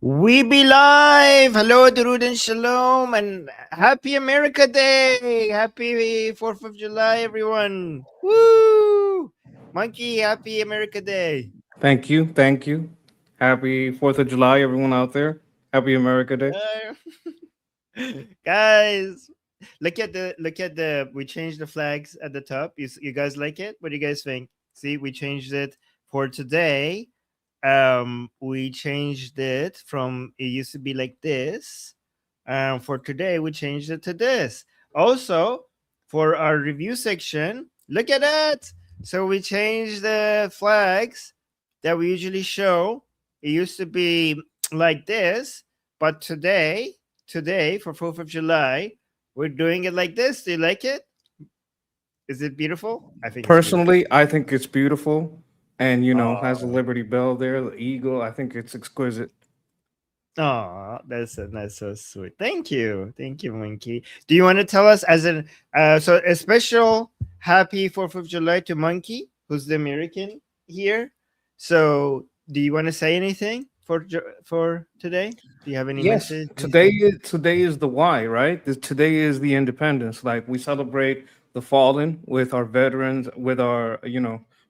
We be live. Hello, Durud and Shalom, and Happy America Day. Happy 4th of July, everyone. Woo! Monkey, Happy America Day. Thank you. Thank you. Happy 4th of July, everyone out there. Happy America Day. Uh, guys, look at the we changed the flags at the top. You guys like it? What do you guys think? See, we changed it for today. We changed it from it used to be like this. For today, we changed it to this. Also, for our review section, look at that. So we changed the flags that we usually show. It used to be like this, but today for 4th of July, we're doing it like this. Do you like it? Is it beautiful? I think it's beautiful. Personally, I think it's beautiful. And, has the Oh, Liberty Bell there, the eagle. I think it's exquisite. oh, that's so sweet. Thank you, Monkey. Do you want to tell us so a special happy 4th of July to Monkey, who's the American here? So, do you want to say anything for today? Do you have any Yes, message? today is the why, right? Today is the independence. Like we celebrate the fallen with our veterans, with our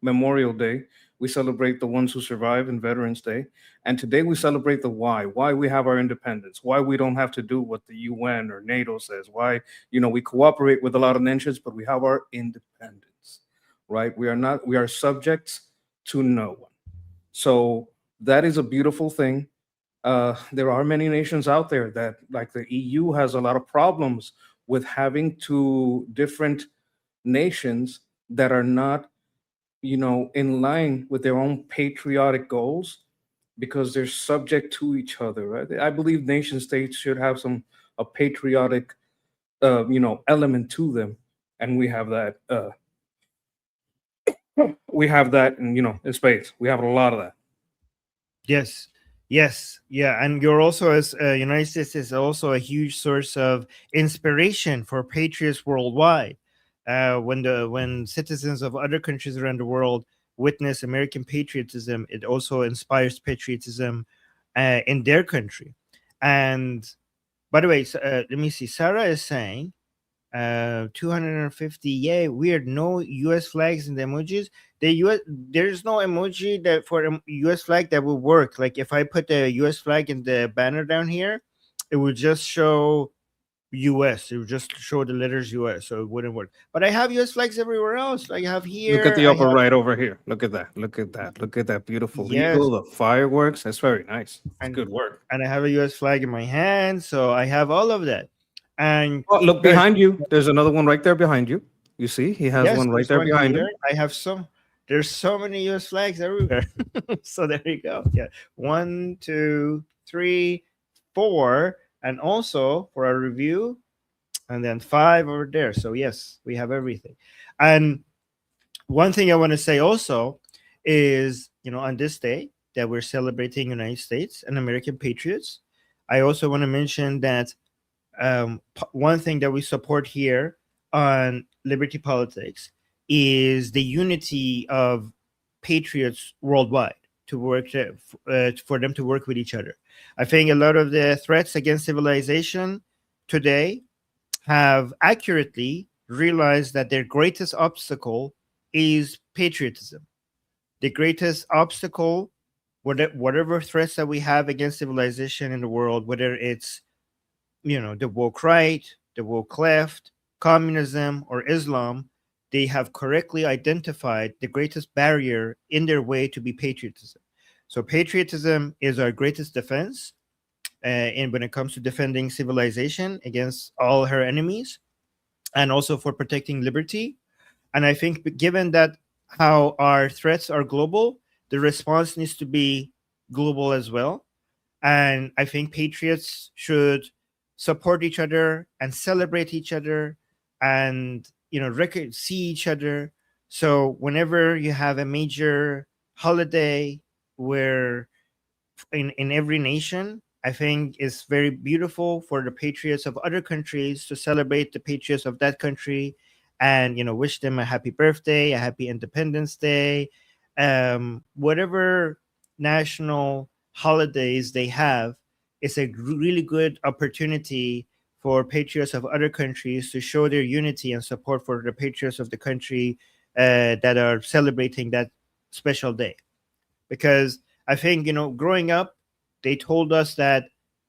Memorial Day. We celebrate the ones who survived in Veterans Day, and today we celebrate the why we have our independence, why we don't have to do what the UN or NATO says, why we cooperate with a lot of nations, but we have our independence, right? We are subjects to no one. So that is a beautiful thing. There are many nations out there that, like the EU, has a lot of problems with having two different nations that are not, in line with their own patriotic goals because they're subject to each other. Right? I believe nation states should have some a patriotic, element to them, and we have that. We have that, in space. We have a lot of that. Yes. Yes. Yeah. And you're also, as United States is also a huge source of inspiration for patriots worldwide. When citizens of other countries around the world witness American patriotism, it also inspires patriotism in their country. And by the way, let me see. Sarah is saying 250. Yay, weird. No US flags in the emojis. There's no emoji that for a US flag that will work. Like if I put the US flag in the banner down here, it would just show US. It would just show the letters US, so it wouldn't work. But I have US flags everywhere else. Like I have Look at here, the I upper have right over here. Look at that. Look at that. Look at that beautiful yes, eagle, the fireworks. That's very nice. It's and good work. and I have a US flag in my hand, so I have all of that. And Oh, look guys, behind you. There's another one right there behind you. You see, he has yes, one right there's there one behind here. him. I have some. There's so many US flags everywhere. So there you go. Yeah, one, two, three, four, and also for our review, and then five over there. So yes, we have everything. And one thing I want to say also is, on this day that we're celebrating United States and American patriots, I also want to mention that one thing that we support here on Liberty Politics is the unity of patriots worldwide to for them to work with each other. I think a lot of the threats against civilization today have accurately realized that their greatest obstacle is patriotism. The greatest obstacle, whatever threats that we have against civilization in the world, whether it's the woke right, the woke left, communism, or Islam, they have correctly identified the greatest barrier in their way to be patriotism. So patriotism is our greatest defense, and when it comes to defending civilization against all her enemies, and also for protecting liberty. And I think, given that how our threats are global, the response needs to be global as well. And I think patriots should support each other and celebrate each other, and see each other. So whenever you have a major holiday, where in every nation, I think it's very beautiful for the patriots of other countries to celebrate the patriots of that country, and wish them a happy birthday, a happy Independence Day, whatever national holidays they have. it's a really good opportunity for patriots of other countries to show their unity and support for the patriots of the country that are celebrating that special day. Because I think, growing up, they told us that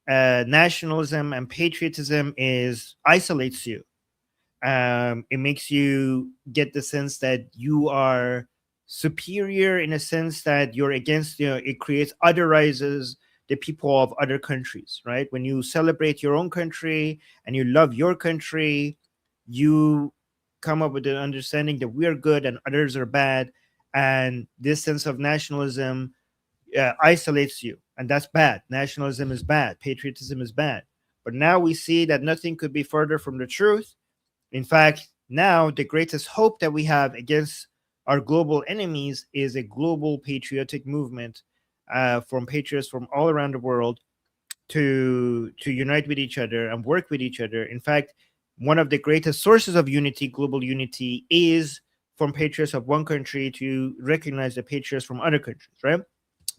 nationalism and patriotism is isolates you. It makes you get the sense that you are superior, in a sense that you're against, it creates otherizes the people of other countries, right? When you celebrate your own country and you love your country, you come up with an understanding that we are good and others are bad. And this sense of nationalism isolates you, and that's bad. Nationalism is bad, patriotism is bad. But now we see that nothing could be further from the truth. In fact, now the greatest hope that we have against our global enemies is a global patriotic movement from patriots from all around the world to unite with each other and work with each other. In fact, one of the greatest sources of unity, global unity, is from patriots of one country to recognize the patriots from other countries, right?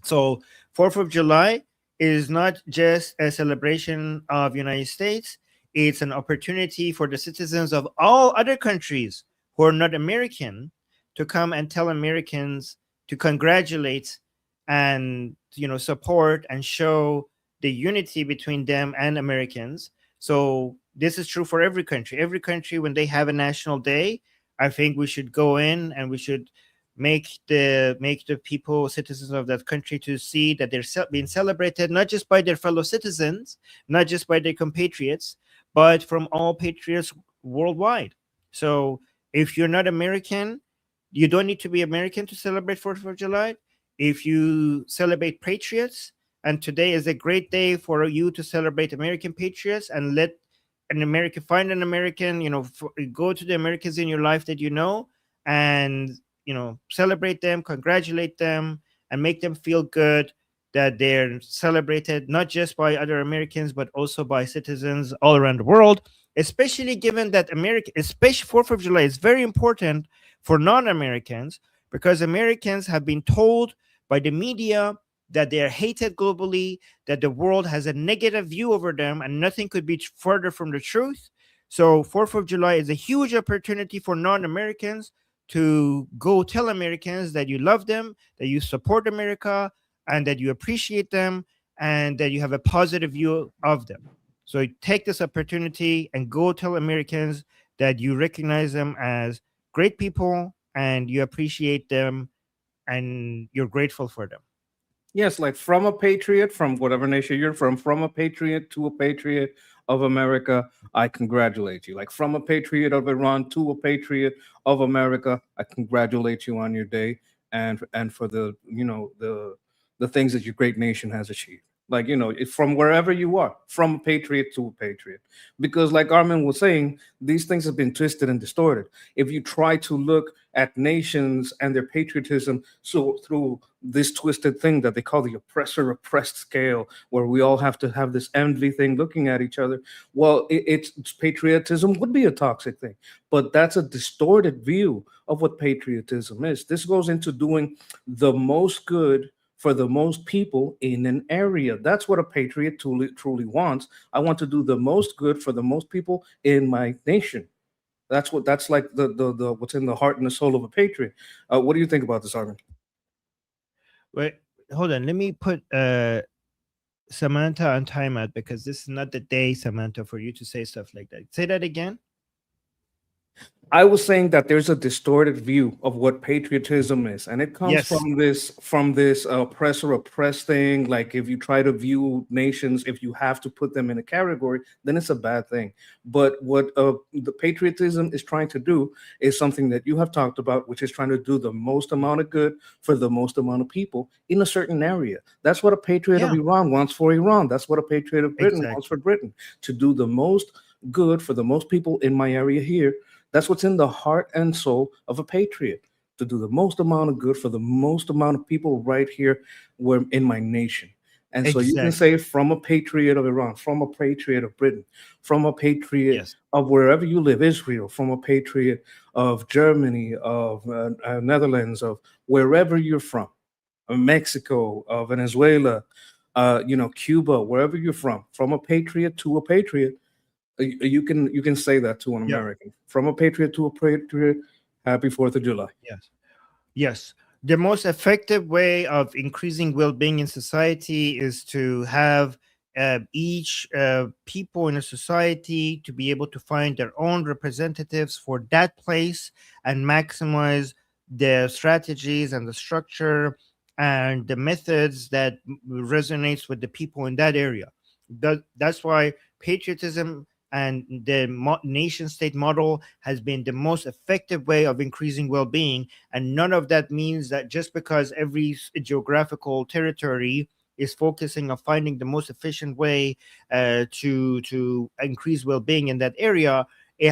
So 4th of July is not just a celebration of United States, it's an opportunity for the citizens of all other countries who are not American to come and tell Americans to congratulate and support and show the unity between them and Americans. So this is true for every country. Every country, when they have a national day, I think we should go in and we should make the people, citizens of that country, to see that they're being celebrated not just by their fellow citizens, not just by their compatriots, but from all patriots worldwide. So if you're not American, you don't need to be American to celebrate 4th of July. If you celebrate patriots, and today is a great day for you to celebrate American patriots and let an American, find an American, go to the Americans in your life that and celebrate them, congratulate them, and make them feel good that they're celebrated not just by other Americans but also by citizens all around the world. Especially given that America, especially 4th of July, is very important for non-Americans, because Americans have been told by the media that they are hated globally, that the world has a negative view over them, and nothing could be further from the truth. So 4th of July is a huge opportunity for non-Americans to go tell Americans that you love them, that you support America, and that you appreciate them, and that you have a positive view of them. So take this opportunity and go tell Americans that you recognize them as great people and you appreciate them and you're grateful for them. Yes, like from a patriot, from whatever nation you're from a patriot to a patriot of America, I congratulate you. Like from a patriot of Iran to a patriot of America, I congratulate you on your day and for the the things that your great nation has achieved. Like from wherever you are, from a patriot to a patriot, because like Armin was saying, these things have been twisted and distorted. If you try to look at nations and their patriotism so through this twisted thing that they call the oppressor oppressed scale, where we all have to have this envy thing looking at each other, well, it's patriotism would be a toxic thing, but that's a distorted view of what patriotism is. This goes into doing the most good for the most people in an area. That's what a patriot truly wants. I want to do the most good for the most people in my nation. That's like the what's in the heart and the soul of a patriot. What do you think about this, Arvin? Wait, hold on. Let me put Samantha on timeout, because this is not the day, Samantha, for you to say stuff like that. Say that again. I was saying that there's a distorted view of what patriotism is, and it comes Yes. from this oppressor oppressed thing. Like if you try to view nations, if you have to put them in a category, then it's a bad thing. But what the patriotism is trying to do is something that you have talked about, which is trying to do the most amount of good for the most amount of people in a certain area. That's what a patriot of Yeah, Iran wants for Iran. That's what a patriot of Britain wants exactly. for Britain, to do the most good for the most people in my area here. That's what's in the heart and soul of a patriot, to do the most amount of good for the most amount of people right here where in my nation. And so you can Exactly. say from a patriot of Iran, from a patriot of Britain, from a patriot Yes. of wherever you live, Israel, from a patriot of Germany, of Netherlands, of wherever you're from, Mexico, Venezuela, Cuba, wherever you're from a patriot to a patriot, you can say that to an Yeah. American. From a patriot to a patriot, happy 4th of July. Yes. Yes. The most effective way of increasing well-being in society is to have each people in a society to be able to find their own representatives for that place and maximize the strategies and the structure and the methods that resonates with the people in that area. That's why patriotism and the nation state model has been the most effective way of increasing well-being, and none of that means that just because every geographical territory is focusing on finding the most efficient way to increase well-being in that area, it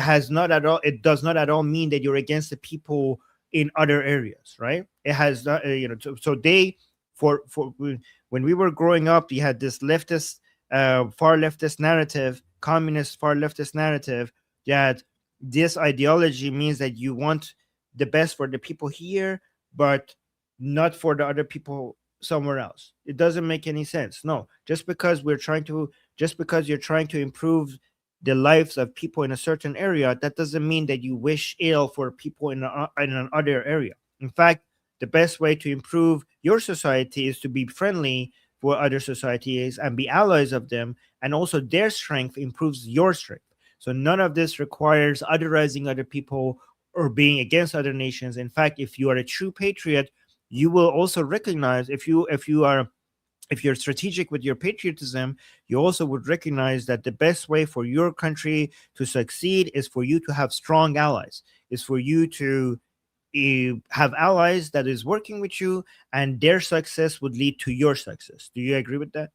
does not at all mean that you're against the people in other areas, right? It has not so they for when we were growing up, you had this leftist far leftist narrative, communist far leftist narrative, that this ideology means that you want the best for the people here, but not for the other people somewhere else. It doesn't make any sense. No, just because you're trying to improve the lives of people in a certain area, that doesn't mean that you wish ill for people in another area. In fact, the best way to improve your society is to be friendly for other societies and be allies of them, and also their strength improves your strength. So none of this requires otherizing other people or being against other nations. In fact, if you are a true patriot, you will also recognize, if you're strategic with your patriotism, you also would recognize that the best way for your country to succeed is for you to have strong allies, is for you to have allies that is working with you, and their success would lead to your success. Do you agree with that?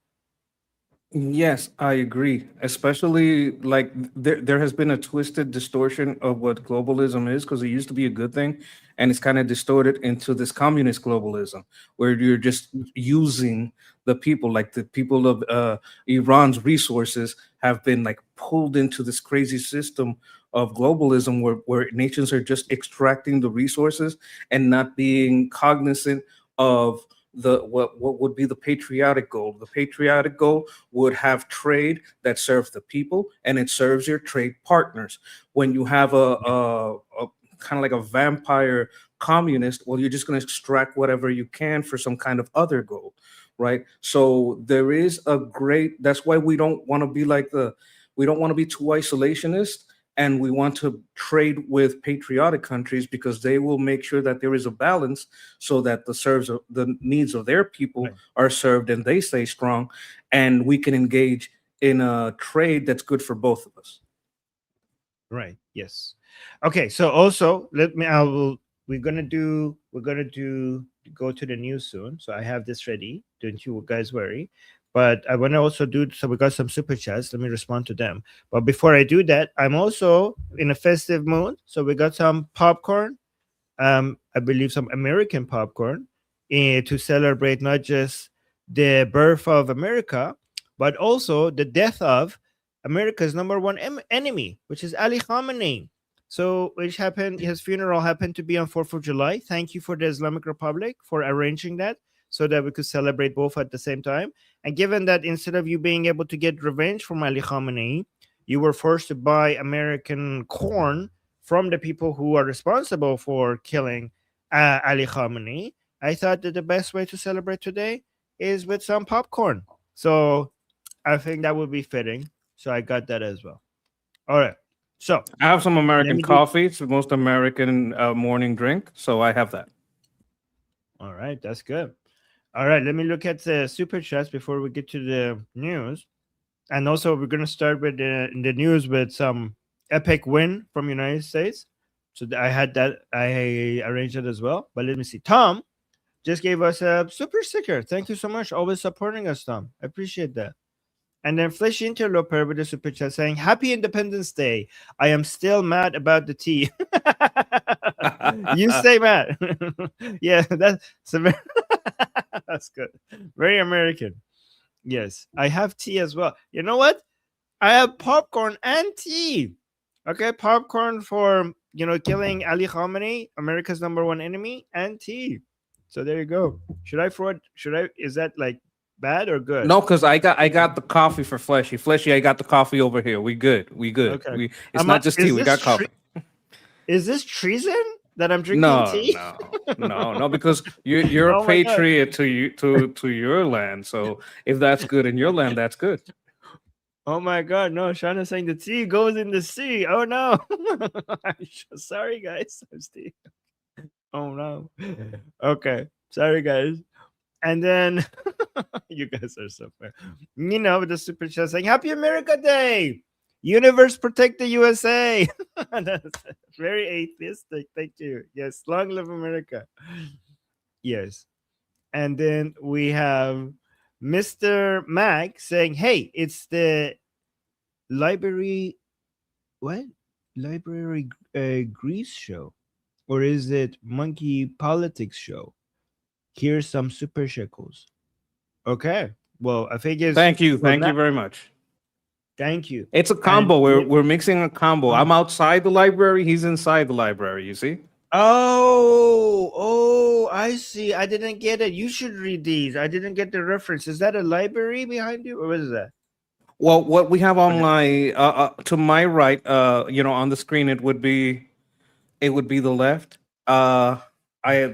Yes, I agree. Especially like there has been a twisted distortion of what globalism is, because it used to be a good thing, and it's kind of distorted into this communist globalism where you're just using the people, like the people of Iran's resources have been like pulled into this crazy system of globalism where nations are just extracting the resources and not being cognizant of the what would be the patriotic goal. The patriotic goal would have trade that serves the people and it serves your trade partners. When you have a kind of like a vampire communist, well, you're just going to extract whatever you can for some kind of other goal, right? So there is a great, that's why we don't want to be too isolationist, and we want to trade with patriotic countries because they will make sure that there is a balance so that the needs of their people Right. are served and they stay strong, and we can engage in a trade that's good for both of us. Right. Yes. Okay. So also, let me. I will. We're gonna do. We're gonna do. Go to the news soon. So I have this ready. Don't you guys worry. But I want to also do. So we got some super chats. Let me respond to them. But before I do that, I'm also in a festive mood. So we got some popcorn. I believe some American popcorn, to celebrate not just the birth of America, but also the death of America's number one enemy, which is Ali Khamenei. So, which happened, his funeral happened to be on 4th of July. Thank you for the Islamic Republic for arranging that so that we could celebrate both at the same time. And given that instead of you being able to get revenge from Ali Khamenei, you were forced to buy American corn from the people who are responsible for killing Ali Khamenei, I thought that the best way to celebrate today is with some popcorn. So I think that would be fitting. So I got that as well. All right. So I have some let American me do. coffee. It's the most American morning drink, so I have that. All right. That's good. All right. Let me look at the super chats before we get to the news. And also, we're going to start with the news with some epic win from United States. So I had that. I arranged it as well. But let me see. Tom just gave us a super sticker. Thank you so much. Always supporting us, Tom. I appreciate that. And then Flesh Interloper with a super chat saying, Happy Independence Day. I am still mad about the tea. You stay mad. Yeah, that's good. Very American. Yes, I have tea as well. You know what? I have popcorn and tea. Okay, popcorn for killing Ali Khamenei, America's number one enemy, and tea. So there you go. Should I throw it? Should I? Is that like? Bad or good? No, because I got the coffee for Fleshy. Fleshy, I got the coffee over here. We good. We good. Okay. It's not just tea. Is We this got coffee. is this treason that I'm drinking No, tea? no, no, no. Because you're a Oh my god. patriot to your land. So if that's good in your land, that's good. Oh my god, no, Shauna's saying the tea goes in the sea. Oh no. Sorry guys. I'm Steve. Oh no. Okay. Sorry guys. And then you guys are so fair. With the super chat saying Happy America Day. Universe protect the USA. That's very atheistic. Thank you. Yes, long live America. Yes. And then we have Mr. Mac saying, Hey, it's the library what? Library Grease show. Or is it Monkey Politics show? Here's some super shekels. Okay. Well, I think it's Thank you. for Thank you Mac. very much. Thank you. It's a And combo. We're mixing a combo. oh, I'm outside the library. He's inside the library. You see? I see. I didn't get it. You should read these. I didn't get the reference. Is that a library behind you, or what is that? Well, what we have Or on the- my to my right, on the screen, it would be the left, the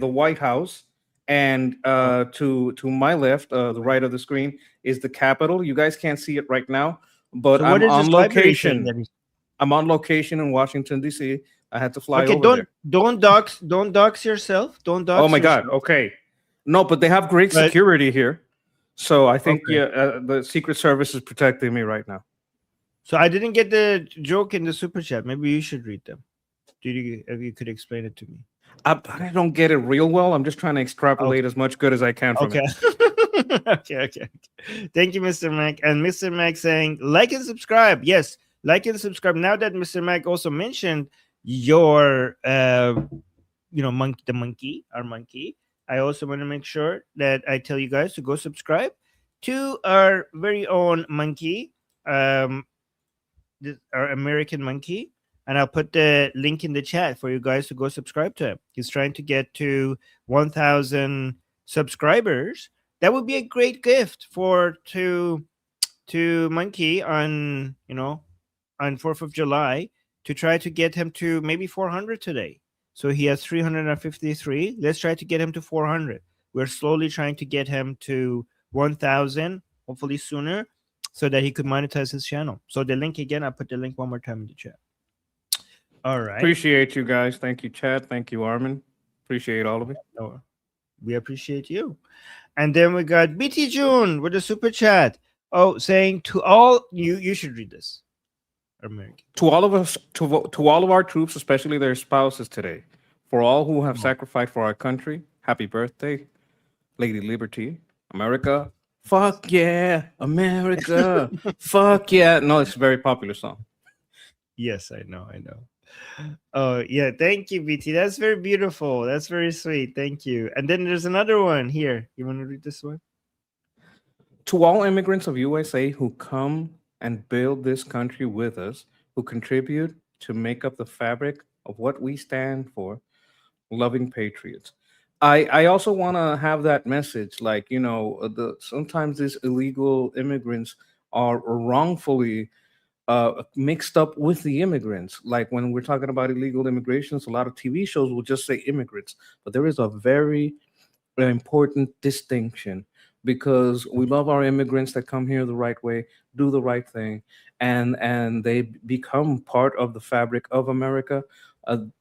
White House, and oh. to my left, the right of the screen is the Capitol. You guys can't see it right now, but So what I'm is this on library thing that location. is? I'm on location in Washington D.C. I had to fly Okay, over there. don't dox yourself. Don't Oh dox my God. yourself. Okay. No, but they have great But security here, so I think okay. the Secret Service is protecting me right now. So I didn't get the joke in the super chat. Maybe you should read them. If you could explain it to me. I don't get it real well. I'm just trying to Okay. extrapolate as much good as I can from it. Okay. Okay. Thank you, Mr. Mac. And Mr. Mac saying, like and subscribe. Yes, like and subscribe. Now that Mr. Mac also mentioned your, our monkey, I also want to make sure that I tell you guys to go subscribe to our very own monkey, um, our American monkey. And I'll put the link in the chat for you guys to go subscribe to him. He's trying to get to 1,000 subscribers. That would be a great gift to Monkey on 4th of July, to try to get him to maybe 400 today. So he has 353. Let's try to get him to 400. We're slowly trying to get him to 1,000, hopefully sooner, so that he could monetize his channel. So the link again, I'll put the link one more time in the chat. All right. Appreciate you guys. Thank you, Chad. Thank you, Armin. Appreciate all of it. No, we appreciate you. And then we got BT June with a super chat. Oh, saying to all you should read this. American. To all of us, to all of our troops, especially their spouses today, for all who have sacrificed for our country, happy birthday, Lady Liberty, America. Fuck yeah, America. Fuck yeah. No, it's a very popular song. Yes, I know. Oh, yeah. Thank you, BT. That's very beautiful. That's very sweet. Thank you. And then there's another one here. You want to read this one? To all immigrants of USA who come and build this country with us, who contribute to make up the fabric of what we stand for, loving patriots. I also want to have that message, like, sometimes these illegal immigrants are wrongfully mixed up with the immigrants. Like when we're talking about illegal immigrations, a lot of TV shows will just say immigrants, but there is a very important distinction, because we love our immigrants that come here the right way, do the right thing, and they become part of the fabric of America.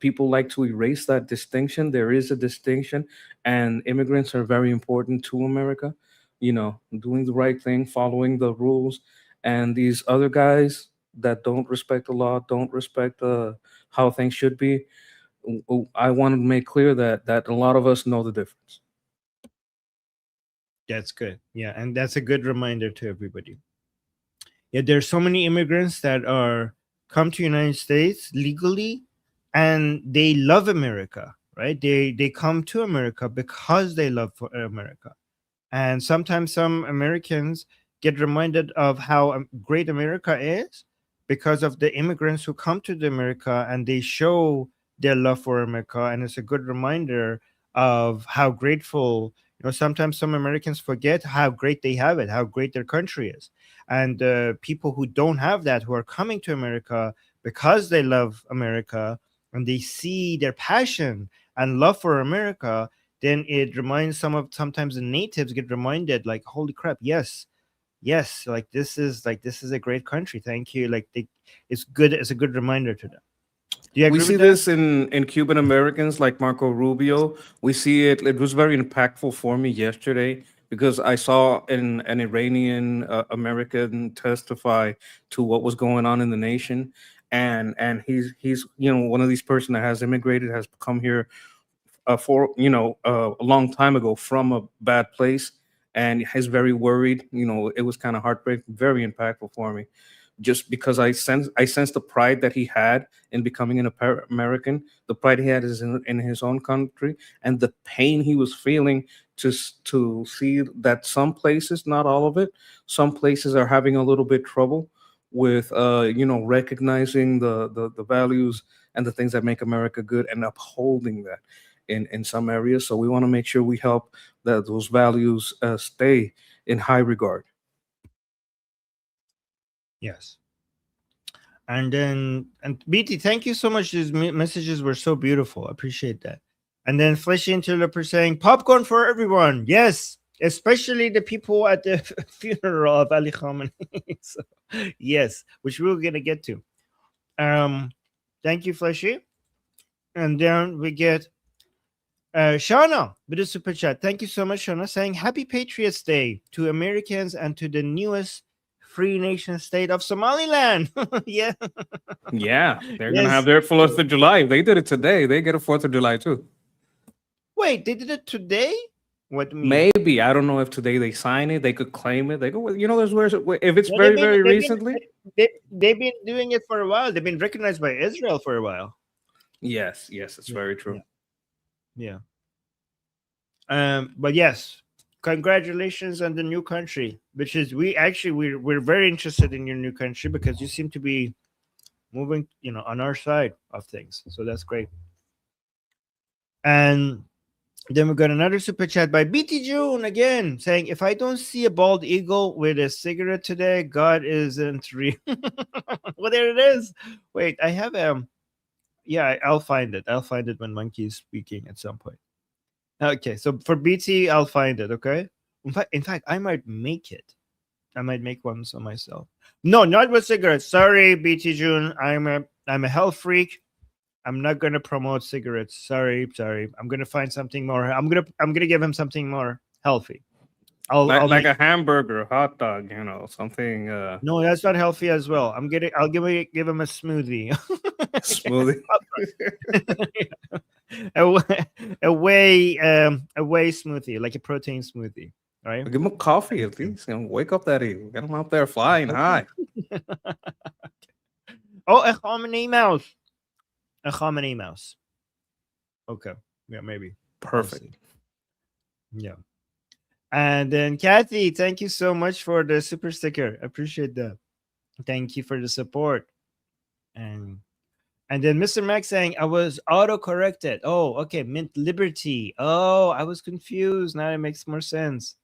People like to erase that distinction. There is a distinction, and immigrants are very important to America. Doing the right thing, following the rules, and these other guys that don't respect the law, don't respect how things should be. I want to make clear that a lot of us know the difference. That's good. Yeah, and that's a good reminder to everybody. Yeah, there's so many immigrants that are come to United States legally, and they love America, right? They come to America because they love for America. And sometimes some Americans get reminded of how great America is because of the immigrants who come to the America, and they show their love for America. And it's a good reminder of how grateful Sometimes some Americans forget how great they have it, how great their country is. And people who don't have that, who are coming to America because they love America and they see their passion and love for America, then it reminds sometimes the natives get reminded, like, holy crap, yes, like this is a great country. Thank you. Like it's good. It's a good reminder to them. Do you We agree see with that? this in Cuban Americans like Marco Rubio. We see it. It was very impactful for me yesterday because I saw an Iranian American testify to what was going on in the nation, and he's one of these person that has immigrated, has come here for a long time ago from a bad place, and he's very worried. It was kind of heartbreaking, very impactful for me, just because I sensed the pride that he had in becoming an American, the pride he had is in his own country, and the pain he was feeling to see that some places, not all of it, some places are having a little bit trouble with recognizing the values and the things that make America good and upholding that in some areas. So we want to make sure we help that those values stay in high regard. Yes. And BT, thank you so much. These messages were so beautiful. I appreciate that. And then Fleshy Interloper saying popcorn for everyone. Yes, especially the people at the funeral of Ali Khamenei. So, yes, which we're gonna get to. Thank you, Fleshy. And then we get Shauna with a super chat. Thank you so much, Shauna, saying Happy Patriots Day to Americans and to the newest free nation state of Somaliland. Yeah. Yeah, they're gonna have Yes. their 4th of July. They did it today. They get a 4th of July too. Wait, they did it today? What do you mean? Maybe, I don't know if today they sign it. They could claim it. They go. Well, there's where if it's No, very very recently. they've been doing it for a while. They've been recognized by Israel for a while. Yes, it's very true. Yeah. But yes, congratulations on the new country, which is we're very interested in your new country because you seem to be moving, on our side of things. So that's great. And then we got another super chat by BT June again saying, if I don't see a bald eagle with a cigarette today, God isn't real. Well, there it is. Wait, I have yeah, I'll find it. I'll find it when Monkey is speaking at some point. Okay, so for BT, I'll find it. Okay. In fact, I might make it. I might make one for myself. No, not with cigarettes. Sorry, BT June. I'm a health freak. I'm not gonna promote cigarettes. Sorry. I'm gonna find something more. I'm gonna give him something more healthy. I'll Like make. a hamburger, hot dog, something No, that's not healthy as well. I'll give him a smoothie. smoothie. a whey smoothie, like a protein smoothie. Right? Give him a coffee at least. Wake up that eagle. Get him out there flying high. Oh, a Khamenei mouse. A Khamenei mouse. Okay. Yeah, maybe. Perfect. Yeah. And then Kathy, thank you so much for the super sticker. Appreciate that. Thank you for the support. And then Mr. Max saying I was auto corrected. Oh, okay. Mint Liberty. Oh, I was confused. Now it makes more sense.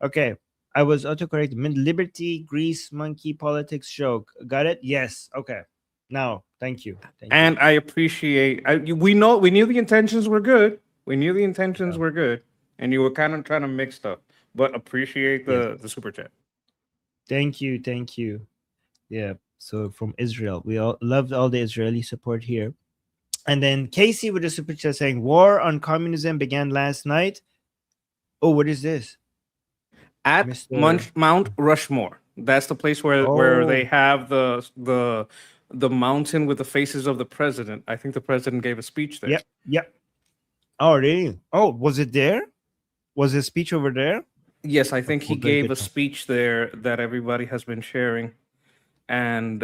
Okay. I was auto corrected. Mint Liberty, Grease, Monkey, Politics, Show. Got it? Yes. Okay. Now, thank you. And I appreciate. We knew the intentions were good. We knew the intentions were good, and you were kind of trying to mix stuff. But appreciate the super chat. Thank you. Yeah. So from Israel, we all loved all the Israeli support here. And then Casey with a super chat saying, "War on communism began last night." Oh, what is this? At Mount Rushmore. That's the place where they have the mountain with the faces of the president. I think the president gave a speech there. Yep. Oh, really? Oh, was it there? Was his speech over there? Yes, I think he gave a speech there that everybody has been sharing. And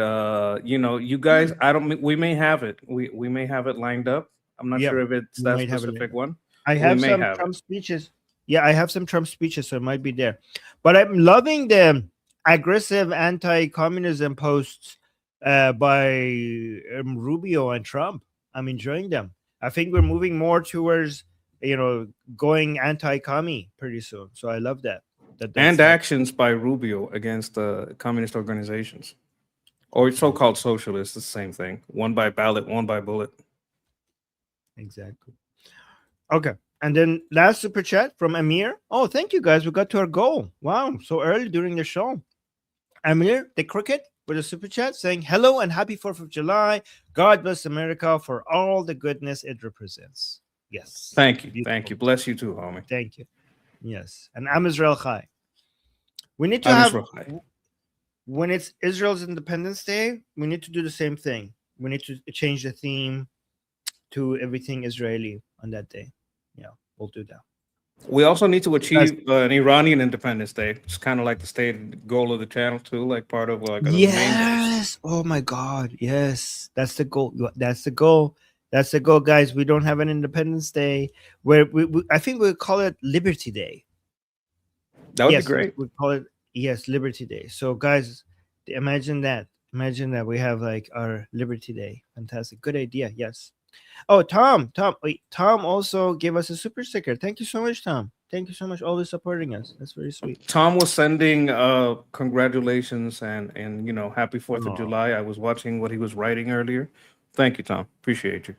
you guys, we may have it. We may have it lined up. I'm not sure if it's that specific one. I have some Trump speeches. Yeah, I have some Trump speeches, so it might be there. But I'm loving the aggressive anti-communism posts by Rubio and Trump. I'm enjoying them. I think we're moving more towards going anti-commie pretty soon. So I love that. That's And actions by Rubio against communist organizations or so-called socialists, the same thing. One by ballot, one by bullet. Exactly. Okay. And then last super chat from Amir. Oh, thank you guys. We got to our goal. Wow. So early during the show. Amir, the cricket, with a super chat saying, hello and happy 4th of July. God bless America for all the goodness it represents. Yes. Thank you. Beautiful. Thank you. Bless you too, homie. Thank you. Yes. And I'm Israel Chai. We need to I'm have, Israel Chai. when it's Israel's Independence Day, we need to do the same thing. We need to change the theme to everything Israeli on that day. Yeah, we'll do that. We also need to achieve an Iranian Independence Day. It's kind of like the stated goal of the channel too, like part of like the main. Yes. Oh my God. Yes. That's the goal. That's the goal. That's the goal, guys. We don't have an Independence Day where I think we'll call it Liberty Day. That would be great. We call it Liberty Day. So, guys, imagine that. Imagine that we have like our Liberty Day. Fantastic. Good idea. Yes. Oh, Tom. Tom also gave us a super sticker. Thank you so much, Tom. Thank you so much, always supporting us. That's very sweet. Tom was sending congratulations and happy 4th of July. I was watching what he was writing earlier. Thank you, Tom. Appreciate you.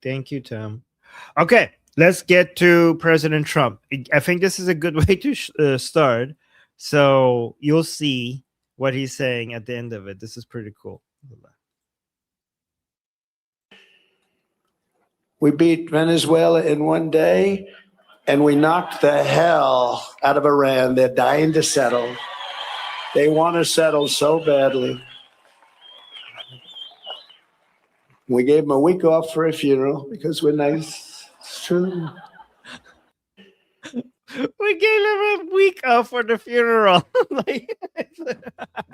Thank you, Tom. Okay, let's get to President Trump. I think this is a good way to start. So you'll see what he's saying at the end of it. This is pretty cool. We beat Venezuela in one day, and we knocked the hell out of Iran. They're dying to settle. They want to settle so badly. We gave them a week off for a funeral because we're nice. It's true. We gave him a week off for the funeral.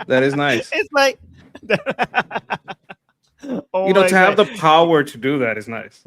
That is nice. It's like, to have the power to do that is nice.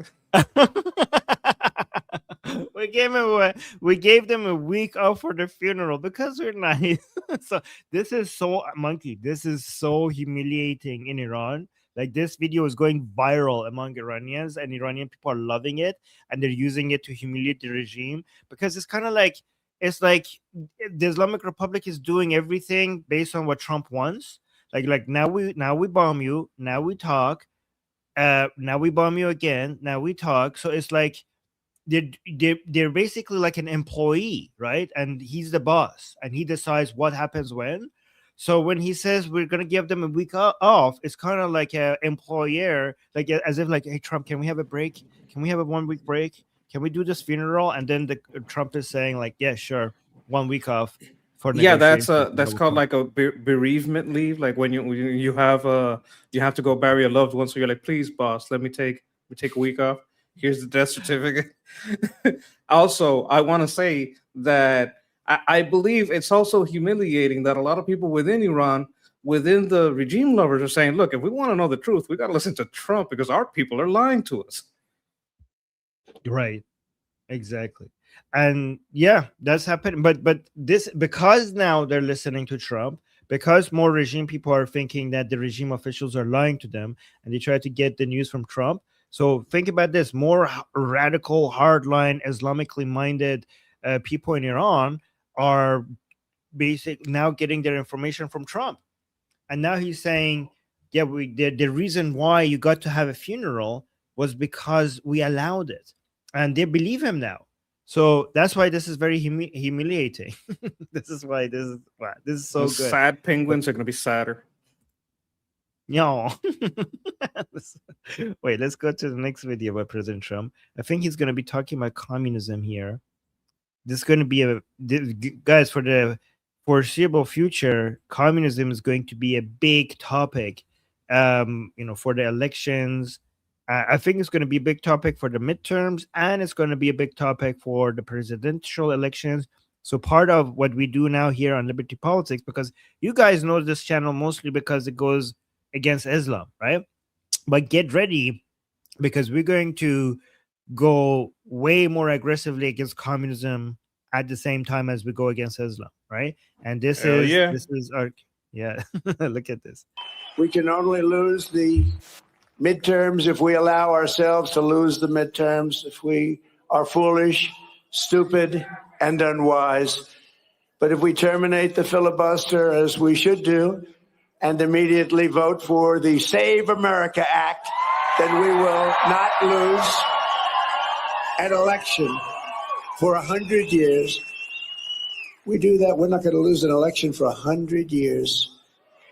we gave them a week off for the funeral because we're nice. So this is so monkey. This is so humiliating in Iran. Like, this video is going viral among Iranians, and Iranian people are loving it, and they're using it to humiliate the regime because it's kind of like, it's like the Islamic Republic is doing everything based on what Trump wants. Like now we bomb you, now we talk, now we bomb you again, now we talk. So it's like they're basically like an employee, right? And he's the boss, and he decides what happens when. So when he says we're gonna give them a week off, it's kind of like an employer, like as if like, hey Trump, can we have a break? Can we have a 1 week break? Can we do this funeral? And then Trump is saying like, yeah, sure, 1 week off. That's called like a bereavement leave. Like when you have to go bury a loved one, so you're like, please, boss, let me take a week off. Here's the death certificate. Also, I want to say that I believe it's also humiliating that a lot of people within Iran, within the regime lovers, are saying, look, if we want to know the truth, we got to listen to Trump because our people are lying to us. Right. Exactly. And yeah, that's happening. But this, because now they're listening to Trump, because more regime people are thinking that the regime officials are lying to them, and they try to get the news from Trump. So think about this: more radical, hardline, Islamically minded people in Iran are now getting their information from Trump. And now he's saying, yeah, the reason why you got to have a funeral was because we allowed it. And they believe him now. So that's why this is very humiliating. This is why this is so good. Sad penguins are going to be sadder. No. Wait, let's go to the next video about President Trump. I think he's going to be talking about communism here. This is going to be guys, for the foreseeable future, communism is going to be a big topic. For the elections. I think it's going to be a big topic for the midterms, and it's going to be a big topic for the presidential elections. So part of what we do now here on Liberty Politics, because you guys know this channel mostly because it goes against Islam, right? But get ready, because we're going to go way more aggressively against communism at the same time as we go against Islam, right? And this is our look at this. We can only lose the midterms if we allow ourselves to lose the midterms. If we are foolish, stupid, and unwise. But if we terminate the filibuster, as we should do, and immediately vote for the Save America Act, then we will not lose an election for 100 years. We do that, we're not going to lose an election for 100 years.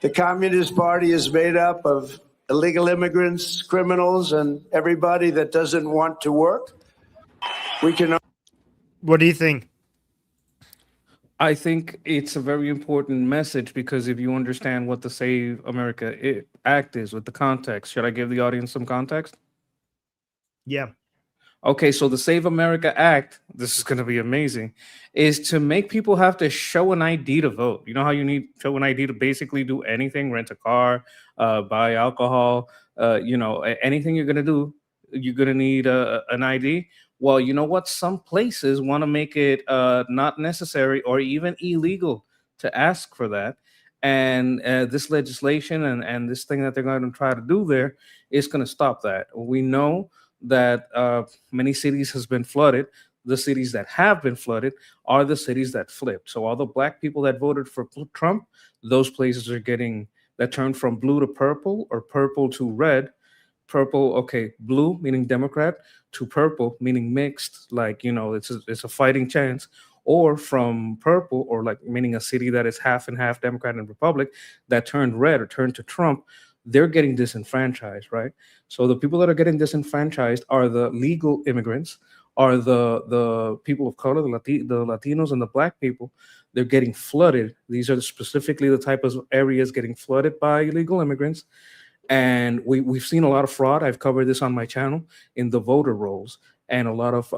The Communist Party is made up of illegal immigrants, criminals, and everybody that doesn't want to work. We can. What do you think? I think it's a very important message because if you understand what the Save America Act is with the context, should I give the audience some context? Yeah. Okay, so the Save America Act, this is going to be amazing, is to make people have to show an ID to vote. You know how you need show an ID to basically do anything, rent a car, buy alcohol, anything you're going to do, you're going to need an ID. Well, you know what? Some places want to make it not necessary or even illegal to ask for that. And this legislation and this thing that they're going to try to do there is going to stop that. We know that many cities has been flooded. The cities that have been flooded are the cities that flipped. So all the black people that voted for Trump, those places are getting that turned from blue to purple or purple to red. Purple, okay, blue meaning Democrat to purple meaning mixed, like it's a fighting chance, or from purple or like meaning a city that is half and half Democrat and Republic that turned red or turned to Trump. They're getting disenfranchised, right? So the people that are getting disenfranchised are the legal immigrants, are the people of color, the Latinos and the black people. They're getting flooded. These are specifically the type of areas getting flooded by illegal immigrants. And we've seen a lot of fraud. I've covered this on my channel in the voter rolls and a lot of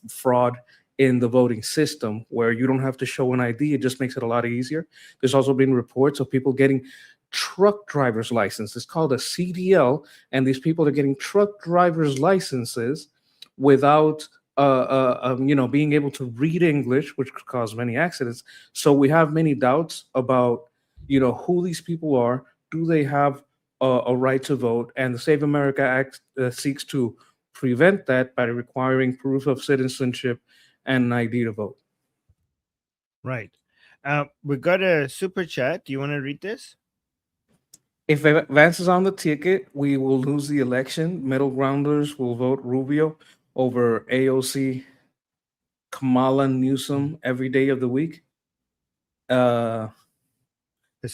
fraud in the voting system where you don't have to show an ID. It just makes it a lot easier. There's also been reports of people getting truck driver's license. It's called a CDL, and these people are getting truck driver's licenses without being able to read English, which could cause many accidents. So we have many doubts about who these people are. Do they have a right to vote? And the Save America Act seeks to prevent that by requiring proof of citizenship and an ID to vote. Right. We got a super chat. Do you want to read this? If Vance is on the ticket, we will lose the election. Middle grounders will vote Rubio over AOC, Kamala Newsom every day of the week.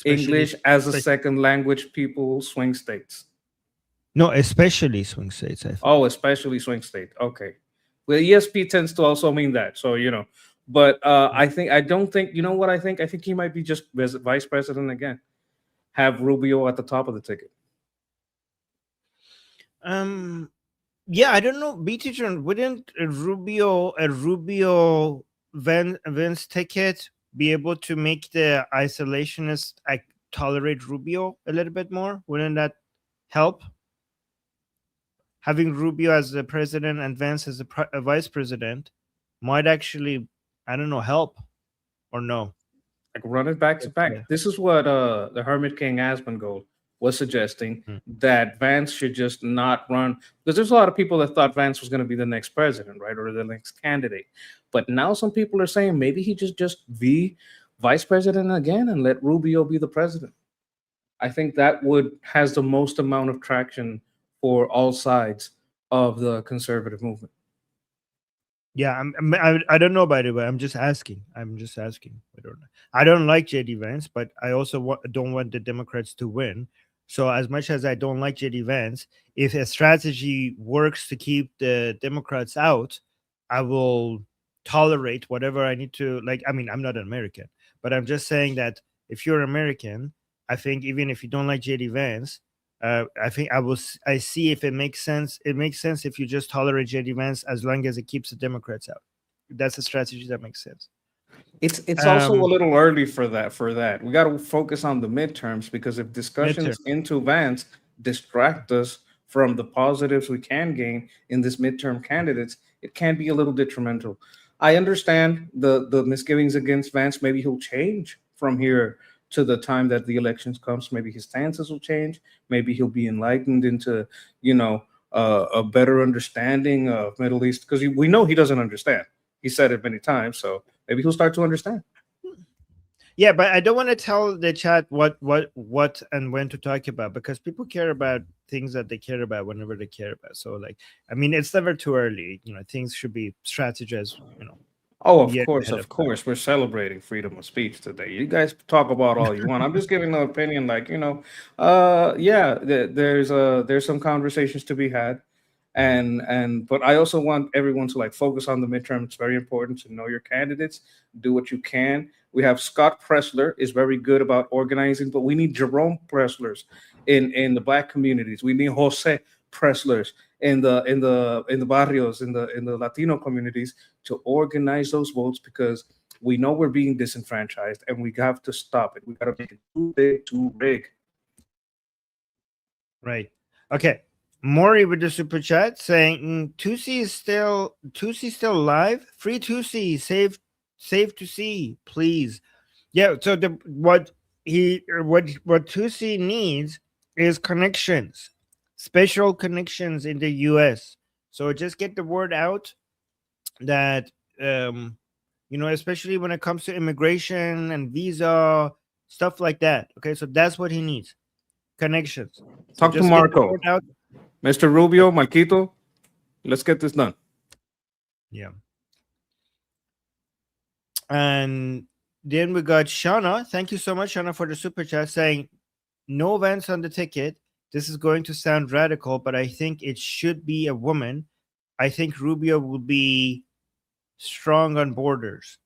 English as a second language people swing states. No, especially swing states. I think. Oh, especially swing state. Okay. Well, ESP tends to also mean that. So, but I don't think, you know what I think? I think he might be just vice president again. Have Rubio at the top of the ticket. Yeah, I don't know. BT, wouldn't a Rubio Vance ticket be able to make the isolationists tolerate Rubio a little bit more? Wouldn't that help? Having Rubio as the president and Vance as a vice president might actually, I don't know, help or no. Like run it back to back. This is what the Hermit King Asmongold was suggesting, that Vance should just not run, because there's a lot of people that thought Vance was going to be the next president, right, or the next candidate. But now some people are saying maybe he just be vice president again and let Rubio be the president. I think that has the most amount of traction for all sides of the conservative movement. Yeah, I don't know, by the way. I'm just asking. I don't like JD Vance, but I also don't want the Democrats to win. So as much as I don't like JD Vance, if a strategy works to keep the Democrats out, I will tolerate whatever I need to. Like, I mean, I'm not an American, but I'm just saying that if you're American, I think even if you don't like JD Vance, I think I see if it makes sense. It makes sense if you just tolerate JD Vance as long as it keeps the Democrats out. That's a strategy that makes sense. It's also a little early for that. We got to focus on the midterms, because if discussions into Vance distract us from the positives we can gain in this midterm candidates, it can be a little detrimental. I understand the misgivings against Vance. Maybe he'll change from here to the time that the elections comes. Maybe his stances will change. Maybe he'll be enlightened into, a better understanding of Middle East, because we know he doesn't understand. He said it many times, so maybe he'll start to understand. Yeah, but I don't want to tell the chat what and when to talk about, because people care about things that they care about whenever they care about. So, like, I mean, it's never too early. Things should be strategized. Oh, of Yeah, course, ahead of of time. course. We're celebrating freedom of speech today. You guys talk about all you want. I'm just giving an opinion, like, yeah, there's some conversations to be had. But I also want everyone to like focus on the midterm. It's very important to know your candidates, do what you can. We have Scott Pressler is very good about organizing, but we need Jerome Presslers in the black communities. We need Jose Presslers in the barrios, in the Latino communities, to organize those votes, because we know we're being disenfranchised and we have to stop it. We got to make it too big, too big. Right. Okay. Maury with the super chat saying Tusi is still alive. Free Tusi, save to see, please. Yeah. So what Tusi needs is connections, special connections in the U.S. So just get the word out that especially when it comes to immigration and visa stuff like that. Okay, so that's what he needs. Connections. So Talk to just get the Marco. word out. Mr. Rubio, Marquito, let's get this done. Yeah. And then we got Shauna. Thank you so much, Shauna, for the super chat saying, no Vance on the ticket. This is going to sound radical, but I think it should be a woman. I think Rubio will be strong on borders.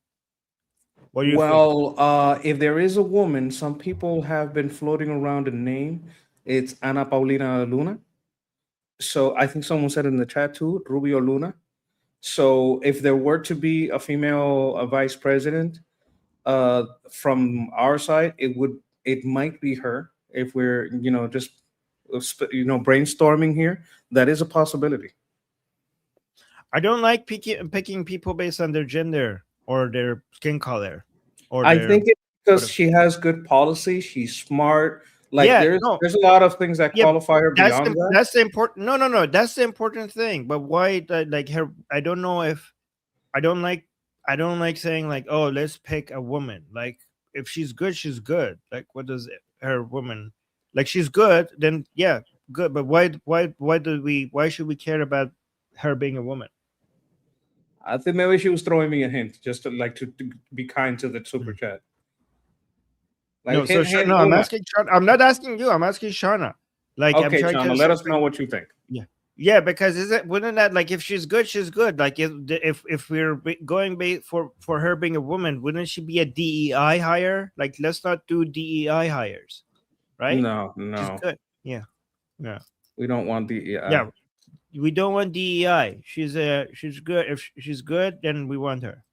What do you think? Well, if there is a woman, some people have been floating around a name. It's Ana Paulina Luna. So I think someone said in the chat too, Rubio Luna. So if there were to be a female vice president, from our side, it might be her. If we're just brainstorming here, that is a possibility. I don't like picking people based on their gender or their skin color. Or I think it's because she has good policy. She's smart. Like there's a lot of things that qualify her beyond that. That's the important. No. That's the important thing. But why, like her? I don't know if I don't like saying like, oh, let's pick a woman. Like if she's good, she's good. Like what does her woman? Like she's good, then yeah, good. But why should we care about her being a woman? I think maybe she was throwing me a hint just to be kind to the super chat. Like, no, I'm asking Shauna. I'm not asking you. I'm asking Shauna. Like, okay, Shauna, let us know what you think. Yeah, because wouldn't that, like, if she's good, she's good. Like if we're going for her being a woman, wouldn't she be a DEI hire? Like, let's not do DEI hires, right? No, she's good. Yeah. We don't want DEI. Yeah, we don't want DEI. She's good. If she's good, then we want her.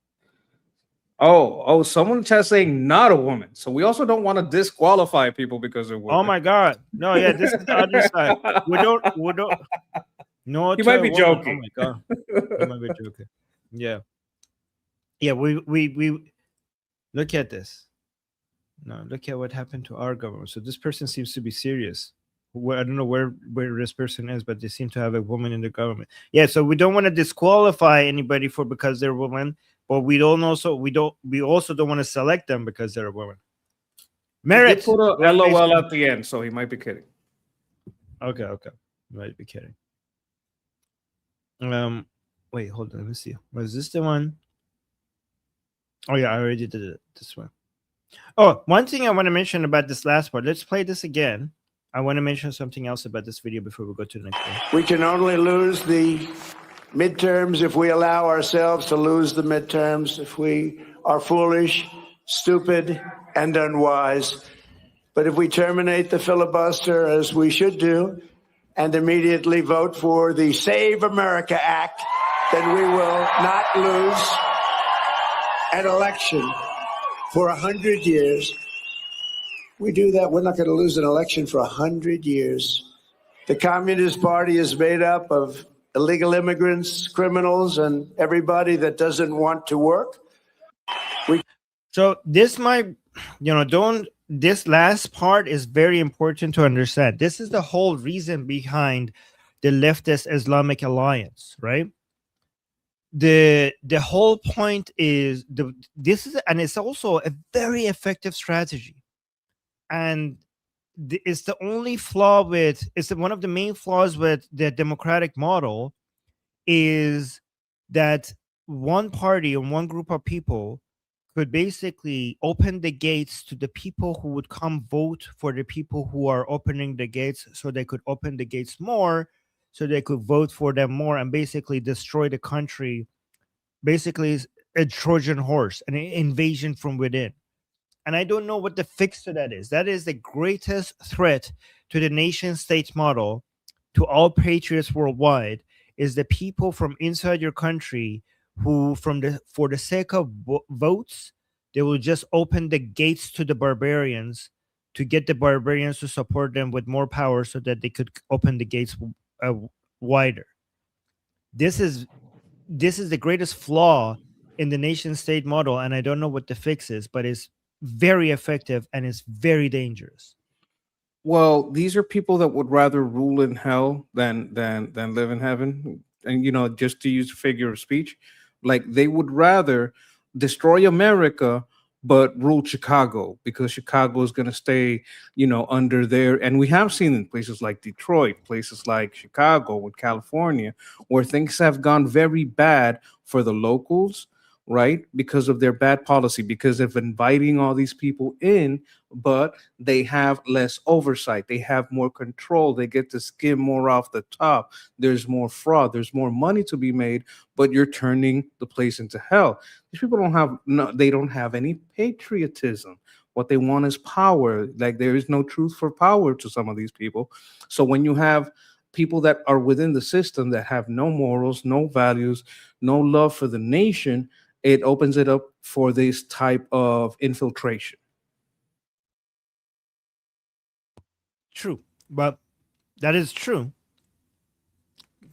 Oh, someone chat saying not a woman. So we also don't want to disqualify people because they're women. Oh my God. No, yeah, this is the other side. We don't no. You might be joking. Oh my God. You might be joking. Yeah. Yeah, we look at this. No, look at what happened to our government. So this person seems to be serious. I don't know where this person is, but they seem to have a woman in the government. Yeah, so we don't want to disqualify anybody because they're women. But we also don't want to select them because they're a woman. Merit. He put a LOL at the end, so he might be kidding. Okay. He might be kidding. Wait, hold on. Let me see. Was this the one? Oh yeah, I already did it. This one. Oh, one thing I want to mention about this last part. Let's play this again. I want to mention something else about this video before we go to the next one. We can only lose the midterms if we allow ourselves to lose the midterms, if we are foolish, stupid, and unwise. But if we terminate the filibuster, as we should do, and immediately vote for the Save America Act, then we will not lose an election for 100 years. We do that, we're not going to lose an election for 100 years. The Communist Party is made up of illegal immigrants, criminals, and everybody that doesn't want to work. So this might, this last part is very important to understand. This is the whole reason behind the leftist Islamic alliance, right? The whole point is this is, and it's also a very effective strategy, and it's the only flaw with, one of the main flaws with the democratic model is that one party and one group of people could basically open the gates to the people who would come vote for the people who are opening the gates, so they could open the gates more, so they could vote for them more, and basically destroy the country. Basically, is a Trojan horse, an invasion from within. And I don't know what the fix to that is. That is the greatest threat to the nation state model, to all patriots worldwide, is the people from inside your country who, for the sake of votes, they will just open the gates to the barbarians, to get the barbarians to support them with more power, so that they could open the gates uh, wider. This is the greatest flaw in the nation state model, and I don't know what the fix is, but it's very effective and it's very dangerous. Well, these are people that would rather rule in hell than live in heaven. And just to use a figure of speech, like they would rather destroy America but rule Chicago, because Chicago is going to stay, under there. And we have seen in places like Detroit, places like Chicago and California, where things have gone very bad for the locals, right? Because of their bad policy, because of inviting all these people in, but they have less oversight. They have more control. They get to skim more off the top. There's more fraud. There's more money to be made, but you're turning the place into hell. These people they don't have any patriotism. What they want is power. Like, there is no truth for power to some of these people. So when you have people that are within the system that have no morals, no values, no love for the nation, it opens it up for this type of infiltration. True, but that is true.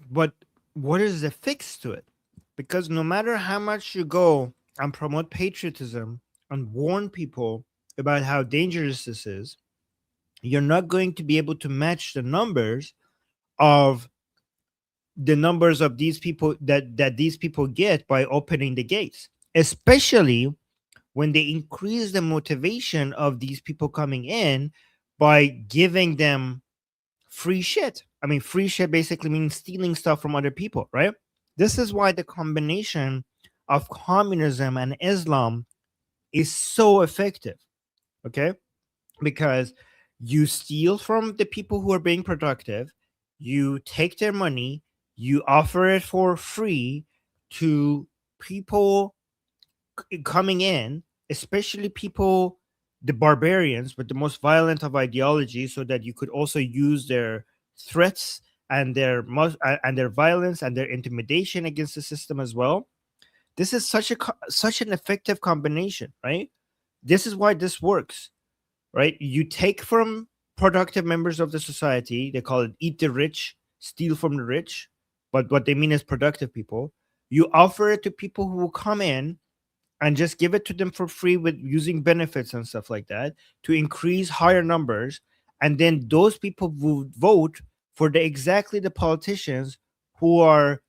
But what is the fix to it? Because no matter how much you go and promote patriotism and warn people about how dangerous this is, you're not going to be able to match of the numbers of these people that these people get by opening the gates, especially when they increase the motivation of these people coming in by giving them free shit. I mean, free shit basically means stealing stuff from other people, right? This is why the combination of communism and Islam is so effective, okay? Because you steal from the people who are being productive, you take their money, you offer it for free to people coming in, especially people, the barbarians with the most violent of ideology, so that you could also use their threats and their violence and their intimidation against the system as well. This is such an effective combination, right? This is why this works, right? You take from productive members of the society. They call it eat the rich, steal from the rich, but what they mean is productive people. You offer it to people who will come in and just give it to them for free with using benefits and stuff like that to increase higher numbers, and then those people will vote for exactly the politicians who are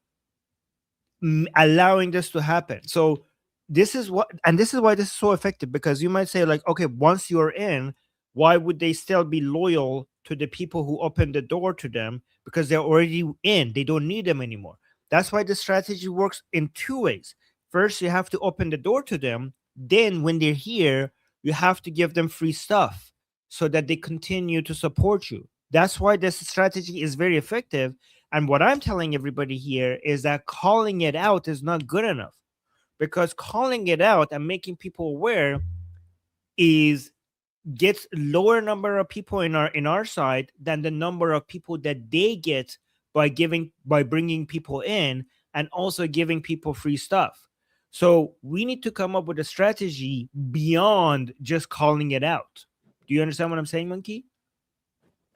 allowing this to happen. So this is why this is so effective, because you might say, like, okay, once you're in, why would they still be loyal to the people who opened the door to them? Because they're already in, they don't need them anymore. That's why the strategy works in two ways. First, you have to open the door to them. Then when they're here, you have to give them free stuff so that they continue to support you. That's why this strategy is very effective. And what I'm telling everybody here is that calling it out is not good enough, because calling it out and making people aware is gets lower number of people in our side than the number of people that they get by bringing people in and also giving people free stuff. So we need to come up with a strategy beyond just calling it out. Do you understand what I'm saying, Monkey?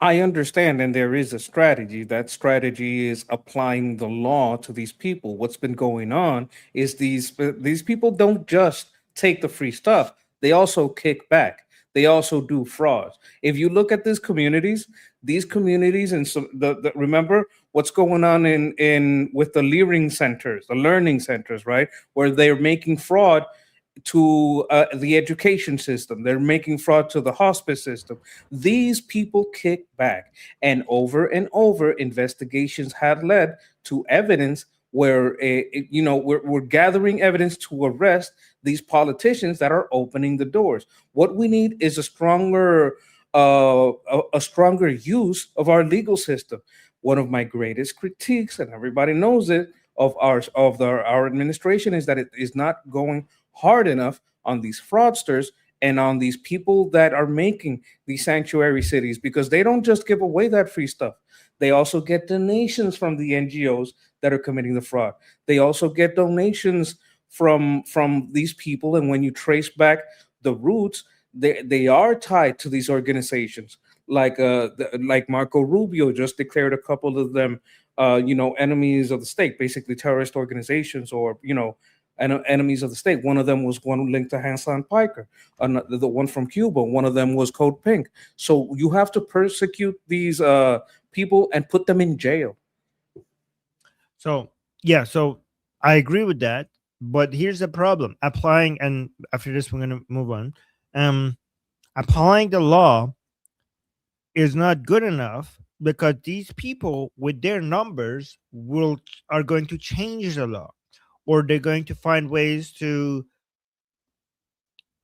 I understand, and there is a strategy. That strategy is applying the law to these people. What's been going on is these people don't just take the free stuff; they also kick back. they also do frauds. If you look at these communities, and so remember what's going on in with the learning centers, right, where they're making fraud to the education system. They're making fraud to the hospice system. These people kick back, and over, investigations had led to evidence where we're gathering evidence to arrest these politicians that are opening the doors. What we need is a stronger use of our legal system. One of my greatest critiques, and everybody knows it, of our administration is that it is not going hard enough on these fraudsters and on these people that are making these sanctuary cities, because they don't just give away that free stuff. They also get donations from the NGOs that are committing the fraud. They also get donations from these people, and when you trace back the roots, they are tied to these organizations. Like Marco Rubio just declared a couple of them, enemies of the state, basically terrorist organizations, or enemies of the state. One of them was one linked to Hansan Piker, the one from Cuba. One of them was Code Pink. So you have to persecute these people and put them in jail. So yeah, so I agree with that, but here's the problem: applying, and after this we're going to move on. Applying the law is not good enough, because these people with their numbers are going to change the law, or they're going to find ways to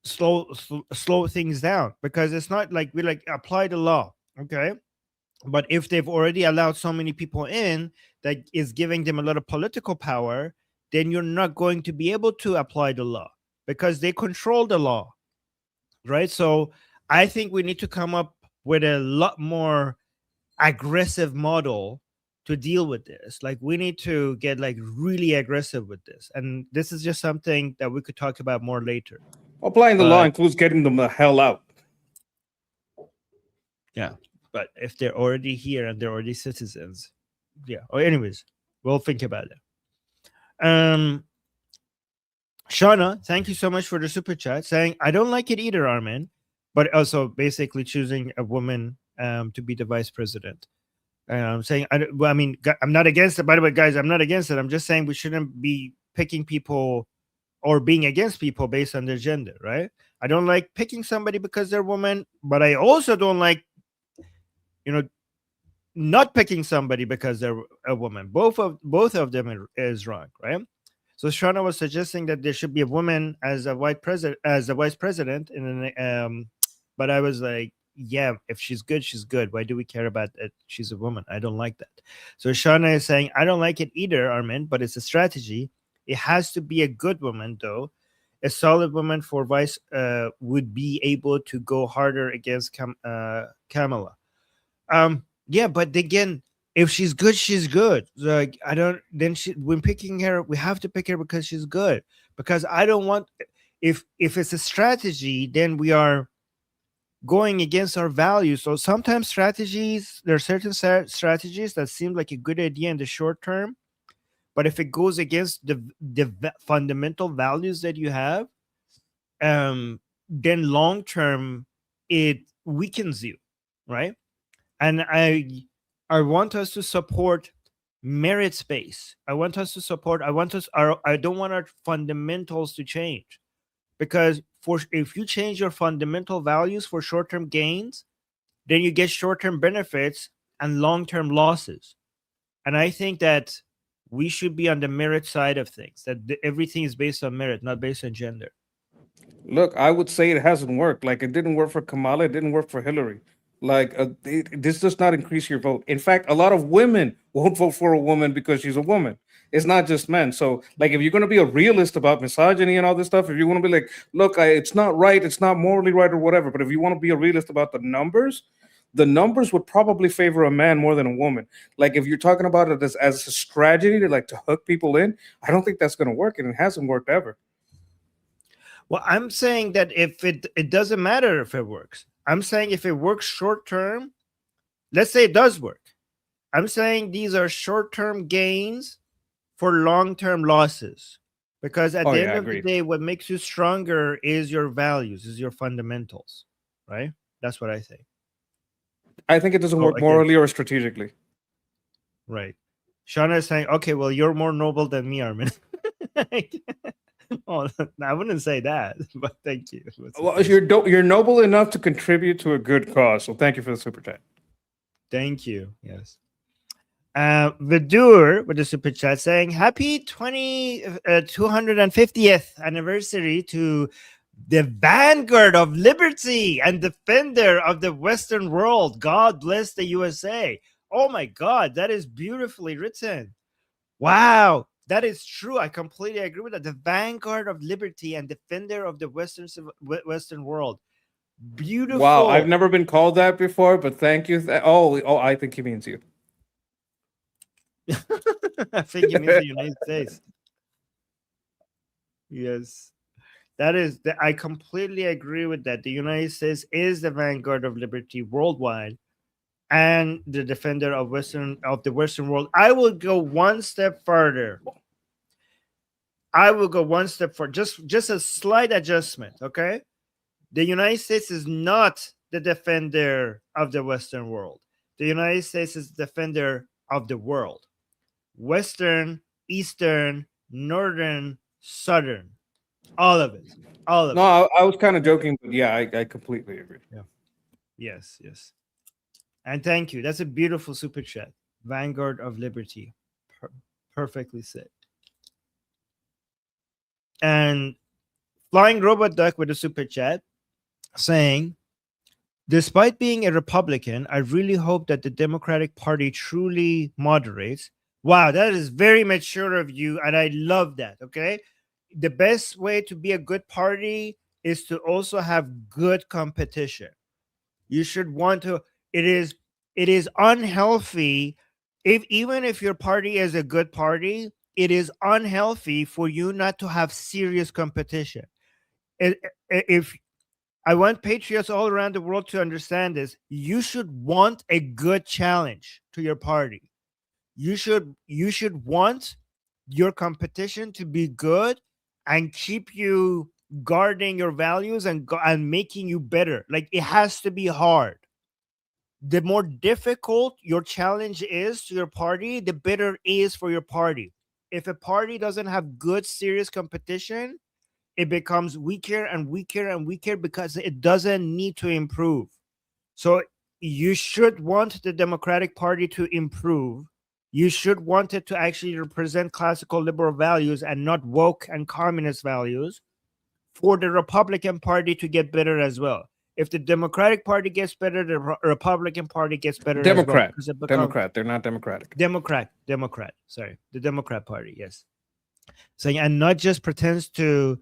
slow things down, because it's not like we apply the law, okay, but if they've already allowed so many people in that is giving them a lot of political power, then you're not going to be able to apply the law because they control the law, right? So I think we need to come up with a lot more aggressive model to deal with this. Like, we need to get really aggressive with this, and this is just something that we could talk about more later. Applying the law includes getting them the hell out. Yeah, but if they're already here and they're already citizens, yeah. Or anyways, we'll think about it. Shauna, thank you so much for the super chat, saying, I don't like it either, Armin, but also basically choosing a woman to be the vice president. Saying, I'm not against it. By the way, guys, I'm not against it. I'm just saying we shouldn't be picking people or being against people based on their gender, right? I don't like picking somebody because they're woman, but I also don't like, not picking somebody because they're a woman. Both of them is wrong, right? So Shana was suggesting that there should be a woman as a vice president, but I was like, yeah, if she's good, she's good. Why do we care about that she's a woman? I don't like that. So Shana is saying, I don't like it either, Armin, but it's a strategy. It has to be a good woman, though. A solid woman for vice would be able to go harder against Kamala. Yeah, but again, if she's good, she's good. Like, I don't. Then when picking her, we have to pick her because she's good. Because I don't want. If it's a strategy, then we are going against our values. So sometimes there are certain strategies that seem like a good idea in the short term, but if it goes against the fundamental values that you have, then long term it weakens you, right? And I want us to support merit space. I don't want our fundamentals to change, because if you change your fundamental values for short-term gains, then you get short-term benefits and long-term losses. And I think that we should be on the merit side of things, that everything is based on merit, not based on gender. Look, I would say it hasn't worked. Like, it didn't work for Kamala, it didn't work for Hillary. Like, this does not increase your vote. In fact, a lot of women won't vote for a woman because she's a woman. It's not just men. So, like, if you're going to be a realist about misogyny and all this stuff, if you want to be like, look, it's not right, it's not morally right or whatever, but if you want to be a realist about the numbers would probably favor a man more than a woman. Like, if you're talking about it as a strategy to hook people in, I don't think that's going to work, and it hasn't worked ever. Well, I'm saying that if it doesn't matter if it works. I'm saying if it works short term, let's say it does work. I'm saying these are short term gains for long term losses. Because at the end of the day, what makes you stronger is your values, is your fundamentals, right? That's what I think. I think it doesn't Oh, work I morally or strategically. Right. Shauna is saying, okay, well, you're more noble than me, Armin. Oh, I wouldn't say that, but thank you. Well, you're noble enough to contribute to a good cause. So thank you for the super chat. Thank you. Yes. Vidur with the super chat saying, happy 250th anniversary to the vanguard of liberty and defender of the Western world. God bless the USA. Oh my God, that is beautifully written. Wow, that is true. I completely agree with that. The vanguard of liberty and defender of the Western world. Beautiful. Wow, I've never been called that before, but thank you. Oh, I think he means you. I think it means the United States. Yes. I completely agree with that. The United States is the vanguard of liberty worldwide and the defender of the Western world. I will go one step further. Just a slight adjustment, okay? The United States is not the defender of the Western world. The United States is the defender of the world. Western, Eastern, Northern, Southern. All of it. All of it. No, I was kind of joking, but yeah, I completely agree. Yeah. Yes. And thank you. That's a beautiful super chat. Vanguard of Liberty. Perfectly said. And Flying Robot Duck with a super chat saying, despite being a Republican, I really hope that the Democratic Party truly moderates. Wow, that is very mature of you, and I love that. Okay. The best way to be a good party is to also have good competition. You should want to, it is unhealthy even if your party is a good party, it is unhealthy for you not to have serious competition. If I want patriots all around the world to understand this, you should want a good challenge to your party. You should want your competition to be good and keep you guarding your values and making you better. Like, it has to be hard. The more difficult your challenge is to your party, the better it is for your party. If a party doesn't have good, serious competition, it becomes weaker and weaker and weaker because it doesn't need to improve. So you should want the Democratic Party to improve. You should want it to actually represent classical liberal values and not woke and communist values, for the Republican Party to get better as well. If the Democratic Party gets better, the Republican Party gets better Democrat. as well. Democrat. They're not democratic. Democrat. Sorry. The Democrat Party, yes. Saying, and not just pretends to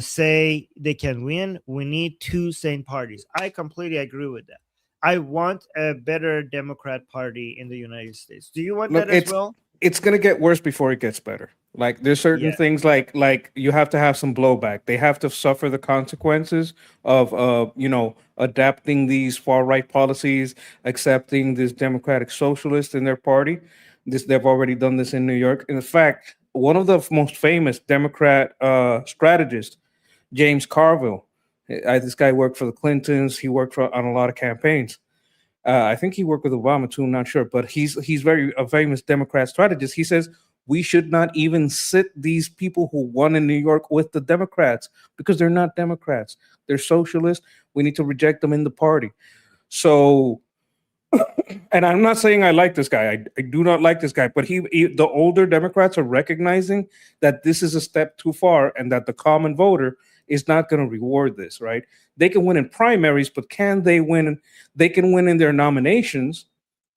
say they can win. We need two sane parties. I completely agree with that. I want a better Democrat Party in the United States. Do you want that as well? It's gonna get worse before it gets better. Like, there's certain things like you have to have some blowback. They have to suffer the consequences of adapting these far right policies, accepting this democratic socialist in their party. They've already done this in New York. In fact, one of the most famous Democrat strategists, James Carville, this guy worked for the Clintons. He worked on a lot of campaigns. I think he worked with Obama too. I'm not sure, but he's a famous Democrat strategist. He says we should not even sit these people who won in New York with the Democrats because they're not Democrats. They're socialists. We need to reject them in the party. So, and I'm not saying I like this guy. I do not like this guy, but the older Democrats are recognizing that this is a step too far and that the common voter is not going to reward this, right? They can win in primaries, but can they win? They can win in their nominations.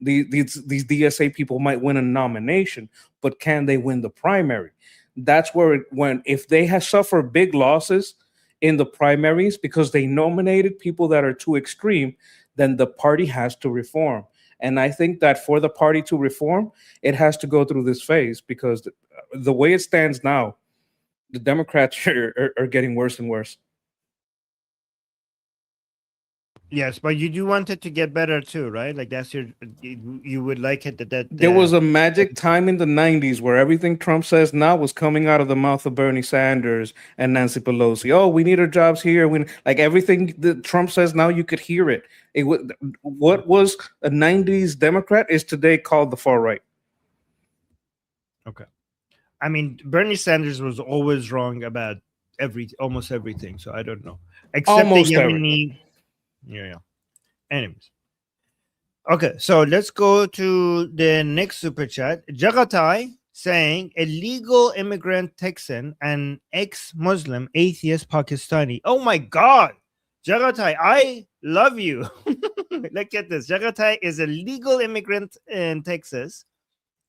These DSA people might win a nomination, but can they win the primary? That's where if they have suffered big losses in the primaries because they nominated people that are too extreme, then the party has to reform. And I think that for the party to reform, it has to go through this phase, because the way it stands now, the Democrats are getting worse and worse. Yes, but you do want it to get better too, right? Like that's your you would like it There was a magic time in the 90s where everything Trump says now was coming out of the mouth of Bernie Sanders and Nancy Pelosi. Oh, we need our jobs here. We, like everything that Trump says now, you could hear it. What was a 90s Democrat is today called the far right. Okay. I mean, Bernie Sanders was always wrong about almost everything, so I don't know. Except Almost the everything. Yemeni. Yeah. Anyways. Okay, so let's go to the next super chat. Jagatai saying a legal immigrant Texan and ex-Muslim atheist Pakistani. Oh my God, Jagatai, I love you. Look at this. Jagatai is a legal immigrant in Texas,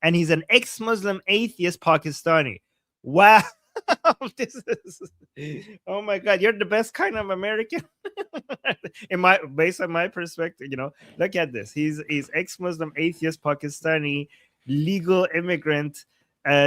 and he's an ex-Muslim atheist Pakistani. Wow. This is, oh my God, you're the best kind of American. Based on my perspective, look at this. He's ex-Muslim atheist Pakistani legal immigrant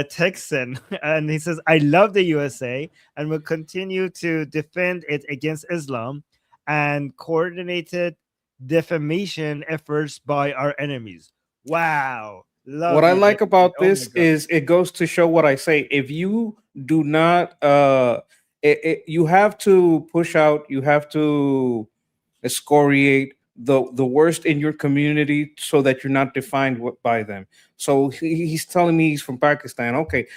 Texan, and he says, I love the USA and will continue to defend it against Islam and coordinated defamation efforts by our enemies. Wow. Love What I you, like Jagatai. about Oh my this God. is it goes to show what I say. If you do not, you have to push out, you have to excoriate the worst in your community so that you're not defined by them. So he's telling me he's from Pakistan. Okay,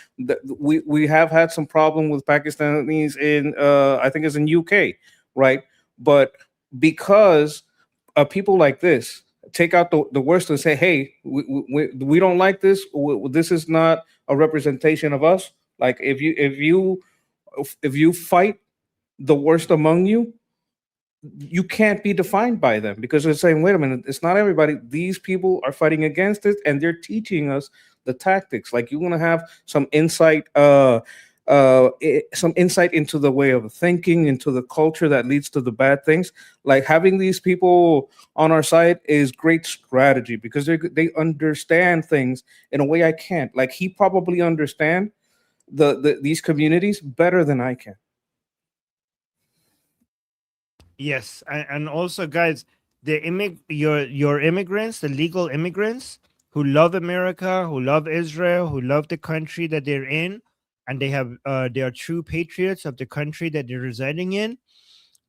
we have had some problem with Pakistanis in I think it's in UK, right? But because people like this take out the worst and say, hey, we don't like this. This is not a representation of us. Like if you fight the worst among you, you can't be defined by them because they're saying, wait a minute, it's not everybody. These people are fighting against it and they're teaching us the tactics. Like you're gonna have some insight into the way of thinking, into the culture that leads to the bad things. Like having these people on our side is great strategy because they understand things in a way I can't. Like he probably understand these communities better than I can. Yes, and also, guys, your immigrants, the legal immigrants who love America, who love Israel, who love the country that they're in, and they are true patriots of the country that they're residing in.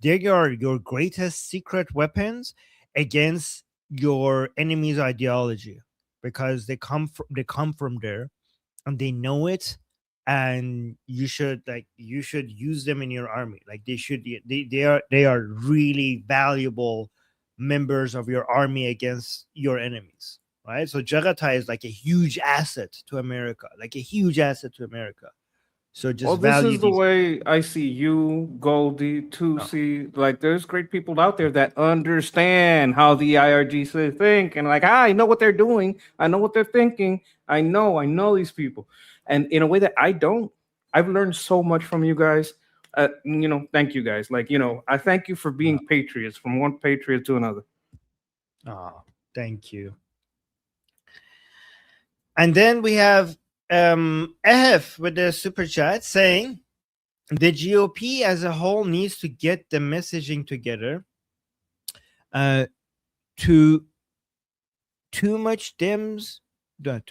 They are your greatest secret weapons against your enemy's ideology because they come from there and they know it, and you should use them in your army. Like they are really valuable members of your army against your enemies, right? So Jagatai is like a huge asset to America, like a huge asset to America. So Well, just this value is the these. way I see you, Goldie, Oh, 2C. Like, there's great people out there that understand how the IRGC think, and like, I know what they're doing. I know what they're thinking. I know these people, and in a way that I don't. I've learned so much from you guys. Thank you guys. Like, I thank you for being patriots from one patriot to another. oh, thank you. And then we have Ehef with the super chat saying the GOP as a whole needs to get the messaging together. Too much Dems.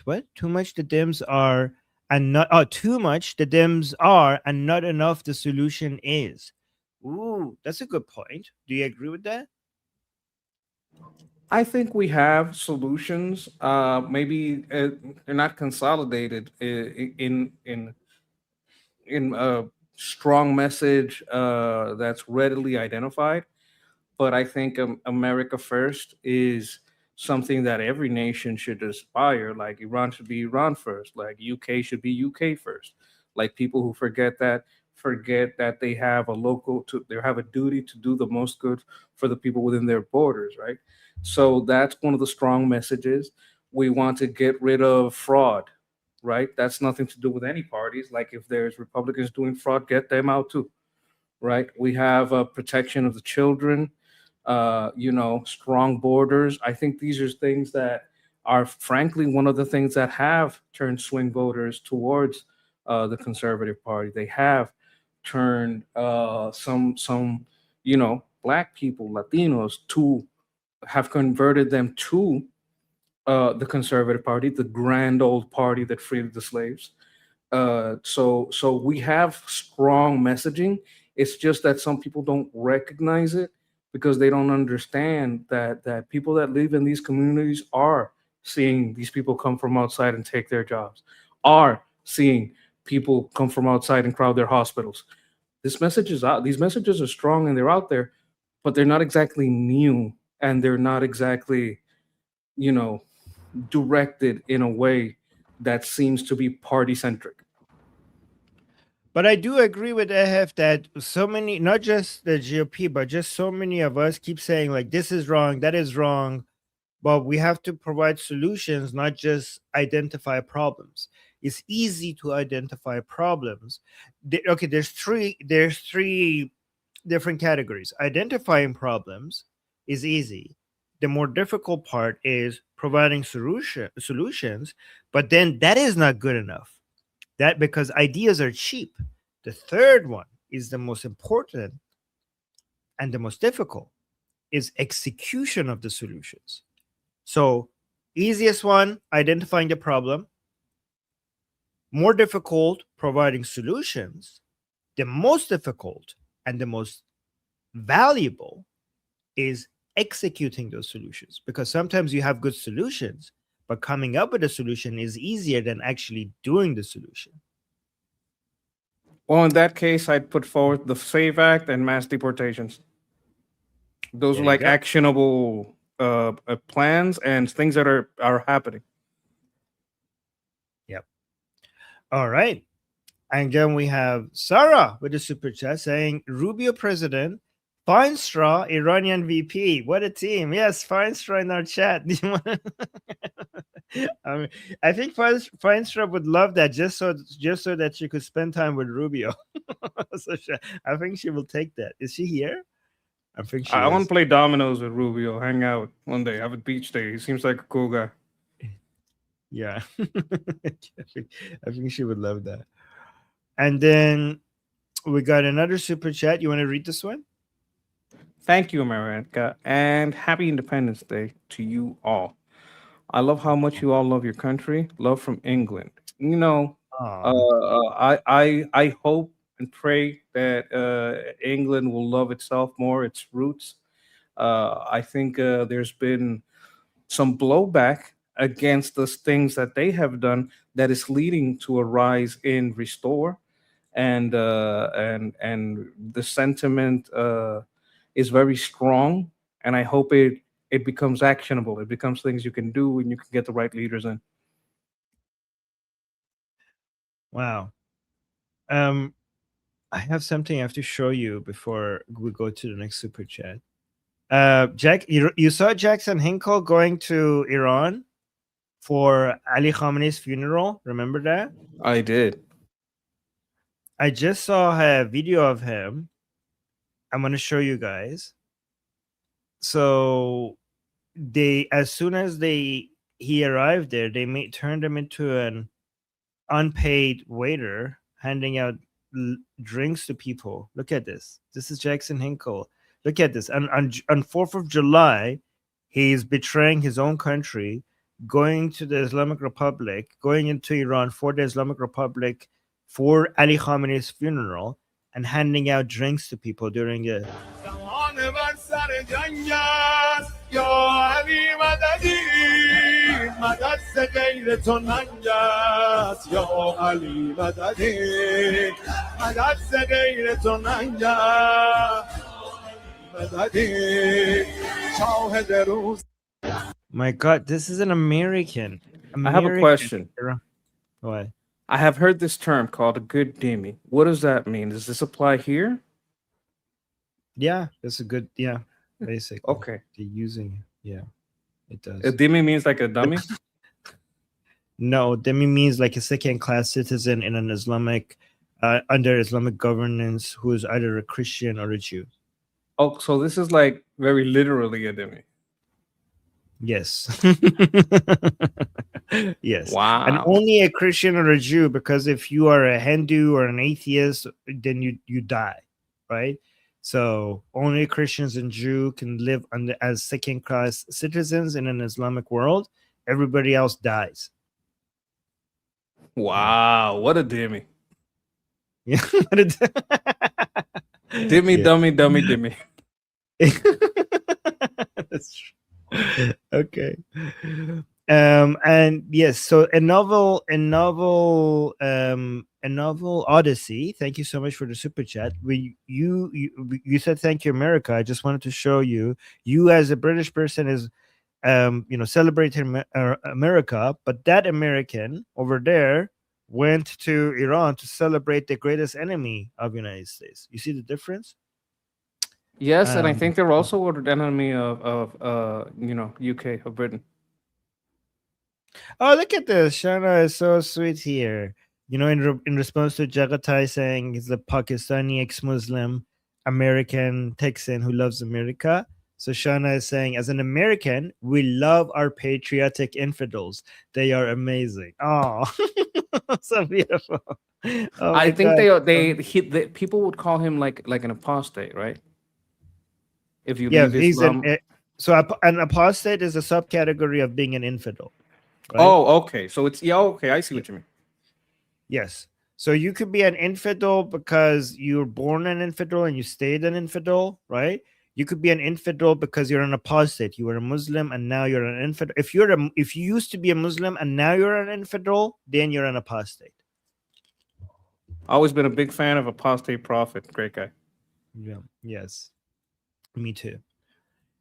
What? Too much the Dems are, and not. Oh, too much the Dems are, and not enough the solution is. Ooh, that's a good point. Do you agree with that? I think we have solutions. Maybe they're not consolidated in a strong message that's readily identified. But I think America first is something that every nation should aspire. Like Iran should be Iran first. Like UK should be UK first. Like people who forget that they have a duty to do the most good for the people within their borders, right? So that's one of the strong messages. We want to get rid of fraud, right? That's nothing to do with any parties. Like if there's Republicans doing fraud, get them out too, right? We have a protection of the children, strong borders. I think these are things that are frankly one of the things that have turned swing voters towards the conservative party. They have turned some Black people, Latinos, to have converted them to the conservative party, the grand old party that freed the slaves. So we have strong messaging. It's just that some people don't recognize it because they don't understand that people that live in these communities are seeing these people come from outside and take their jobs, are seeing people come from outside and crowd their hospitals. This message is out. These messages are strong and they're out there, but they're not exactly new, and they're not exactly, you know, directed in a way that seems to be party centric. But I do agree with Ehef that so many, not just the GOP, but just so many of us keep saying like this is wrong, that is wrong. But we have to provide solutions, not just identify problems. It's easy to identify problems. Okay, there's three different categories. Identifying problems is easy. The more difficult part is providing solutions, but then that is not good enough. That because ideas are cheap. The third one is the most important and the most difficult is execution of the solutions. So easiest one, identifying the problem. More difficult, providing solutions. The most difficult and the most valuable is executing those solutions, because sometimes you have good solutions, but coming up with a solution is easier than actually doing the solution. Well, in that case, I'd put forward the SAVE Act and mass deportations. Those There are you like go. actionable plans and things that are happening. Yep. All right. And then we have Sarah with the super chat saying Rubio president, Feinstra, Iranian VP. What a team. Yes, Feinstra in our chat. Do you want I mean, I think Feinstra would love that just so that she could spend time with Rubio. I think she will take that. Is she here? I think she I want is. to play dominoes with Rubio, hang out one day, have a beach day. He seems like a cool guy. Yeah. I think she would love that. And then we got another super chat. You want to read this one? Thank you, America, and happy Independence Day to you all. I love how much you all love your country. Love from England. You know, I hope and pray that England will love itself more, its roots. I think there's been some blowback against the things that they have done that is leading to a rise in restore, and the sentiment is very strong, and I hope it becomes actionable. It becomes things you can do, and you can get the right leaders in. Wow. I have something I have to show you before we go to the next super chat. Jack, you saw Jackson Hinkle going to Iran for Ali Khamenei's funeral. Remember that? I did. I just saw a video of him. I'm going to show you guys. So as soon as he arrived there, they turned him into an unpaid waiter handing out drinks to people. Look at this. This is Jackson Hinkle. Look at this. On 4th of July, he's betraying his own country, going to the Islamic Republic, going into Iran for the Islamic Republic for Ali Khamenei's funeral, and handing out drinks to people during the My God, this is an American. I have a question. What? I have heard this term called a good dhimmi. What does that mean? Does this apply here? Yeah, that's a good. Yeah, basically. Okay. They're using. Yeah, it does. A dhimmi means like a dummy. No, dhimmi means like a second-class citizen in an Islamic, under Islamic governance, who is either a Christian or a Jew. Oh, so this is like very literally a dhimmi. Yes. Yes. Wow. And only a Christian or a Jew, because if you are a Hindu or an atheist, then you die, right? So only Christians and Jew can live as second-class citizens in an Islamic world. Everybody else dies. Wow, what a dimmy. Yeah. Dimmy, Yeah. dummy, dummy, dimmy. That's true. Okay. And yes, so a novel Odyssey. Thank you so much for the super chat. You said thank you, America. I just wanted to show you as a British person is celebrating America, but that American over there went to Iran to celebrate the greatest enemy of the United States. You see the difference? Yes, and I think they're also an enemy of UK, of Britain. Oh, look at this. Shana is so sweet here. In response to Jagatai saying he's a Pakistani ex-Muslim American Texan who loves America. So Shana is saying, as an American, we love our patriotic infidels. They are amazing. Oh, so beautiful. Oh I my think God. they people would call him like an apostate, right? If you Yeah, leave Islam. an apostate is a subcategory of being an infidel. Right? Oh, okay. So it's okay. I see what you mean. Yes. So you could be an infidel because you were born an infidel and you stayed an infidel, right? You could be an infidel because you're an apostate. You were a Muslim and now you're an infidel. If you used to be a Muslim and now you're an infidel, then you're an apostate. Always been a big fan of Apostate Prophet. Great guy. Yeah. Yes. Me too.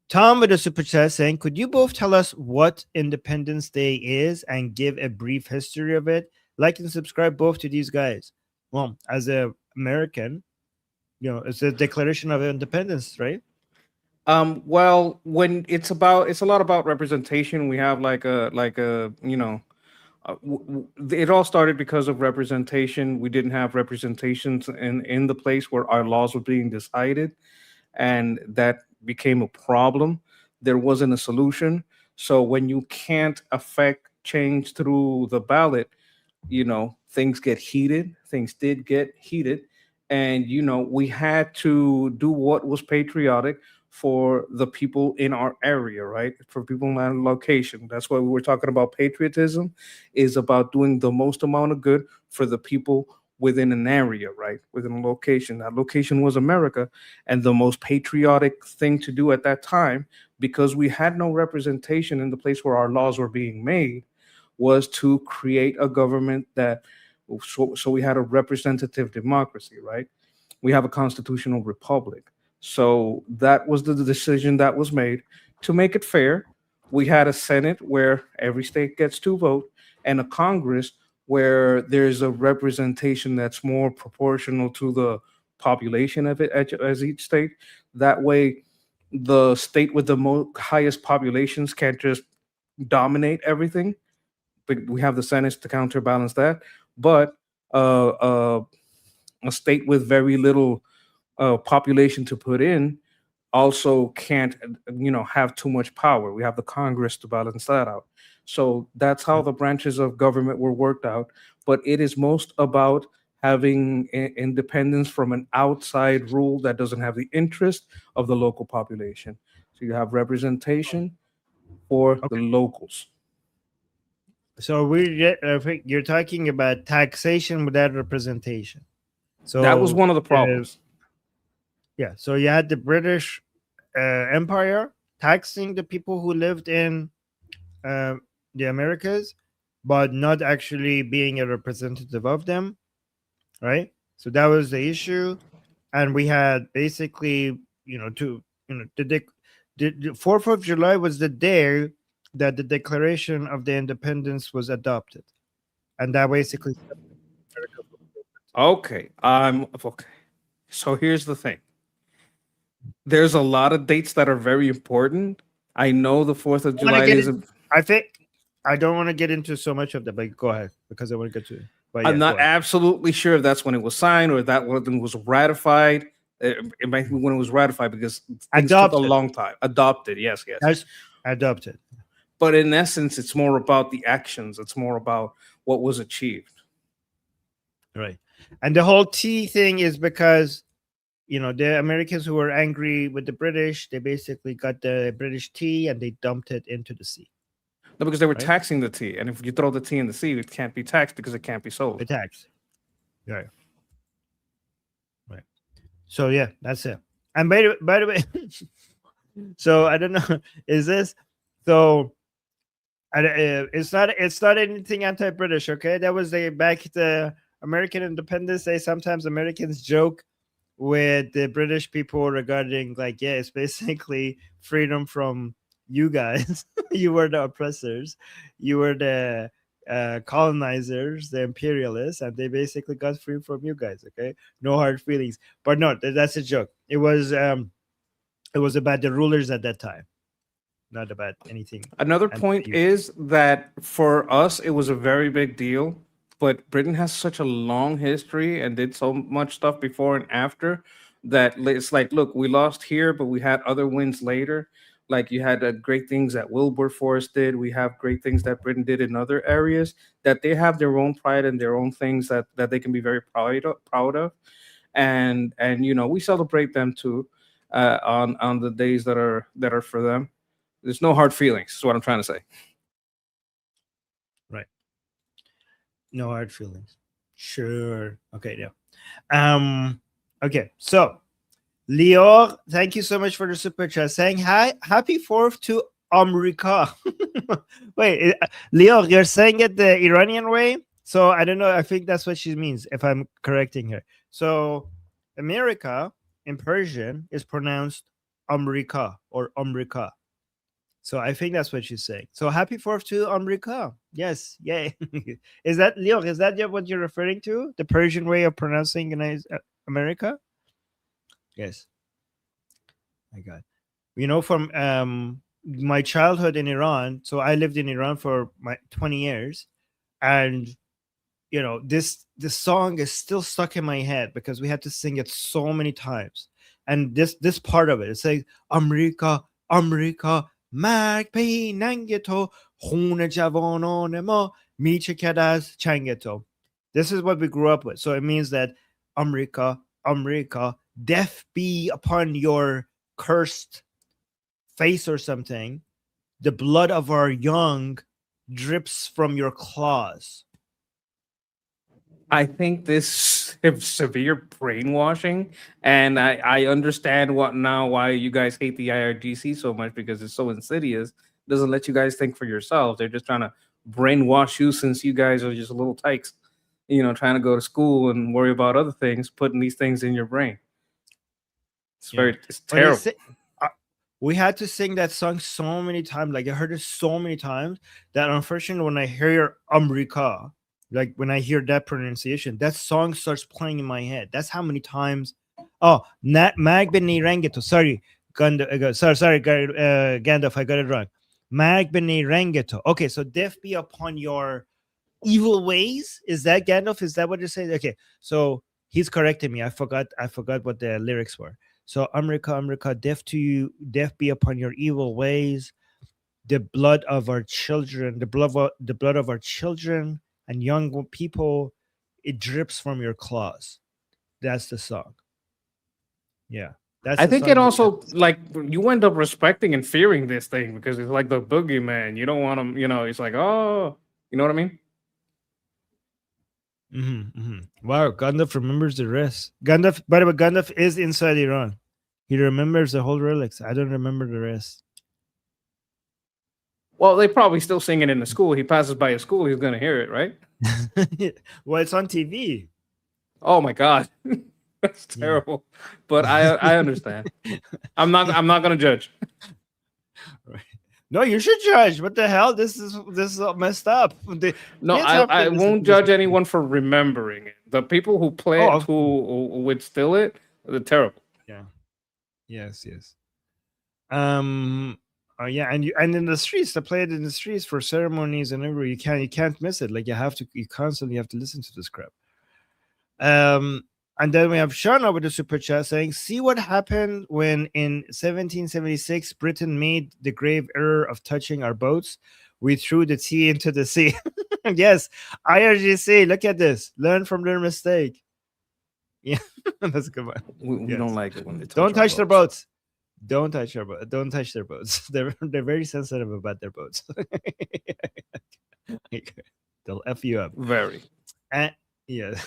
Tom with a super chat saying, could you both tell us what Independence Day is and give a brief history of it? Like and subscribe both to these guys. Well, as a American, it's a Declaration of Independence, right? Well, when it's a lot about representation. We have it all started because of representation. We didn't have representations in the place where our laws were being decided, and that became a problem. There wasn't a solution. So when you can't affect change through the ballot, things get heated. Things did get heated, and we had to do what was patriotic for the people in our area, right? For people in that location. That's why we were talking about patriotism, is about doing the most amount of good for the people within an area, right? Within a location. That location was America. And the most patriotic thing to do at that time, because we had no representation in the place where our laws were being made, was to create a government so we had a representative democracy, right? We have a constitutional republic. So that was the decision that was made to make it fair. We had a Senate where every state gets to vote, and a Congress where there's a representation that's more proportional to the population of it as each state. That way, the state with the highest populations can't just dominate everything. But we have the Senate to counterbalance that. But a state with very little population to put in also can't have too much power. We have the Congress to balance that out. So that's how the branches of government were worked out. But it is most about having independence from an outside rule that doesn't have the interest of the local population. So you have representation for the locals. So I think you're talking about taxation without representation. So that was one of the problems. Yeah. So you had the British Empire taxing the people who lived in the Americas, but not actually being a representative of them, right? So that was the issue, and we had basically, the 4th of July was the day that the Declaration of the Independence was adopted, and that basically. Okay. Okay. So here's the thing. There's a lot of dates that are very important. I know the 4th of July is. I think I don't want to get into so much of that, but go ahead because I want to get to it. But I'm not absolutely sure if that's when it was signed or that when it was ratified. It might be when it was ratified because things took a long time. Adopted, yes. That's adopted. But in essence, it's more about the actions. It's more about what was achieved. Right. And the whole T thing is because the Americans who were angry with the British, they basically got the British tea and they dumped it into the sea. No, because they were Right. taxing the tea, and if you throw the tea in the sea, it can't be taxed because it can't be sold. The tax. Right. Right. So yeah, that's it. And by the way, so I don't know, is this so? It's not anything anti-British, okay? That was back the American Independence Day. Sometimes Americans joke with the British people regarding like, yeah, it's basically freedom from you guys. You were the oppressors, you were the colonizers, the imperialists, and they basically got free from you guys. Okay, no hard feelings. But no, that's a joke. It was about the rulers at that time, not about anything. Another And point people. is that for us, it was a very big deal. But Britain has such a long history and did so much stuff before and after that it's like, look, we lost here, but we had other wins later. Like you had great things that Wilberforce did. We have great things that Britain did in other areas that they have their own pride and their own things that they can be very proud of. And we celebrate them too on the days that are for them. There's no hard feelings, is what I'm trying to say. Right. No hard feelings. Sure. Okay, yeah. Okay, so Lior, thank you so much for the super chat saying hi, happy 4th to America. Wait, Lior, you're saying it the Iranian way? So I don't know. I think that's what she means, if I'm correcting her. So America in Persian is pronounced America or America. So I think that's what she's saying. So happy 4th to America. Yes, yay. Is that, Leo, is that what you're referring to? The Persian way of pronouncing America? Yes. My God. From my childhood in Iran, so I lived in Iran for my 20 years. And, this song is still stuck in my head because we had to sing it so many times. And this part of it says, America, America, مرگ پی ننگ تو خون جوانان ما میچکد از چنگ تو. This is what we grew up with. So it means that America, America, death be upon your cursed face or something. The blood of our young drips from your claws. I think this is severe brainwashing, and I understand why you guys hate the IRGC so much, because it's so insidious. It doesn't let you guys think for yourselves. They're just trying to brainwash you, since you guys are just little tykes, trying to go to school and worry about other things, putting these things in your brain. It's terrible. We had to sing that song so many times. Like I heard it so many times that unfortunately when I hear America, like when I hear that pronunciation, that song starts playing in my head. That's how many times. Oh, Magbeni Rangeto. Sorry, Gandalf, I got it wrong. Magbeni Rangeto. Okay, so death be upon your evil ways. Is that Gandalf? Is that what you're saying? Okay, so he's correcting me. I forgot what the lyrics were. So America, America, death to you, death be upon your evil ways. The blood of our children, the blood of our children and young people, it drips from your claws. That's the song. Yeah. I think it also, like, you end up respecting and fearing this thing because it's like the boogeyman. You don't want him, it's like, oh, you know what I mean? Wow, Gandalf remembers the rest. Gandalf, by the way, Gandalf is inside Iran. He remembers the whole relics. I don't remember the rest. Well, they probably still sing it in the school. He passes by a school, he's going to hear it, right? Well, it's on TV. Oh my God, that's terrible. Yeah. But I understand. I'm not going to judge. Right. No, you should judge. What the hell? This is messed up. I won't judge anyone for remembering it. The people who play it, who would steal it, they're terrible. Yeah. Yes. Yeah, and in the streets, they play it in the streets for ceremonies and everywhere. You can't miss it. Like you constantly have to listen to this crap. And then we have Shana with the super chat saying, see what happened when in 1776 Britain made the grave error of touching our boats. We threw the tea into the sea. Yes, IRGC, look at this. Learn from their mistake. Yeah, that's a good one. We Yes. don't like it when they Don't our touch their boats. Don't touch their boat. Don't touch their boats. They're very sensitive about their boats. They'll F you up. Very. And yeah.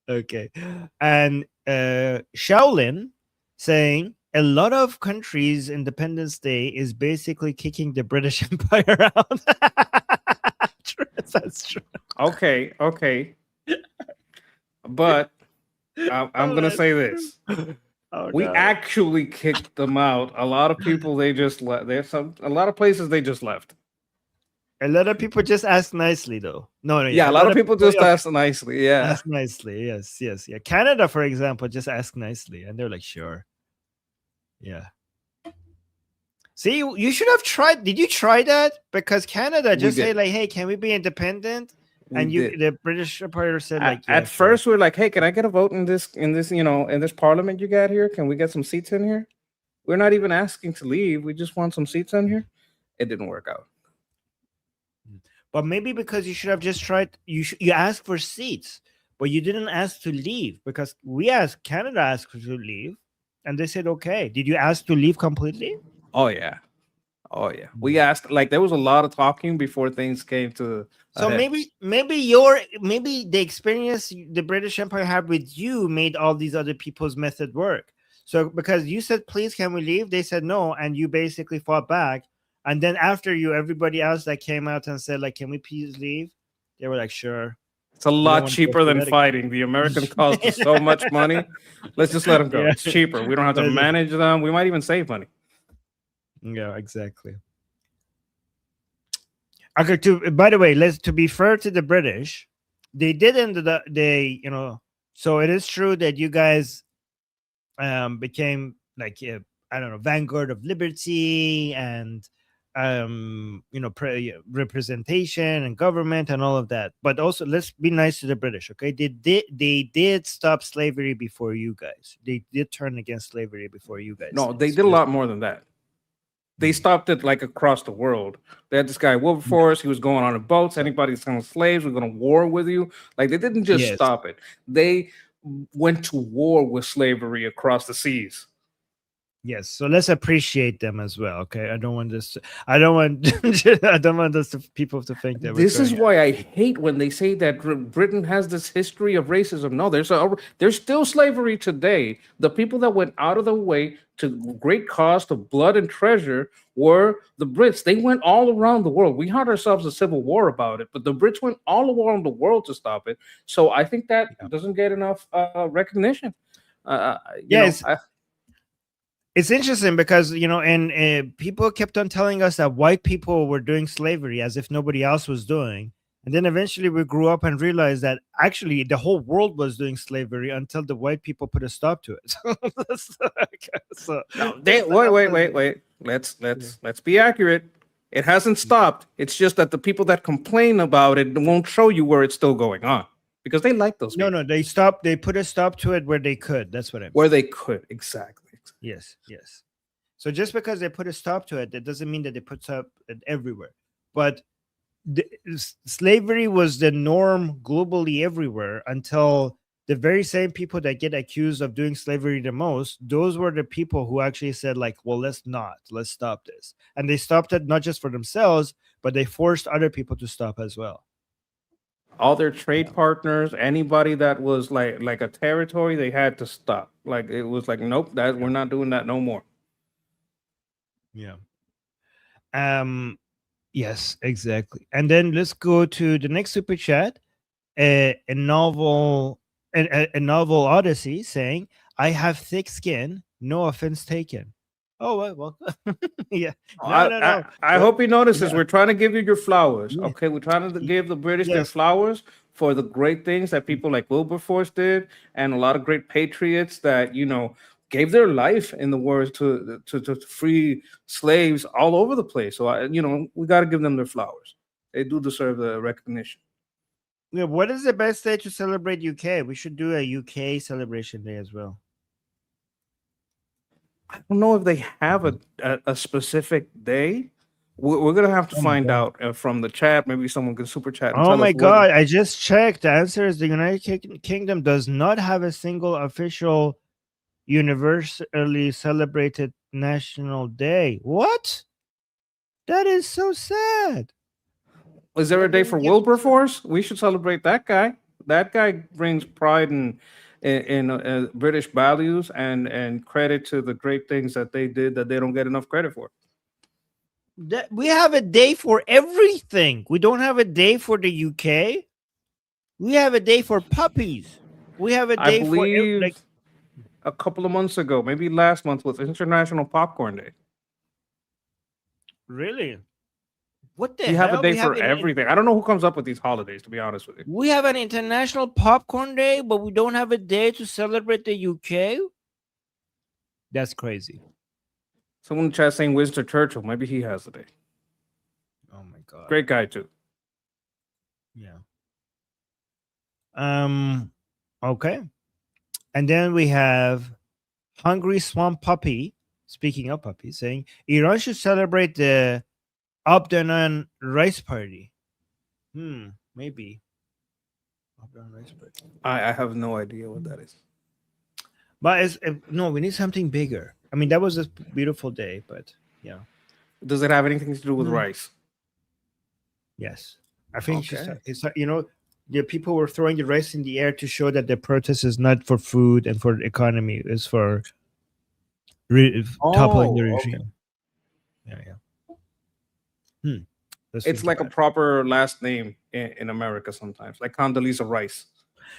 Okay. And Shaolin saying a lot of countries' Independence Day is basically kicking the British Empire out. True, that's true. Okay. But I'm gonna say this: Oh, we no. actually kicked them out. A lot of people they just left. There's a lot of places they just left. A lot of people just ask nicely, though. No, Yeah, a lot of people just yeah, ask nicely. Yeah. ask nicely. Yes. Yeah. Canada, for example, just ask nicely, and they're like, sure. Yeah. See, you should have tried. Did you try that? Because Canada just say did. like, "Hey, can we be independent?" We And did. the British Empire said like, "Yeah, At sure." first we were like, hey, can I get a vote in this in this parliament you got here? Can we get some seats in here? We're not even asking to leave. We just want some seats in here. It didn't work out. But maybe because you should have just tried. You asked for seats, but you didn't ask to leave because Canada asked to leave, and they said okay. Did you ask to leave completely? Oh yeah. We asked, like, there was a lot of talking before things came to So a head. maybe the experience the British Empire had with you made all these other people's method work. So because you said, please, can we leave? They said no, and you basically fought back. And then after you, everybody else that came out and said, like, can we please leave? They were like, sure. It's a don't lot want to go cheaper through than that again. fighting. The American cost us so much money. Let's just let them go. Yeah. It's cheaper. We don't have to Let's just- manage them. We might even save money. Yeah, exactly. Okay, by the way, to be fair to the British, they did so it is true that you guys became like I don't know, vanguard of liberty and representation and government and all of that. But also, let's be nice to the British, okay? They did stop slavery before you guys. They did turn against slavery before you guys. No, they did a lot more than that. They stopped it like across the world. They had this guy Wilberforce. He was going on boats. Anybody selling slaves, we're going to war with you. Like, they didn't just Yes. stop it. They went to war with slavery across the seas. Yes, so let's appreciate them as well. Okay, I don't want I don't want people to think that This is why I hate when they say that Britain has this history of racism. No, there's still slavery today. The people that went out of their way to great cost of blood and treasure were the Brits. They went all around the world. We had ourselves a civil war about it, but the Brits went all around the world to stop it. So I think that doesn't get enough recognition. Yes. It's interesting because, and people kept on telling us that white people were doing slavery as if nobody else was doing. And then eventually we grew up and realized that actually the whole world was doing slavery until the white people put a stop to it. Wait. Let's be accurate. It hasn't stopped. It's just that the people that complain about it won't show you where it's still going on because they like those people. No, they stopped. They put a stop to it where they could. That's what I mean. Where they could, exactly. Yes. So just because they put a stop to it, that doesn't mean that they put stop it everywhere. But slavery was the norm globally everywhere until the very same people that get accused of doing slavery the most, those were the people who actually said, like, well, let's stop this. And they stopped it not just for themselves, but they forced other people to stop as well. All their trade partners, anybody that was like a territory, they had to stop. Like, it was like, nope, we're not doing that no more. Yeah. Yes, exactly. And then let's go to the next super chat. A novel Odyssey saying, "I have thick skin. No offense taken." Oh, well, yeah. No. I hope he notices we're trying to give you your flowers. Yeah. Okay, we're trying to give the British their Yes. flowers for the great things that people like Wilberforce did, and a lot of great patriots that gave their life in the wars to free slaves all over the place. So we got to give them their flowers. They do deserve the recognition. Yeah, what is the best day to celebrate UK? We should do a UK celebration day as well. I don't know if they have a specific day, We're gonna have to Oh my find God. out from the chat. Maybe someone can super chat and Oh tell my us what. God, I just checked. The answer is the United Kingdom does not have a single official universally celebrated national day. What? That is so sad. Is there a Let day me for get Wilberforce? We should celebrate that guy. That guy brings pride in British values and credit to the great things that they did that they don't get enough credit for. that. We have a day for everything. We don't have a day for the UK. We have a day for puppies. We have a I day for believe a couple of months ago, maybe last month, was International Popcorn Day. really. What the We have a hell? day for everything. I don't know who comes up with these holidays, to be honest with you. We have an international popcorn day, but we don't have a day to celebrate the UK. That's crazy. Someone in the chat saying Winston Churchill. Maybe he has a day. Oh my God. Great guy too. Yeah. Okay. And then we have Hungry Swamp Puppy, speaking of puppies, saying Iran should celebrate the Abdanan rice party. Maybe. Abdanan rice party. I have no idea what that is. But no, we need something bigger. I mean, that was a beautiful day, but yeah. Does it have anything to do with rice? Yes. I think Okay. it's the people were throwing the rice in the air to show that the protest is not for food and for the economy. It's for toppling the regime. Yeah. Let's It's think like a about it. proper last name in America sometimes. Like Condoleezza Rice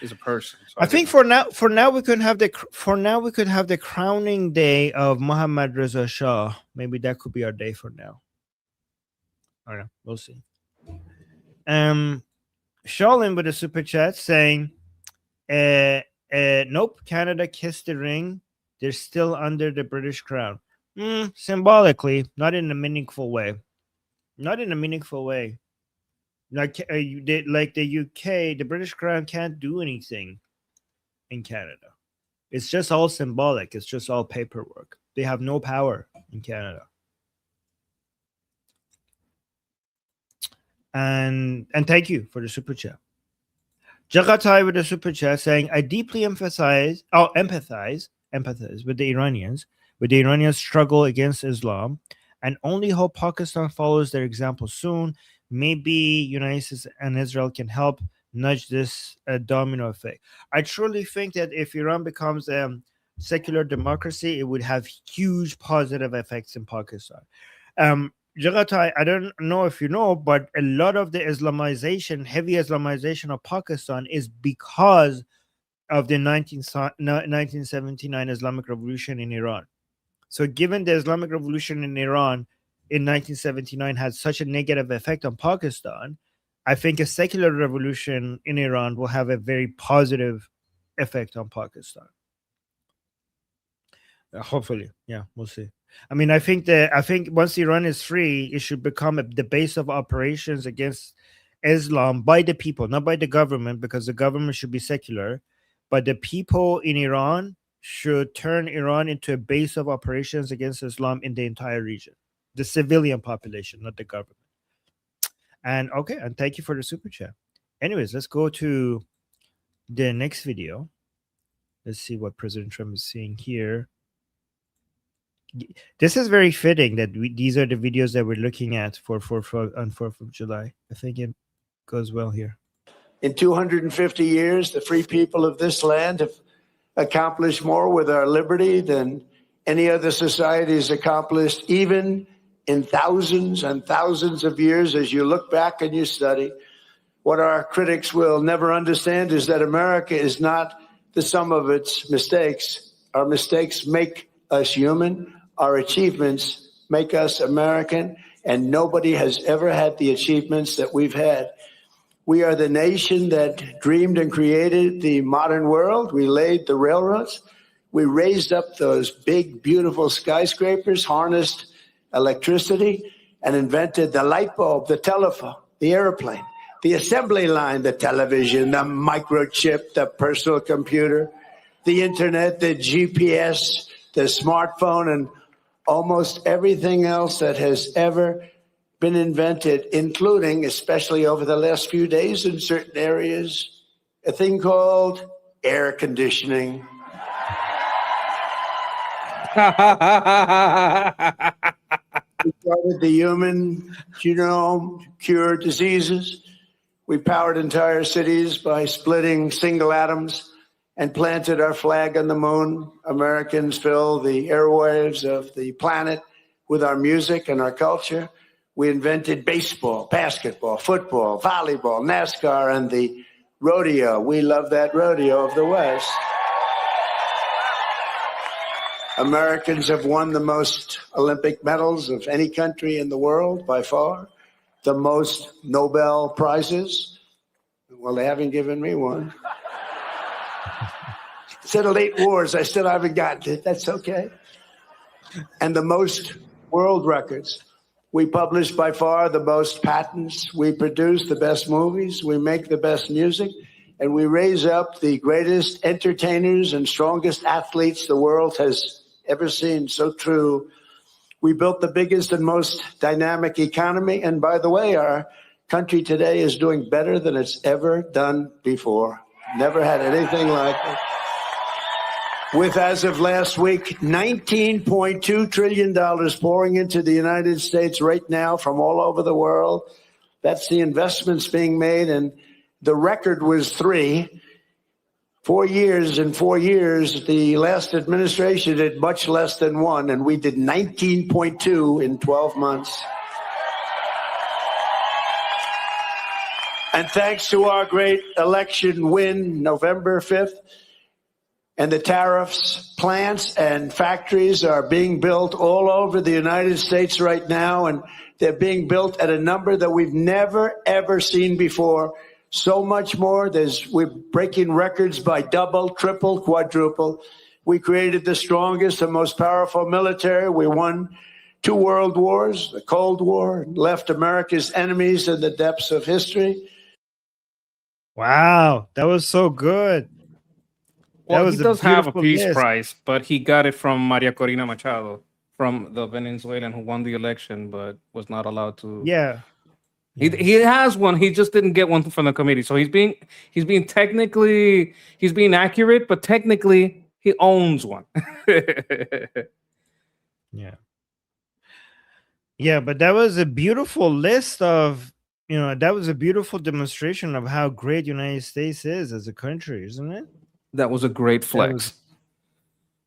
is a person. So I think for now we could have the crowning day of Mohammad Reza Shah. Maybe that could be our day for now. I don't know. We'll see. Sholin with a super chat saying, nope, Canada kissed the ring. They're still under the British crown. Symbolically, not in a meaningful way. Not in a meaningful way. Like like the UK, the British crown can't do anything in Canada. It's just all symbolic. It's just all paperwork. They have no power in Canada. And thank you for the super chat. Jagatai with the super chat saying, I deeply empathize with the Iranians' struggle against Islam, and only hope Pakistan follows their example soon. Maybe United States and Israel can help nudge this domino effect. I truly think that if Iran becomes a secular democracy, it would have huge positive effects in Pakistan. Jagatai, I don't know if you know, but a lot of the heavy Islamization of Pakistan is because of the 1979 Islamic Revolution in Iran. So given the Islamic Revolution in Iran in 1979 had such a negative effect on Pakistan, I think a secular revolution in Iran will have a very positive effect on Pakistan. Hopefully, yeah, we'll see. I mean, I think once Iran is free, it should become the base of operations against Islam by the people, not by the government, because the government should be secular. But the people in Iran should turn Iran into a base of operations against Islam in the entire region, the civilian population, not the government. And okay, and thank you for the super chat. Anyways, let's go to the next video. Let's see what President Trump is seeing here. This is very fitting that these are the videos that we're looking at on 4th of July. I think it goes well here. In 250 years, the free people of this land have accomplished more with our liberty than any other society has accomplished, even in thousands and thousands of years. As you look back and you study, what our critics will never understand is that America is not the sum of its mistakes. Our mistakes make us human. Our achievements make us American, and nobody has ever had the achievements that we've had. We are the nation that dreamed and created the modern world. We laid the railroads. We raised up those big, beautiful skyscrapers, harnessed electricity, and invented the light bulb, the telephone, the airplane, the assembly line, the television, the microchip, the personal computer, the internet, the GPS, the smartphone, and almost everything else that has ever been invented, including, especially over the last few days in certain areas, a thing called air conditioning. We started the human genome to cure diseases. We powered entire cities by splitting single atoms and planted our flag on the moon. Americans fill the airwaves of the planet with our music and our culture. We invented baseball, basketball, football, volleyball, NASCAR, and the rodeo. We love that rodeo of the West. Americans have won the most Olympic medals of any country in the world by far, the most Nobel Prizes. Well, they haven't given me one. Settled 8 wars. I still haven't gotten it. That's okay. And the most world records. We publish by far the most patents. We produce the best movies. We make the best music. And we raise up the greatest entertainers and strongest athletes the world has ever seen. So true. We built the biggest and most dynamic economy. And by the way, our country today is doing better than it's ever done before. Never had anything like it. With, as of last week, $19.2 trillion pouring into the United States right now from all over the world. That's the investments being made. And the record was 3. 4 years. In 4 years, the last administration did much less than 1, and we did 19.2 in 12 months. And thanks to our great election win, November 5th, and the tariffs, plants and factories are being built all over the United States right now, and they're being built at a number that we've never, ever seen before. So much more. We're breaking records by double, triple, quadruple. We created the strongest and most powerful military. We won 2 world wars, the Cold War, left America's enemies in the depths of history. Wow, that was so good. Well, he does have a Peace Prize, but he got it from Maria Corina Machado, from the Venezuelan who won the election, but was not allowed to. Yeah. He has one. He just didn't get one from the committee. So he's being accurate, but technically he owns one. Yeah. Yeah, but that was a beautiful list of, that was a beautiful demonstration of how great United States is as a country, isn't it? That was a great flex.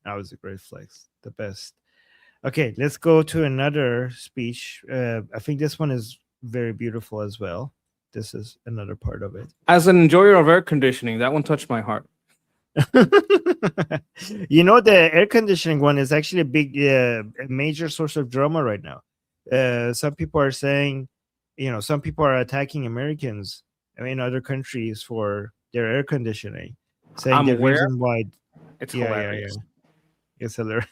That was a great flex. The best. Okay, let's go to another speech. I think this one is very beautiful as well. This is another part of it. As an enjoyer of air conditioning, that one touched my heart. The air conditioning one is actually a major source of drama right now. Some people are saying, some people are attacking Americans in other countries for their air conditioning, saying I'm the aware. reason why It's hilarious. It's hilarious.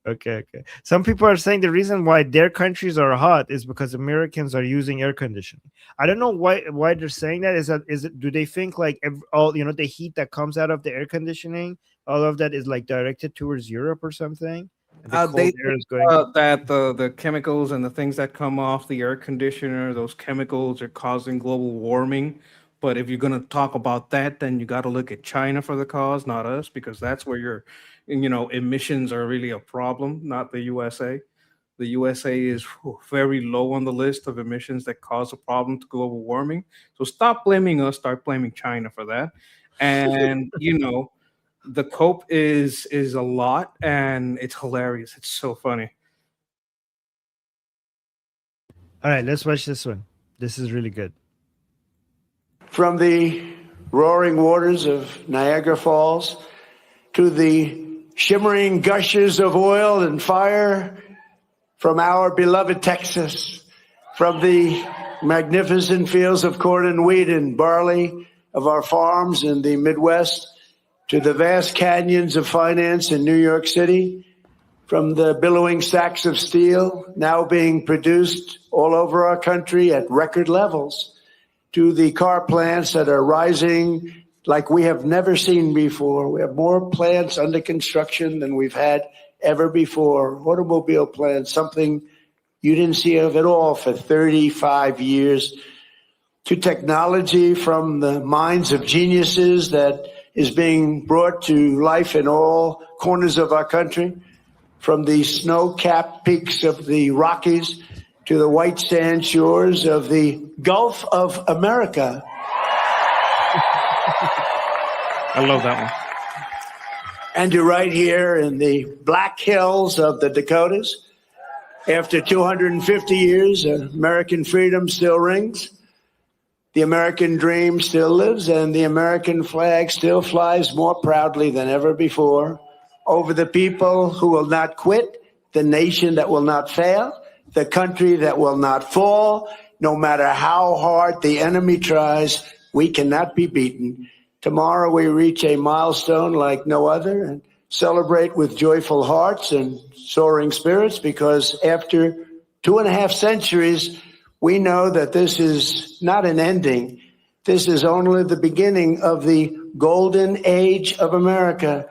Okay. Some people are saying the reason why their countries are hot is because Americans are using air conditioning. I don't know why they're saying that. Do they think like all the heat that comes out of the air conditioning, all of that is like directed towards Europe or something? They that the chemicals and the things that come off the air conditioner, those chemicals are causing global warming. But if you're going to talk about that, then you got to look at China for the cause, not us, because that's where your emissions are really a problem, not the USA. The USA is very low on the list of emissions that cause a problem to global warming. So stop blaming us, start blaming China for that. And, the cope is a lot, and it's hilarious. It's so funny. All right, let's watch this one. This is really good. From the roaring waters of Niagara Falls to the shimmering gushes of oil and fire from our beloved Texas, from the magnificent fields of corn and wheat and barley of our farms in the Midwest, to the vast canyons of finance in New York City, from the billowing sacks of steel now being produced all over our country at record levels, to the car plants that are rising like we have never seen before. We have more plants under construction than we've had ever before. Automobile plants, something you didn't see of at all for 35 years, to technology from the minds of geniuses that is being brought to life in all corners of our country, from the snow-capped peaks of the Rockies to the white sand shores of the Gulf of America. I love that one. And you're right here in the Black Hills of the Dakotas. After 250 years, American freedom still rings. The American dream still lives, and the American flag still flies more proudly than ever before over the people who will not quit, the nation that will not fail, the country that will not fall. No matter how hard the enemy tries, we cannot be beaten. Tomorrow we reach a milestone like no other and celebrate with joyful hearts and soaring spirits, because after 2.5 centuries, we know that this is not an ending. This is only the beginning of the golden age of America.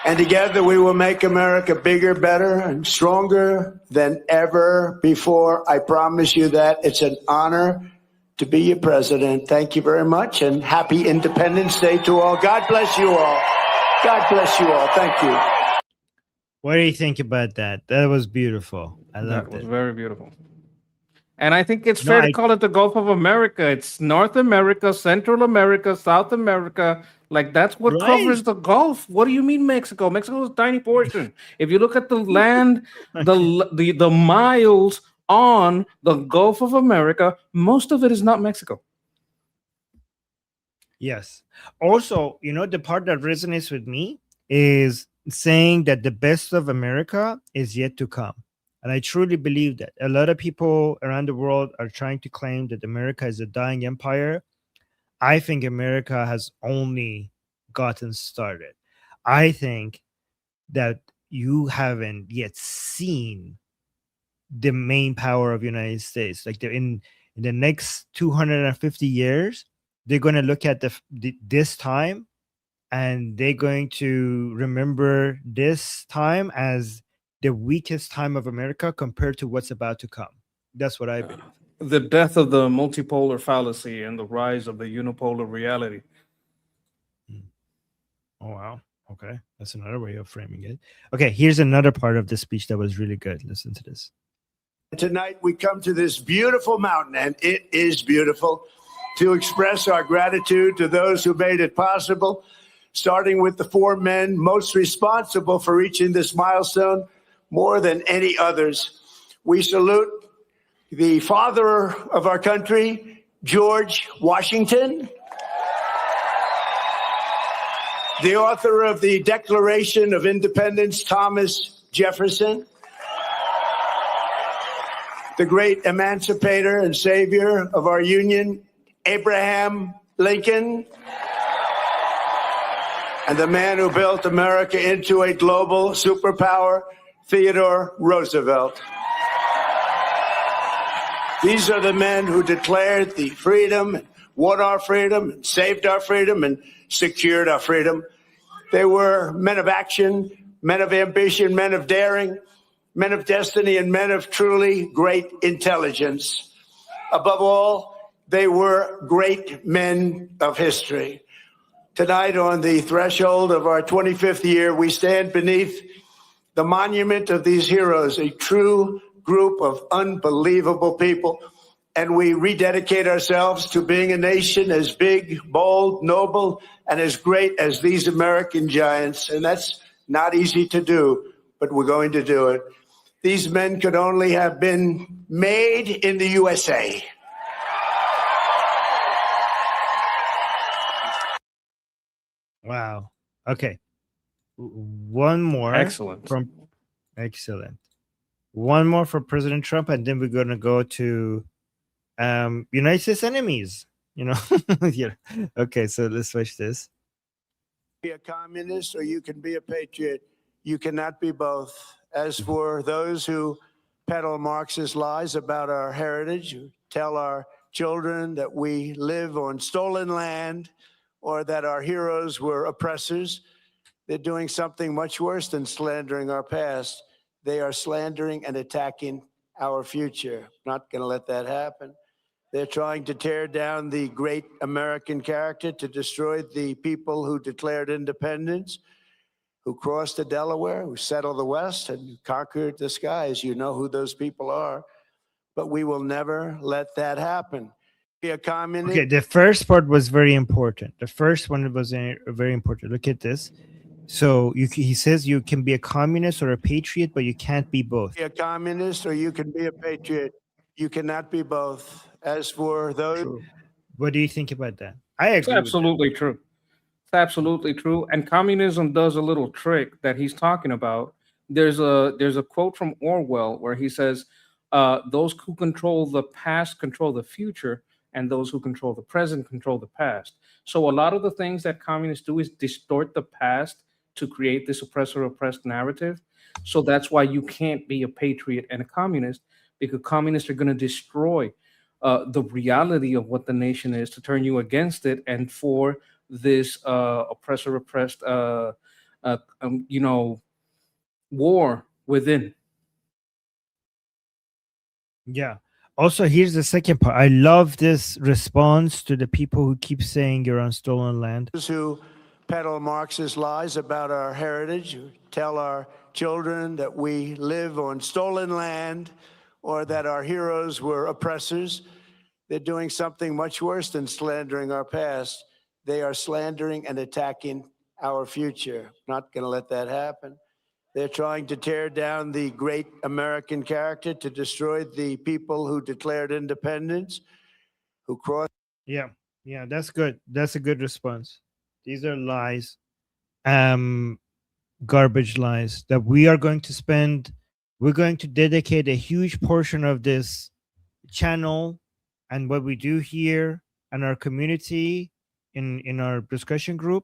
And together we will make America bigger, better, and stronger than ever before. I promise you that. It's an honor to be your president. Thank you very much, and happy Independence Day to all. God bless you all. God bless you all. Thank you. What do you think about that? That was beautiful. I loved That was it. very beautiful. And I think it's fair to call it the Gulf of America. It's North America, Central America, South America. Like, that's what covers the Gulf. What do you mean Mexico? Mexico is a tiny portion. If you look at the land, the miles on the Gulf of America, most of it is not Mexico. Yes. Also, you know, the part that resonates with me is saying that the best of America is yet to come. And I truly believe that. A lot of people around the world are trying to claim that America is a dying empire. I think America has only gotten started. I think that you haven't yet seen the main power of the United States. Like, in the next 250 years, they're going to look at this time, and they're going to remember this time as the weakest time of America compared to what's about to come. That's what I believe. The death of the multipolar fallacy and the rise of the unipolar reality. Oh, wow. Okay. That's another way of framing it. Okay. Here's another part of the speech that was really good. Listen to this. Tonight we come to this beautiful mountain, and it is beautiful, to express our gratitude to those who made it possible, starting with the 4 men most responsible for reaching this milestone more than any others. We salute the father of our country, George Washington, the author of the Declaration of Independence, Thomas Jefferson, the great emancipator and savior of our union, Abraham Lincoln, and the man who built America into a global superpower, Theodore Roosevelt. These are the men who declared the freedom, won our freedom, and saved our freedom, and secured our freedom. They were men of action, men of ambition, men of daring, men of destiny, and men of truly great intelligence. Above all, they were great men of history. Tonight, on the threshold of our 25th year, we stand beneath the monument of these heroes, a true group of unbelievable people, and we rededicate ourselves to being a nation as big, bold, noble, and as great as these American giants. And that's not easy to do, but we're going to do it. These men could only have been made in the USA. Wow. Okay. One more. Excellent. Excellent. One more for President Trump, and then we're going to go to United States enemies. You know. Yeah. Okay. So let's switch this. Be a communist, or you can be a patriot. You cannot be both. As for those who peddle Marxist lies about our heritage, who tell our children that we live on stolen land, or that our heroes were oppressors, they're doing something much worse than slandering our past. They are slandering and attacking our future. Not going to let that happen. They're trying to tear down the great American character, to destroy the people who declared independence, who crossed the Delaware, who settled the West, and conquered the skies. You know who those people are. But we will never let that happen. Be a communist. Okay, the first part was very important. The first one was very important. Look at this. So he says you can be a communist or a patriot, but you can't be both. Be a communist or you can be a patriot. You cannot be both. As for those, True. What do you think about that? I It's agree. absolutely true. It's absolutely true. And communism does a little trick that he's talking about. There's a quote from Orwell where he says, "Those who control the past control the future, and those who control the present control the past." So a lot of the things that communists do is distort the past to create this oppressor-oppressed narrative. So that's why you can't be a patriot and a communist, because communists are going to destroy the reality of what the nation is, to turn you against it, and for this oppressor-oppressed, war within. Yeah. Also, here's the second part. I love this response to the people who keep saying you're on stolen land. who peddle Marxist lies about our heritage, who tell our children that we live on stolen land or that our heroes were oppressors, they're doing something much worse than slandering our past. They are slandering and attacking our future. Not going to let that happen. They're trying to tear down the great American character, to destroy the people who declared independence, who crossed. Yeah. Yeah, that's good. That's a good response. These are lies. Garbage lies that we're going to dedicate a huge portion of this channel and what we do here and our community in our discussion group,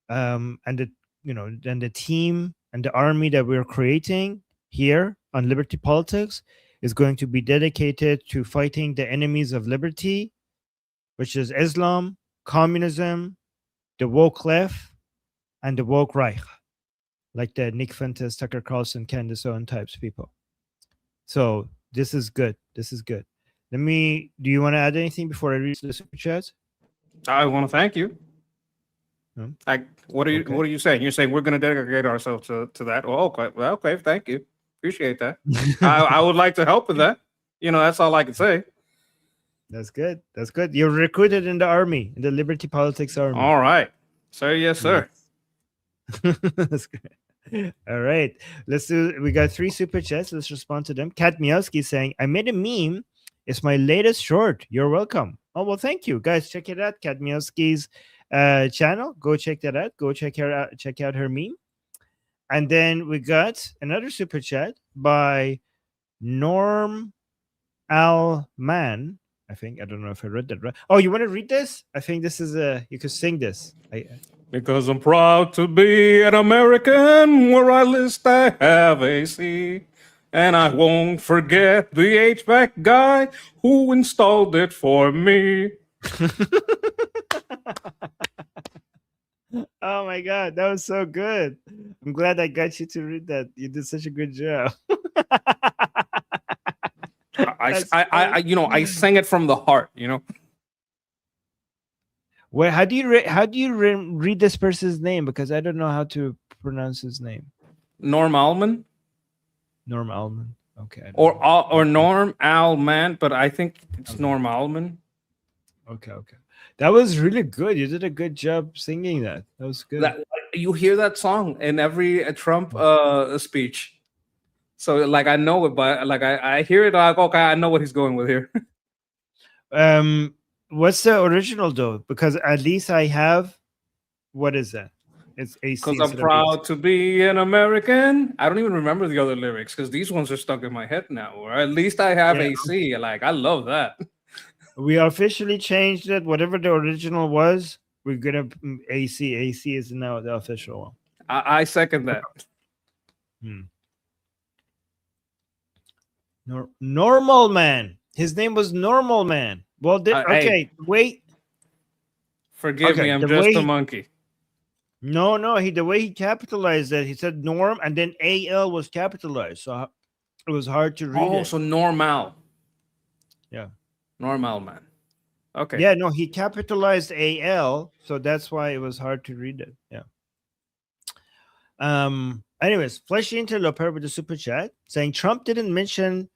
and the team and the army that we're creating here on Liberty Politics is going to be dedicated to fighting the enemies of liberty, which is Islam, communism, the woke left, and the woke Reich, like the Nick Fuentes, Tucker Carlson, Candace Owen types people. So this is good. This is good. Do you want to add anything before I read the super chats? I want to thank you. What are you saying? You're saying we're going to dedicate ourselves to that? Oh, okay. Well, okay. Thank you. Appreciate that. I would like to help with that. That's all I can say. That's good. That's good. You're recruited in the army, in the Liberty Politics Army. All right. Sir, yes, sir. That's good. All right. We got 3 super chats. Let's respond to them. Kat Miowski saying, I made a meme. It's my latest short. You're welcome. Oh, well, thank you. Guys, check it out. Kat Miowski's channel. Go check that out. Go check out her meme. And then we got another super chat by Norm Alman. I think. I don't know if I read that right. Oh, you want to read this? I think this is you could sing this. Because I'm proud to be an American, where I list I have AC. And I won't forget the HVAC guy who installed it for me. Oh my God, that was so good. I'm glad I got you to read that. You did such a good job. I sang it from the heart, Wait, how do you read this person's name? Because I don't know how to pronounce his name. Norm Alman. Norm Alman. Okay. Or Norm Alman, but I think it's Norm Alman. Okay. That was really good. You did a good job singing that. That was good. You hear that song in every Trump speech. So I know it, but I hear it, okay, I know what he's going with here. What's the original though? Because at least I have. What is that? It's AC. Because I'm proud to be an American. I don't even remember the other lyrics because these ones are stuck in my head now. Or at least I have AC. I love that. We officially changed it. Whatever the original was, we're gonna AC. AC is now the official one. I second that. Normal Man. His name was Normal Man. Well, okay, wait. Forgive me, I'm just a monkey. No. The way he capitalized it, he said norm, and then AL was capitalized, so it was hard to read Oh, it. so normal. Yeah. Normal, man. Okay. Yeah, no, he capitalized AL, so that's why it was hard to read it. Yeah. Anyways, Fleshy Interloper with the super chat saying Trump didn't mention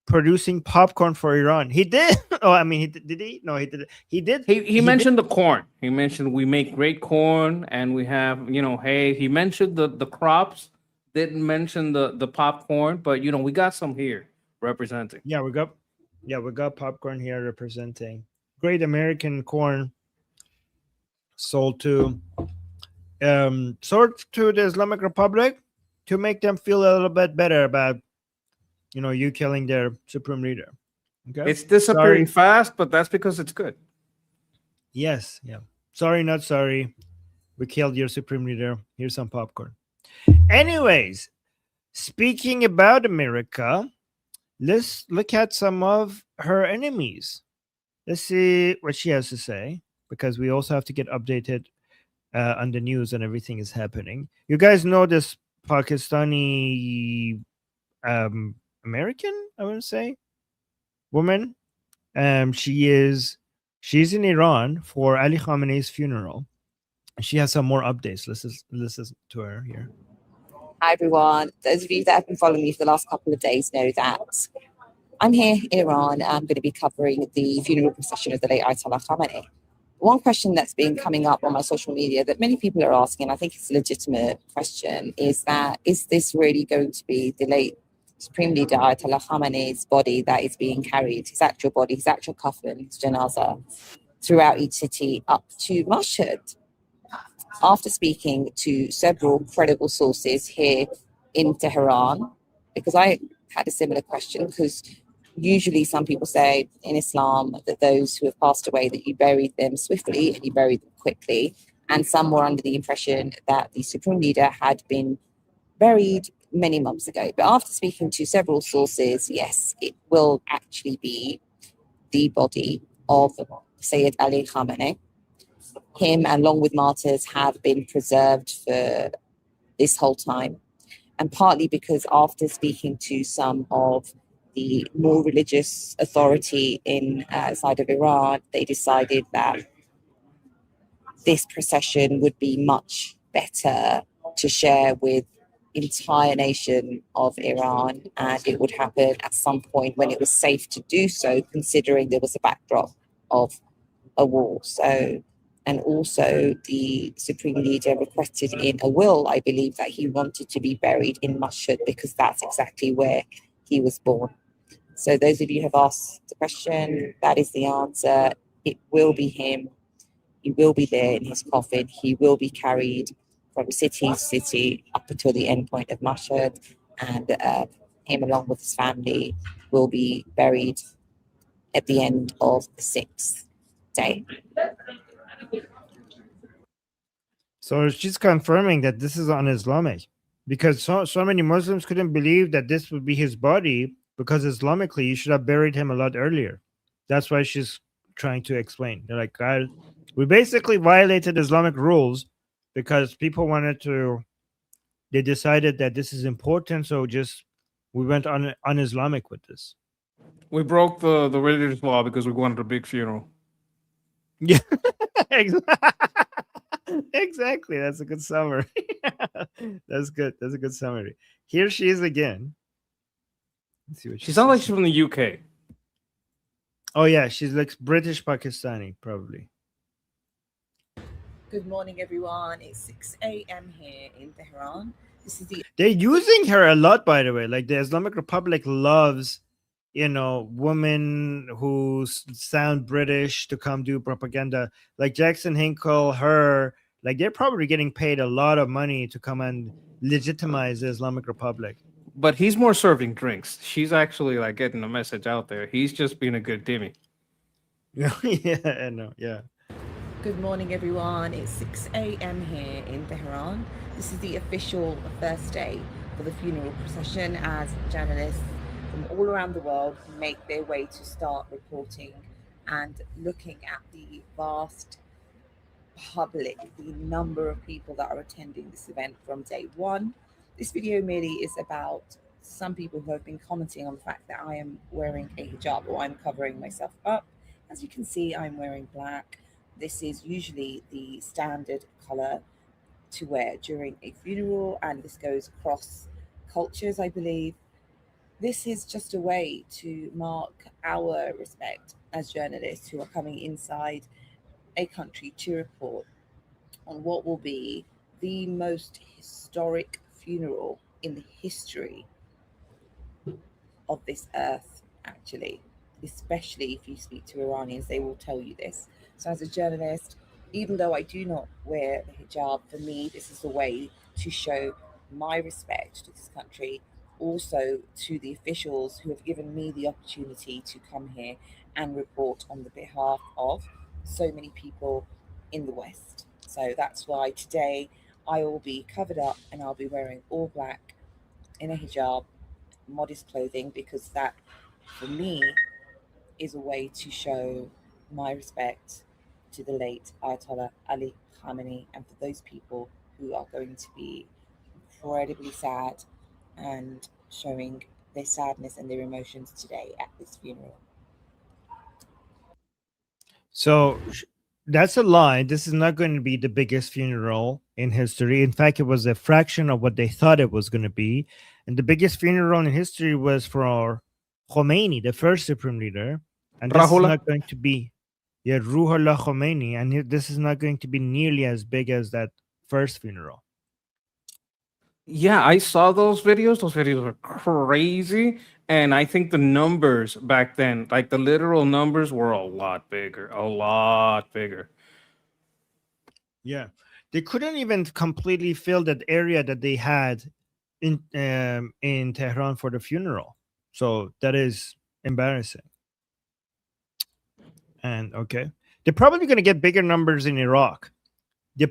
producing popcorn for Iran. He did. Oh, I mean, did he? No, he did. He did. He mentioned the corn. He mentioned we make great corn and we have, hay. He mentioned the crops, didn't mention the popcorn, but we got some here representing. Yeah, we got popcorn here representing great American corn sold to the Islamic Republic to make them feel a little bit better about you killing their supreme leader. Okay. It's disappearing fast, but that's because it's good. Yes, yeah. Sorry, not sorry. We killed your supreme leader. Here's some popcorn. Anyways, speaking about America, let's look at some of her enemies. Let's see what she has to say, because we also have to get updated on the news and everything is happening. You guys know this Pakistani American, I would say, woman. She's in Iran for Ali Khamenei's funeral. She has some more updates. Let's listen to her here. Hi everyone. Those of you that have been following me for the last couple of days know that I'm here in Iran. I'm going to be covering the funeral procession of the late Ayatollah Khamenei. One question that's been coming up on my social media that many people are asking, and I think it's a legitimate question, is this really going to be the late Supreme Leader Ayatollah Khamenei's body that is being carried, his actual body, his actual coffin, his janazah, throughout each city up to Mashhad? After speaking to several credible sources here in Tehran, because I had a similar question, because usually some people say in Islam that those who have passed away, that you buried them swiftly and you buried them quickly. And some were under the impression that the Supreme Leader had been buried many months ago. But after speaking to several sources, yes, it will actually be the body of Sayyid Ali Khamenei. Him, along with martyrs, have been preserved for this whole time. And partly because after speaking to some of the more religious authority inside of Iran, they decided that this procession would be much better to share with entire nation of Iran, and it would happen at some point when it was safe to do so, considering there was a backdrop of a war. So, and also the Supreme Leader requested in a will, I believe, that he wanted to be buried in Mashhad because that's exactly where he was born. So those of you who have asked the question, that is the answer. It will be him. He will be there in his coffin. He will be carried from city to city up until the end point of Mashhad, and him, along with his family, will be buried at the end of the 6th day. So she's confirming that this is un-Islamic, because so many Muslims couldn't believe that this would be his body, because Islamically you should have buried him a lot earlier. That's why she's trying to explain. They're like, God, we basically violated Islamic rules because people they decided that this is important, so we went un-Islamic with this. We broke the religious law because we wanted a big funeral. Yeah, exactly. That's a good summary. That's good. That's a good summary. Here she is again. Let's see what She sounds like she's from the UK. Oh yeah, she's like British Pakistani, probably. Good morning, everyone. It's 6 a.m. here in Tehran. They're using her a lot, by the way. Like the Islamic Republic loves, women who sound British to come do propaganda. Like Jackson Hinkle, her, like they're probably getting paid a lot of money to come and legitimize the Islamic Republic. But he's more serving drinks. She's actually like getting the message out there. He's just being a good dimmy. Yeah, I know. Yeah. Good morning, everyone. It's 6 a.m. here in Tehran. This is the official first day for the funeral procession, as journalists from all around the world make their way to start reporting and looking at the vast public, the number of people that are attending this event from day one. This video merely is about some people who have been commenting on the fact that I am wearing a hijab or I'm covering myself up. As you can see, I'm wearing black. This is usually the standard color to wear during a funeral, and this goes across cultures, I believe. This is just a way to mark our respect as journalists who are coming inside a country to report on what will be the most historic funeral in the history of this earth, actually. Especially if you speak to Iranians, they will tell you this. So, as a journalist, even though I do not wear the hijab, for me, this is a way to show my respect to this country, also to the officials who have given me the opportunity to come here and report on the behalf of so many people in the West. So, that's why today I will be covered up and I'll be wearing all black in a hijab, modest clothing, because that, for me, is a way to show my respect to the late Ayatollah Ali Khamenei and for those people who are going to be incredibly sad and showing their sadness and their emotions today at this funeral. So that's a lie. This is not going to be the biggest funeral in history. In fact, it was a fraction of what they thought it was going to be. And the biggest funeral in history was for Khomeini, the first supreme leader. And this is Rahula? not going to be, Ruhollah Khomeini. And this is not going to be nearly as big as that first funeral. Yeah, I saw those videos. Those videos were crazy. And I think the numbers back then, like the literal numbers, were a lot bigger. A lot bigger. Yeah. They couldn't even completely fill that area that they had in Tehran for the funeral. So that is embarrassing. And okay, they're probably going to get bigger numbers in Iraq. The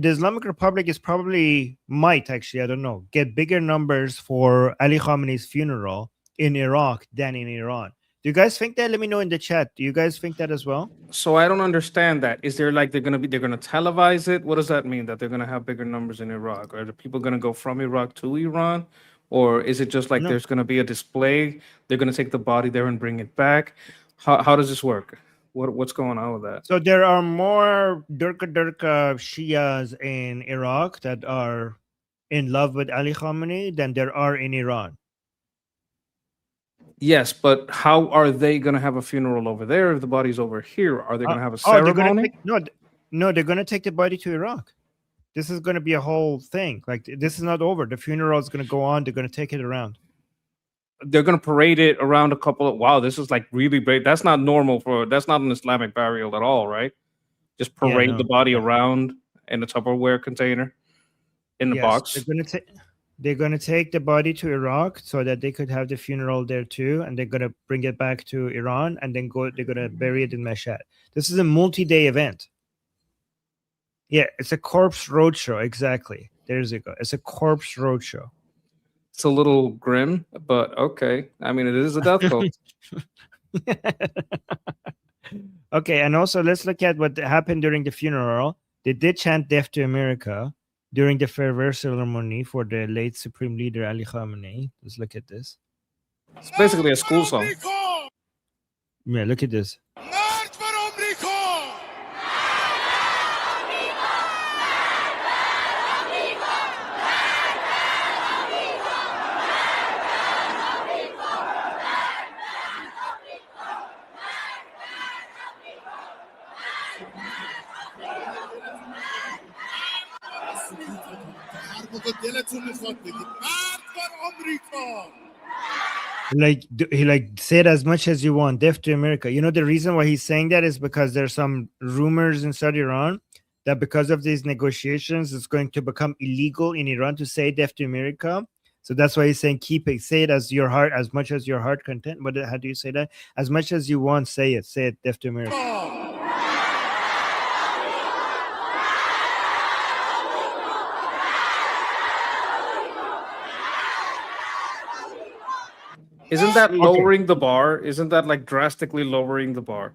Islamic Republic is probably might actually, I don't know, get bigger numbers for Ali Khamenei's funeral in Iraq than in Iran. Do you guys think that? Let me know in the chat. Do you guys think that as well? So I don't understand that. Is there like they're gonna televise it? What does that mean? That they're gonna have bigger numbers in Iraq? Are the people gonna go from Iraq to Iran? Or is it just like No. there's gonna be a display? They're gonna take the body there and bring it back? How does this work? What's going on with that? So there are more Durka Shias in Iraq that are in love with Ali Khamenei than there are in Iran. Yes, but how are they going to have a funeral over there if the body's over here? Are they going to have a ceremony? They're going to take the body to Iraq. This is going to be a whole thing. Like, this is not over. The funeral is going to go on. They're going to take it around. They're going to parade it around a couple of, wow, this is like really big. That's not normal that's not an Islamic burial at all, right? Just parade the body around in a Tupperware container in the box. They're going to take the body to Iraq so that they could have the funeral there too, and they're going to bring it back to Iran, and then they're going to bury it in Mashhad. This is a multi-day event. Yeah, it's a corpse roadshow. Exactly. There's it go. It's a corpse roadshow. It's a little grim, but okay. I mean, it is a death cult. Okay, and also let's look at what happened during the funeral. They did chant "Death to America" during the farewell ceremony for the late Supreme Leader Ali Khamenei. Let's look at this. It's basically a school song. Yeah, look at this. He said as much as you want, death to America. You know, the reason why he's saying that is because there's some rumors inside Iran that because of these negotiations, it's going to become illegal in Iran to say death to America. So that's why he's saying keep it, say it as your heart, as much as your heart content. But how do you say that? As much as you want, say it, death to America. Isn't that lowering the bar? Isn't that like drastically lowering the bar?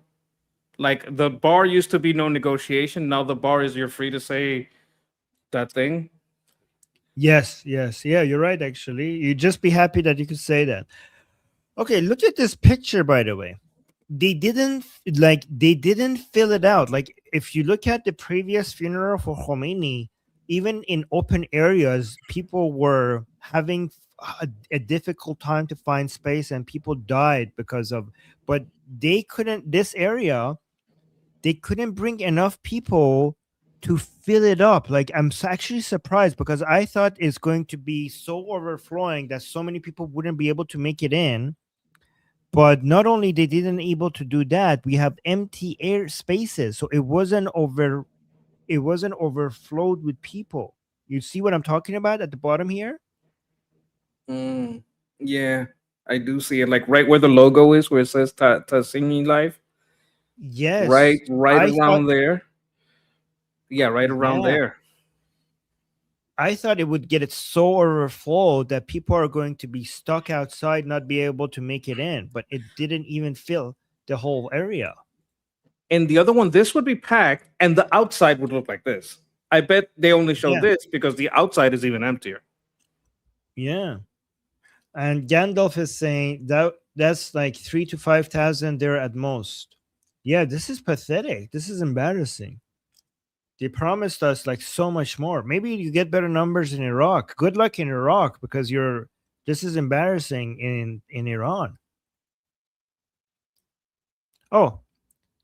Like the bar used to be no negotiation. Now the bar is you're free to say that thing. Yes, yes, yeah, you're right. Actually, you just be happy that you could say that. Okay, look at this picture, by the way. They didn't fill it out. Like if you look at the previous funeral for Khomeini, even in open areas, people were having a difficult time to find space, and people died because of. But they couldn't. This area, they couldn't bring enough people to fill it up. Like actually surprised because I thought it's going to be so overflowing that so many people wouldn't be able to make it in. But not only they didn't able to do that, we have empty air spaces, so it wasn't overflowed with people. You see what I'm talking about at the bottom here? Mm, yeah, I do see it. Like right where the logo is, where it says Tasimi Life. Yes, Right I thought. around there. Yeah, right around Yeah, there. I thought it would get it so overflowed that people are going to be stuck outside, not be able to make it in. But it didn't even fill the whole area. And the other one, this would be packed, and the outside would look like this. I bet they only show Yeah, this because the outside is even emptier. yeah. And Gandalf is saying that's like 3 to 5,000 there at most. Yeah, this is pathetic. This is embarrassing. They promised us like so much more. Maybe you get better numbers in Iraq. Good luck in Iraq because this is embarrassing in Iran. Oh,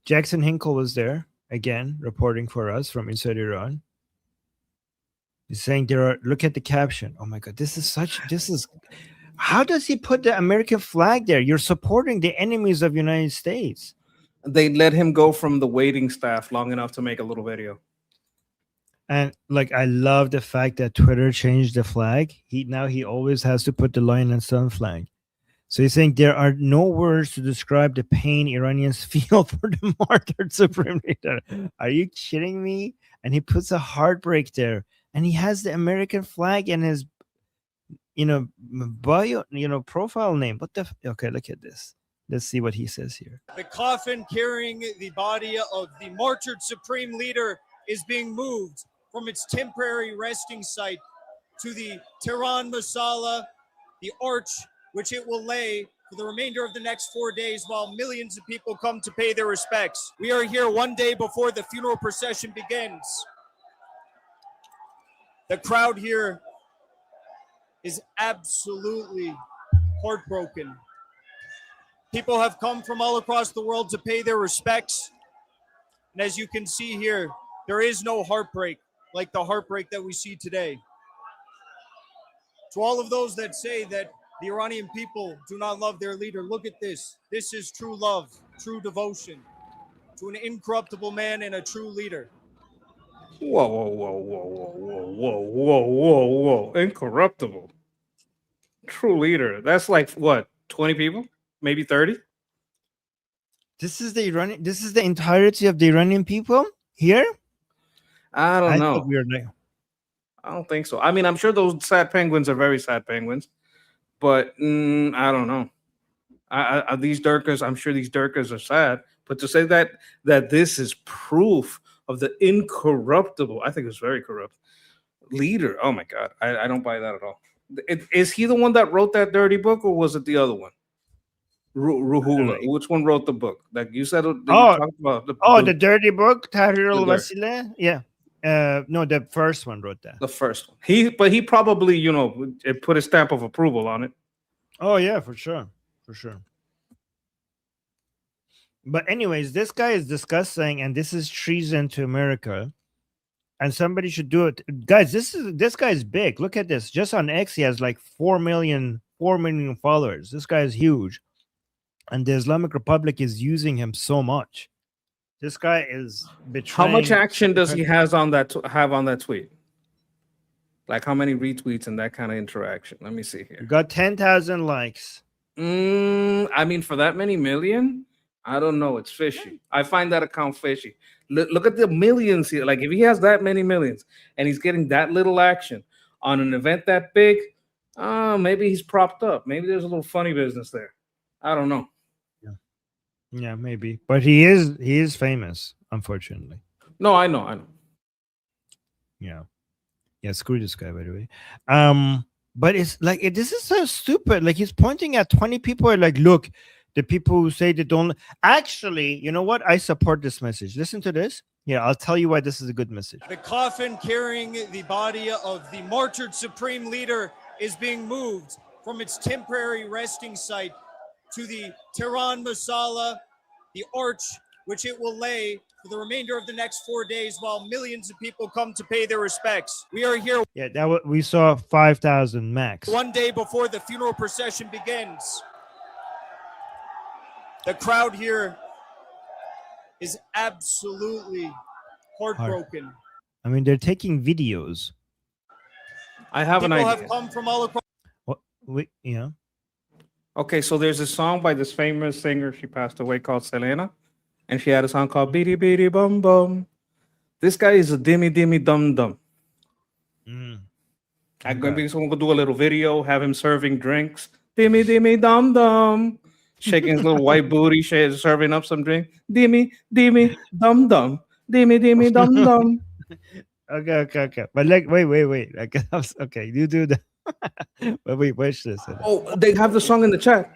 Jackson Hinkle was there again reporting for us from inside Iran. He's saying look at the caption. Oh my god, this is how does he put the American flag there? You're supporting the enemies of United States. They let him go from the waiting staff long enough to make a little video. And like I love the fact that Twitter changed the flag. He always has to put the lion and sun flag. So he's saying there are no words to describe the pain Iranians feel for the martyred Supreme Leader. Are you kidding me? And he puts a heartbreak there, and he has the American flag in his, bio, profile name. Okay, look at this. Let's see what he says here. The coffin carrying the body of the martyred Supreme Leader is being moved from its temporary resting site to the Tehran Masala, the arch which it will lay for the remainder of the next 4 days while millions of people come to pay their respects. We are here one day before the funeral procession begins. The crowd here is absolutely heartbroken. People have come from all across the world to pay their respects. And as you can see here, there is no heartbreak like the heartbreak that we see today. To all of those that say that the Iranian people do not love their leader, look at this. This is true love, true devotion to an incorruptible man and a true leader. Whoa, whoa, whoa, whoa, whoa, whoa, whoa, whoa, whoa. Incorruptible. True leader. That's like what, 20 people? Maybe 30? This is the entirety of the Iranian people here? I don't know. Thought we were like, I don't think so. I mean, I'm sure those sad penguins are very sad penguins, but I don't know. These Durkas, I'm sure these Durkas are sad, but to say that this is proof of the incorruptible, I think it's very corrupt leader. Oh my God, I don't buy that at all. Is he the one that wrote that dirty book, or was it the other one? Ruhula. Which one wrote the book? Like you said, you talked about the dirty book, Tahrir al-Wasila. Yeah. No, the first one wrote that. The first one. He probably, put a stamp of approval on it. Oh yeah, for sure. But anyways, this guy is discussing, and this is treason to America, and somebody should do it, guys. This guy is big. Look at this. Just on X, he has like 4 million followers. This guy is huge, and the Islamic Republic is using him so much. This guy is betraying. How much action does he have on that tweet? Like how many retweets and that kind of interaction? Let me see here. Got 10,000 likes. I mean, for that many million, I don't know. It's fishy. I find that account fishy. Look at the millions here. Like if he has that many millions and he's getting that little action on an event that big, maybe he's propped up. Maybe there's a little funny business there. I don't know. Yeah, maybe. But he is famous, unfortunately. No, I know. Yeah. Yeah, screw this guy, by the way. But it's like this is so stupid. Like he's pointing at 20 people and like, look, the people who say they don't actually, you know what? I support this message. Listen to this. Yeah, I'll tell you why this is a good message. The coffin carrying the body of the martyred Supreme Leader is being moved from its temporary resting site to the Tehran Masala, the arch which it will lay for the remainder of the next 4 days while millions of people come to pay their respects. We are here Yeah, we saw 5,000 max. one day before the funeral procession begins. The crowd here is absolutely heartbroken. I mean, they're taking videos. I have an People idea. have come from all across. Yeah. Okay, so there's a song by this famous singer. She passed away called Selena, and she had a song called "Beady Beady Bum Bum." This guy is a dimmy dimmy dum dum. I'm gonna be someone go do a little video, have him serving drinks. Dimmy dimmy dum dum, shaking his little white booty, serving up some drink. Dimmy dimmy dum dum, dimmy dimmy dum dum. Okay. But like, wait. Okay, you do that. But wait, watch this. Oh, they have the song in the chat.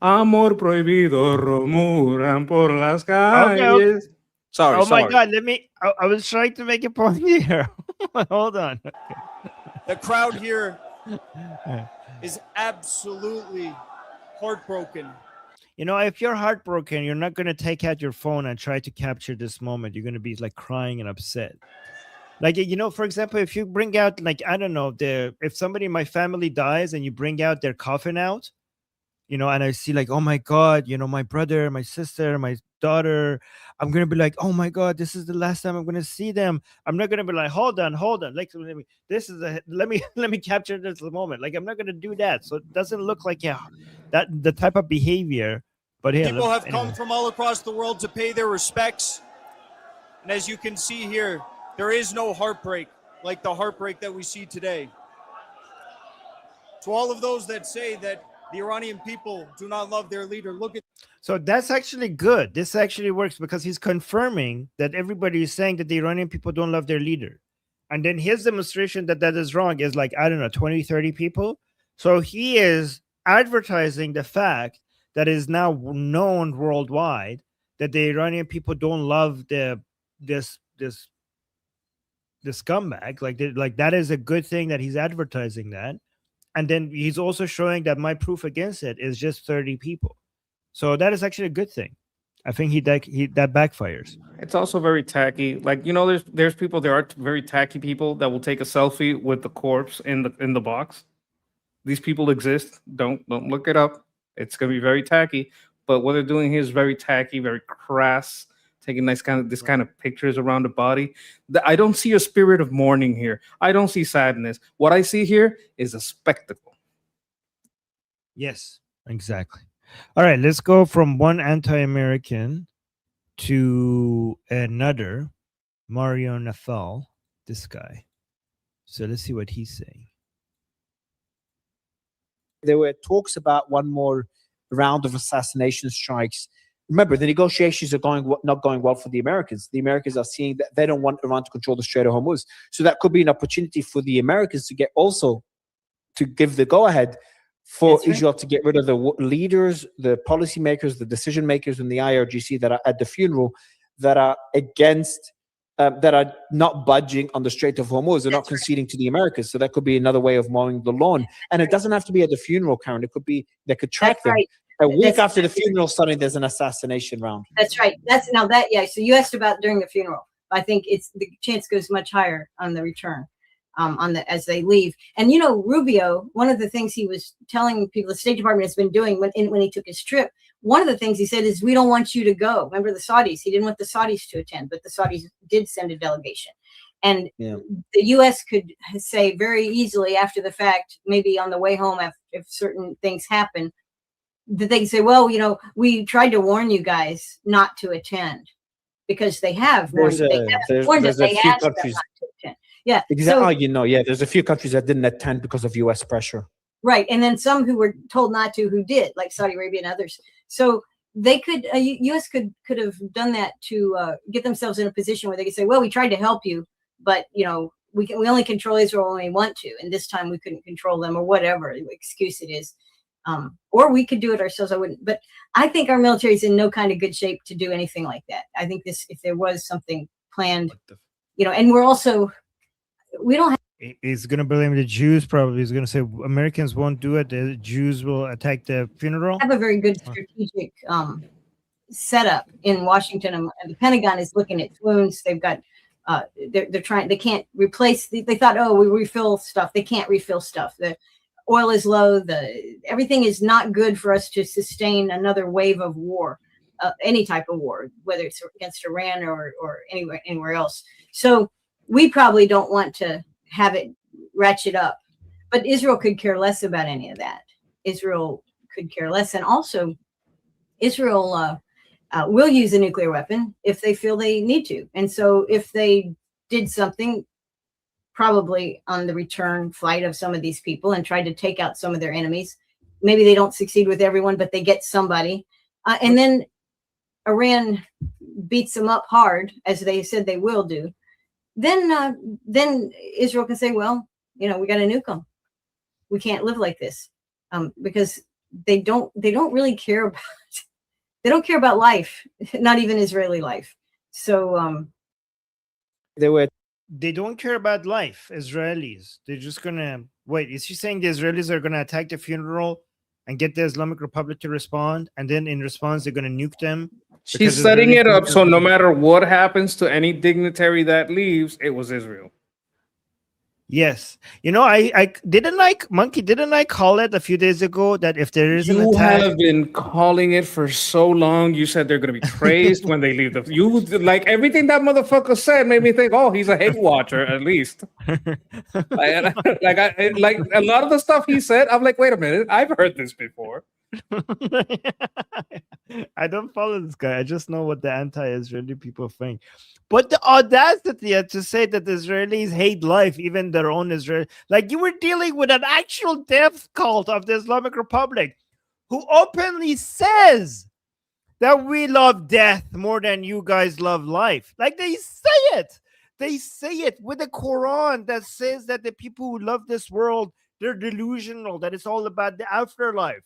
Amor prohibido romuran por las calles. Sorry. Oh my God, I was trying to make a point here. Hold on. The crowd here is absolutely heartbroken. You know, if you're heartbroken, you're not going to take out your phone and try to capture this moment. You're going to be like crying and upset. Like, you know, for example, if you bring out, like, I don't know, if somebody in my family dies and you bring out their coffin out, you know, and I see like, oh my God, you know, my brother, my sister, my daughter, I'm going to be like, oh my God, this is the last time I'm going to see them. I'm not going to be like, hold on. Like, let me capture this moment. Like, I'm not going to do that. So it doesn't look like, that the type of behavior. But yeah, people have come from all across the world to pay their respects. And as you can see here, there is no heartbreak like the heartbreak that we see today. To all of those that say that the Iranian people do not love their leader, look at. So that's actually good. This actually works because he's confirming that everybody is saying that the Iranian people don't love their leader. And then his demonstration that is wrong is like, I don't know, 20, 30 people. So he is advertising the fact that is now known worldwide that the Iranian people don't love this scumbag. Like that is a good thing that he's advertising that. And then he's also showing that my proof against it is just 30 people. So that is actually a good thing. I think that backfires. It's also very tacky. Like, you know, there's people, there are very tacky people that will take a selfie with the corpse in the box. These people exist. Don't look it up. It's gonna be very tacky. But what they're doing here is very tacky, very crass, taking this kind of pictures around the body. I don't see a spirit of mourning here. I don't see sadness. What I see here is a spectacle. Yes, exactly. All right, let's go from one anti-American to another, Mario Nafal, this guy. So let's see what he's saying. There were talks about one more round of assassination strikes. Remember, the negotiations are not going well for the Americans. The Americans are seeing that they don't want Iran to control the Strait of Hormuz. So that could be an opportunity for the Americans to give the go-ahead for Israel to get rid of the leaders, the policymakers, the decision makers in the IRGC that are at the funeral that are against, that are not budging on the Strait of Hormuz. They're not conceding to the Americans. So that could be another way of mowing the lawn. And it doesn't have to be at the funeral, Karen. It could be, they could track them. Right. A week after the funeral, suddenly there's an assassination round. That's right. Yeah. So you asked about during the funeral. I think the chance goes much higher on the return, as they leave. And you know, Rubio, one of the things he was telling people, the State Department has been doing when he took his trip. One of the things he said is, "We don't want you to go." Remember the Saudis? He didn't want the Saudis to attend, but the Saudis did send a delegation. And the U.S. could say very easily after the fact, maybe on the way home, if certain things happen, that they can say, well, you know, we tried to warn you guys not to attend, because they have warned there's a few countries. Yeah, exactly. So, there's a few countries that didn't attend because of U.S. pressure. Right, and then some who were told not to, who did, like Saudi Arabia and others. So they could, U.S. could have done that to get themselves in a position where they could say, well, we tried to help you, but we only control Israel when we want to, and this time we couldn't control them, or whatever excuse it is. Or we could do it ourselves. I wouldn't, but I think our military is in no kind of good shape to do anything like that. I think if there was something planned, and we're also, we don't have. He's going to blame the Jews. Probably he's going to say Americans won't do it. The Jews will attack the funeral. Have a very good strategic setup in Washington, and the Pentagon is looking at wounds. They've got they're trying. They can't replace. They thought, oh, we refill stuff. They can't refill stuff. The oil is low. Everything is not good for us to sustain another wave of war, any type of war, whether it's against Iran or anywhere else. So we probably don't want to have it ratchet up, but Israel could care less about any of that. Israel could care less, and also Israel will use a nuclear weapon if they feel they need to. And so if they did something, probably on the return flight of some of these people, and tried to take out some of their enemies, maybe they don't succeed with everyone, but they get somebody, and then Iran beats them up hard, as they said they will do. Then Israel can say, well, we got to nuke them. We can't live like this, because they don't really care about. They don't care about life, not even Israeli life. So they don't care about life. Israelis. They're just gonna wait. Is she saying the Israelis are gonna attack the funeral and get the Islamic Republic to respond, and then in response they're gonna nuke them? She's setting it up so no matter what happens to any dignitary that leaves, it was Israel. Yes. I didn't I call it a few days ago that if there is an You attack, have been calling it for so long. You said they're going to be praised when they leave the. You like everything that motherfucker said made me think, oh, he's a hate watcher at least. like a lot of the stuff he said, I'm like, wait a minute, I've heard this before. I don't follow this guy. I just know what the anti-Israeli people think. But the audacity to say that the Israelis hate life, even their own Israel, like you were dealing with an actual death cult of the Islamic Republic who openly says that we love death more than you guys love life. Like they say it. They say it with the Quran that says that the people who love this world, they're delusional, that it's all about the afterlife.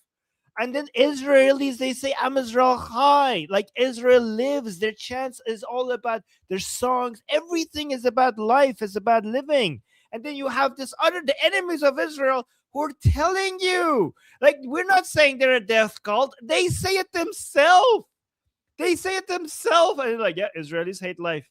And then Israelis, they say, Am Israel Chai, like Israel lives. Their chants is all about their songs. Everything is about life, is about living. And then you have the enemies of Israel who are telling you, like, we're not saying they're a death cult. They say it themselves. And they're like, yeah, Israelis hate life.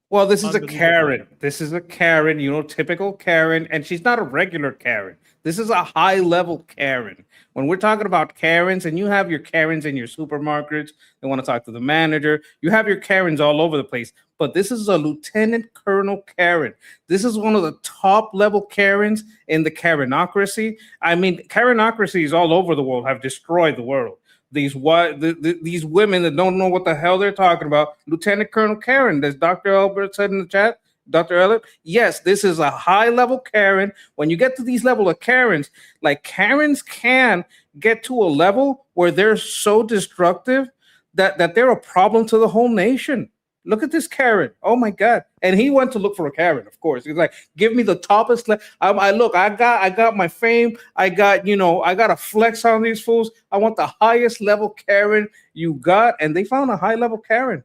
Well, this is a Karen. This is a Karen, typical Karen. And she's not a regular Karen. This is a high-level Karen. When we're talking about Karens, and you have your Karens in your supermarkets, they want to talk to the manager. You have your Karens all over the place. But this is a Lieutenant Colonel Karen. This is one of the top-level Karens in the Karenocracy. I mean, Karenocracies all over the world have destroyed the world. These women that don't know what the hell they're talking about. Lieutenant Colonel Karen, as Dr. Albert said in the chat, Dr. Elliott, yes, this is a high-level Karen. When you get to these level of Karens, like Karens can get to a level where they're so destructive that they're a problem to the whole nation. Look at this Karen. Oh my God. And he went to look for a Karen, of course. He's like, give me the toppest. I got my fame. I got a flex on these fools. I want the highest level Karen you got. And they found a high level Karen.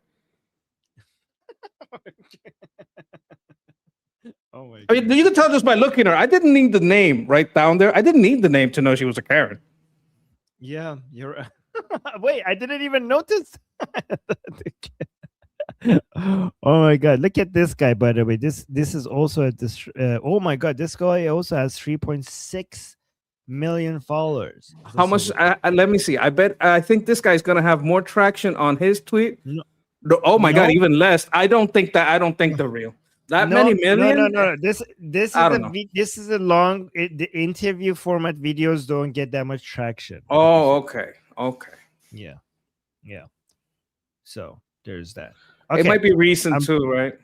Oh my God. I mean, you can tell just by looking at her. I didn't need the name right down there. I didn't need the name to know she was a Karen. Yeah, you're. Wait, I didn't even notice. Oh my God! Look at this guy. By the way, this is also oh my God! This guy also has 3.6 million followers. How much? Let me see. I think this guy's gonna have more traction on his tweet. No. Oh my God, even less. I don't think they're real. Many million? No. This is a long the interview format. Videos don't get that much traction. Oh, okay. Yeah. So there's that. Okay. It might be recent too, right?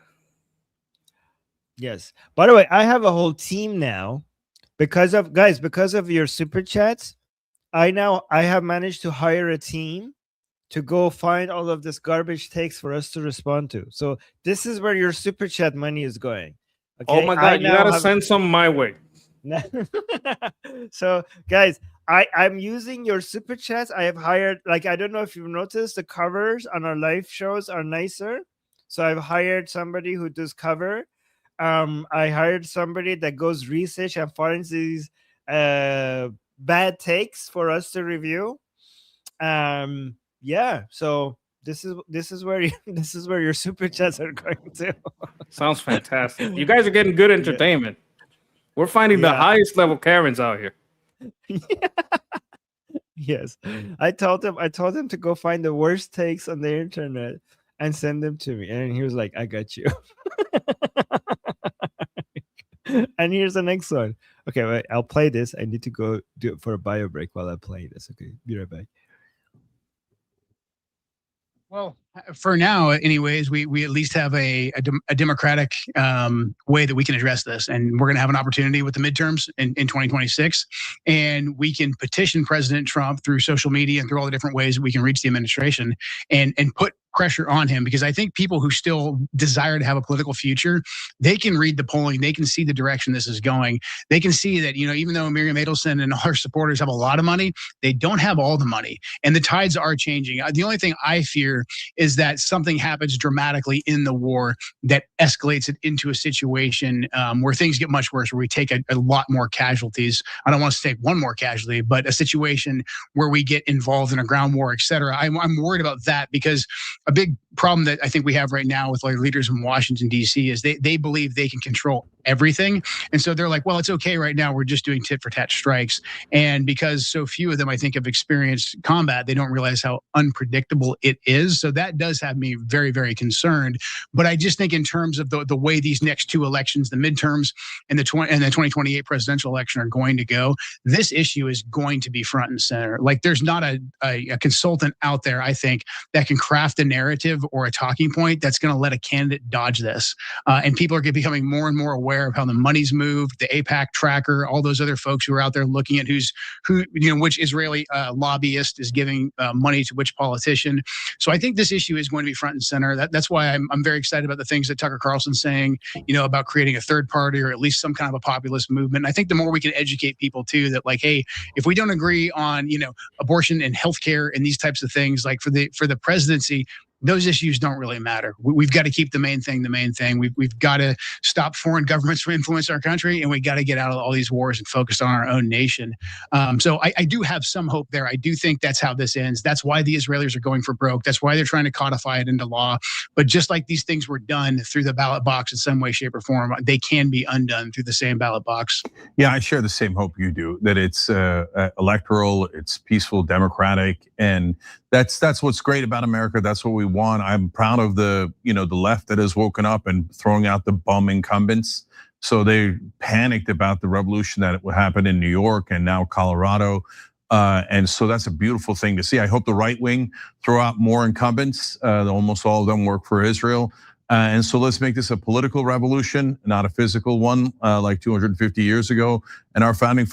Yes. By the way, I have a whole team now because of your super chats. I have managed to hire a team to go find all of this garbage takes for us to respond to. So this is where your super chat money is going. Okay. Oh my I God, you now gotta have- send some my way. So guys, I'm using your super chats. I have hired, like, I don't know if you've noticed, the covers on our live shows are nicer. So I've hired somebody who does cover. I hired somebody that goes research and finds these bad takes for us to review. Yeah, so this is where this is where your super chats are going to. Sounds fantastic. You guys are getting good entertainment. We're finding the Yeah. highest level Karens out here. Yes, I told him to go find the worst takes on the internet and send them to me, and he was like, "I got you." And here's the next one. Okay, wait, I'll play this. I need to go do it for a bio break while I play this. Okay, be right back. Well, for now, anyways, we at least have a democratic way that we can address this. And we're going to have an opportunity with the midterms in 2026. And we can petition President Trump through social media and through all the different ways that we can reach the administration and put pressure on him, because I think people who still desire to have a political future, they can read the polling, they can see the direction this is going. They can see that, even though Miriam Adelson and all her supporters have a lot of money, they don't have all the money, and the tides are changing. The only thing I fear is that something happens dramatically in the war that escalates it into a situation where things get much worse, where we take a lot more casualties. I don't want to say one more casualty, but a situation where we get involved in a ground war, et cetera. I'm worried about that, because a big problem that I think we have right now with leaders in Washington, D.C. is they believe they can control everything. And so they're like, well, it's okay right now. We're just doing tit for tat strikes. And because so few of them, I think, have experienced combat, they don't realize how unpredictable it is. So that does have me very, very concerned. But I just think in terms of the way these next two elections, the midterms and the 2028 presidential election, are going to go, this issue is going to be front and center. Like, there's not a consultant out there, I think, that can craft a narrative or a talking point that's going to let a candidate dodge this. And people are becoming more and more aware of how the money's moved, the AIPAC tracker, all those other folks who are out there looking at which Israeli lobbyist is giving money to which politician. So I think this issue is going to be front and center. That's why I'm very excited about the things that Tucker Carlson's saying, about creating a third party or at least some kind of a populist movement. And I think the more we can educate people too, that like, hey, if we don't agree on, abortion and healthcare and these types of things, like for the presidency, those issues don't really matter. We've got to keep the main thing the main thing. We've got to stop foreign governments from influencing our country, and we got to get out of all these wars and focus on our own nation. So I do have some hope there. I do think that's how this ends. That's why the Israelis are going for broke. That's why they're trying to codify it into law. But just like these things were done through the ballot box in some way, shape, or form, they can be undone through the same ballot box. Yeah, I share the same hope you do, that it's electoral, it's peaceful, democratic, and that's what's great about America. That's what we want. I'm proud of the left that has woken up and throwing out the bum incumbents. So they panicked about the revolution that would happen in New York and now Colorado. And so that's a beautiful thing to see. I hope the right wing throw out more incumbents. Almost all of them work for Israel. And so let's make this a political revolution, not a physical one, like 250 years ago. And our founding.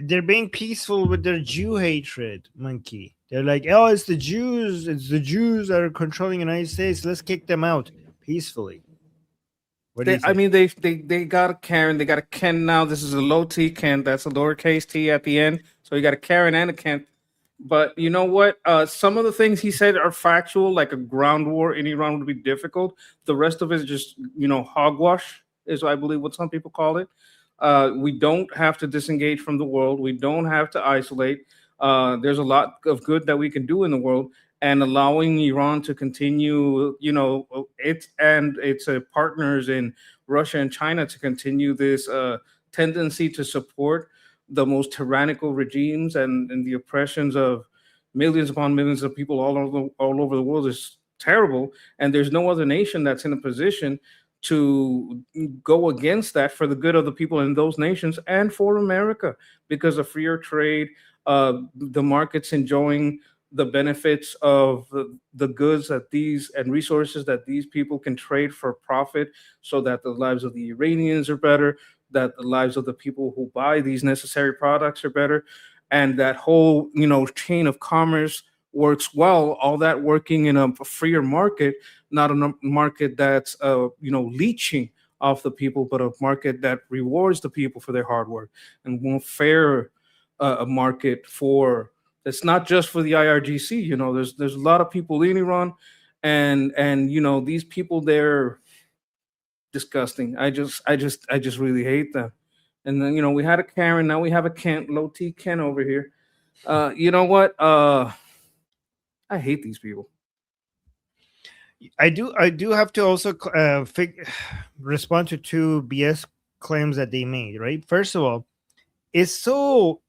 They're being peaceful with their Jew hatred, Monkey. They're like, oh, it's the Jews that are controlling the United States. Let's kick them out peacefully. What do you think? They got a Karen, they got a Ken now. This is a low T Ken. That's a lowercase T at the end. So you got a Karen and a Ken. But you know what? Some of the things he said are factual, like a ground war in Iran would be difficult. The rest of it is just, hogwash, is I believe what some people call it. We don't have to disengage from the world. We don't have to isolate. There's a lot of good that we can do in the world, and allowing Iran to continue, it and its partners in Russia and China to continue this tendency to support the most tyrannical regimes and the oppressions of millions upon millions of people all over the world is terrible. And there's no other nation that's in a position to go against that for the good of the people in those nations and for America, because of freer trade, the markets enjoying the benefits of the goods that these and resources that these people can trade for profit, so that the lives of the Iranians are better, that the lives of the people who buy these necessary products are better, and that whole chain of commerce works well. All that working in a freer market, not a market that's leeching off the people, but a market that rewards the people for their hard work, and more fair a market for. It's not just for the IRGC. There's a lot of people in Iran, and these people, they're disgusting. I just really hate them. And then we had a Karen, now we have a Kent, low T Ken over here. You know what? I hate these people. I do have to also respond to two BS claims that they made. Right. First of all, it's so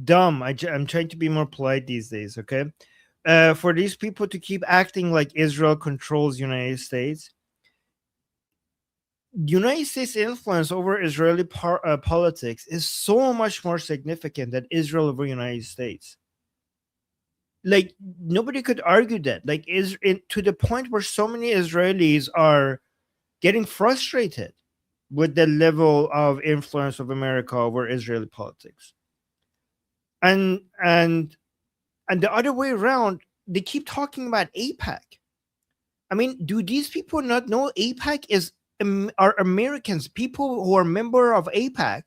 dumb. I'm trying to be more polite these days. Okay. For these people to keep acting like Israel controls United States. United States influence over Israeli politics is so much more significant than Israel over United States. Like, nobody could argue that. Like, to the point where so many Israelis are getting frustrated with the level of influence of America over Israeli politics. And the other way around, they keep talking about AIPAC. I mean, do these people not know AIPAC are Americans? People who are member of AIPAC,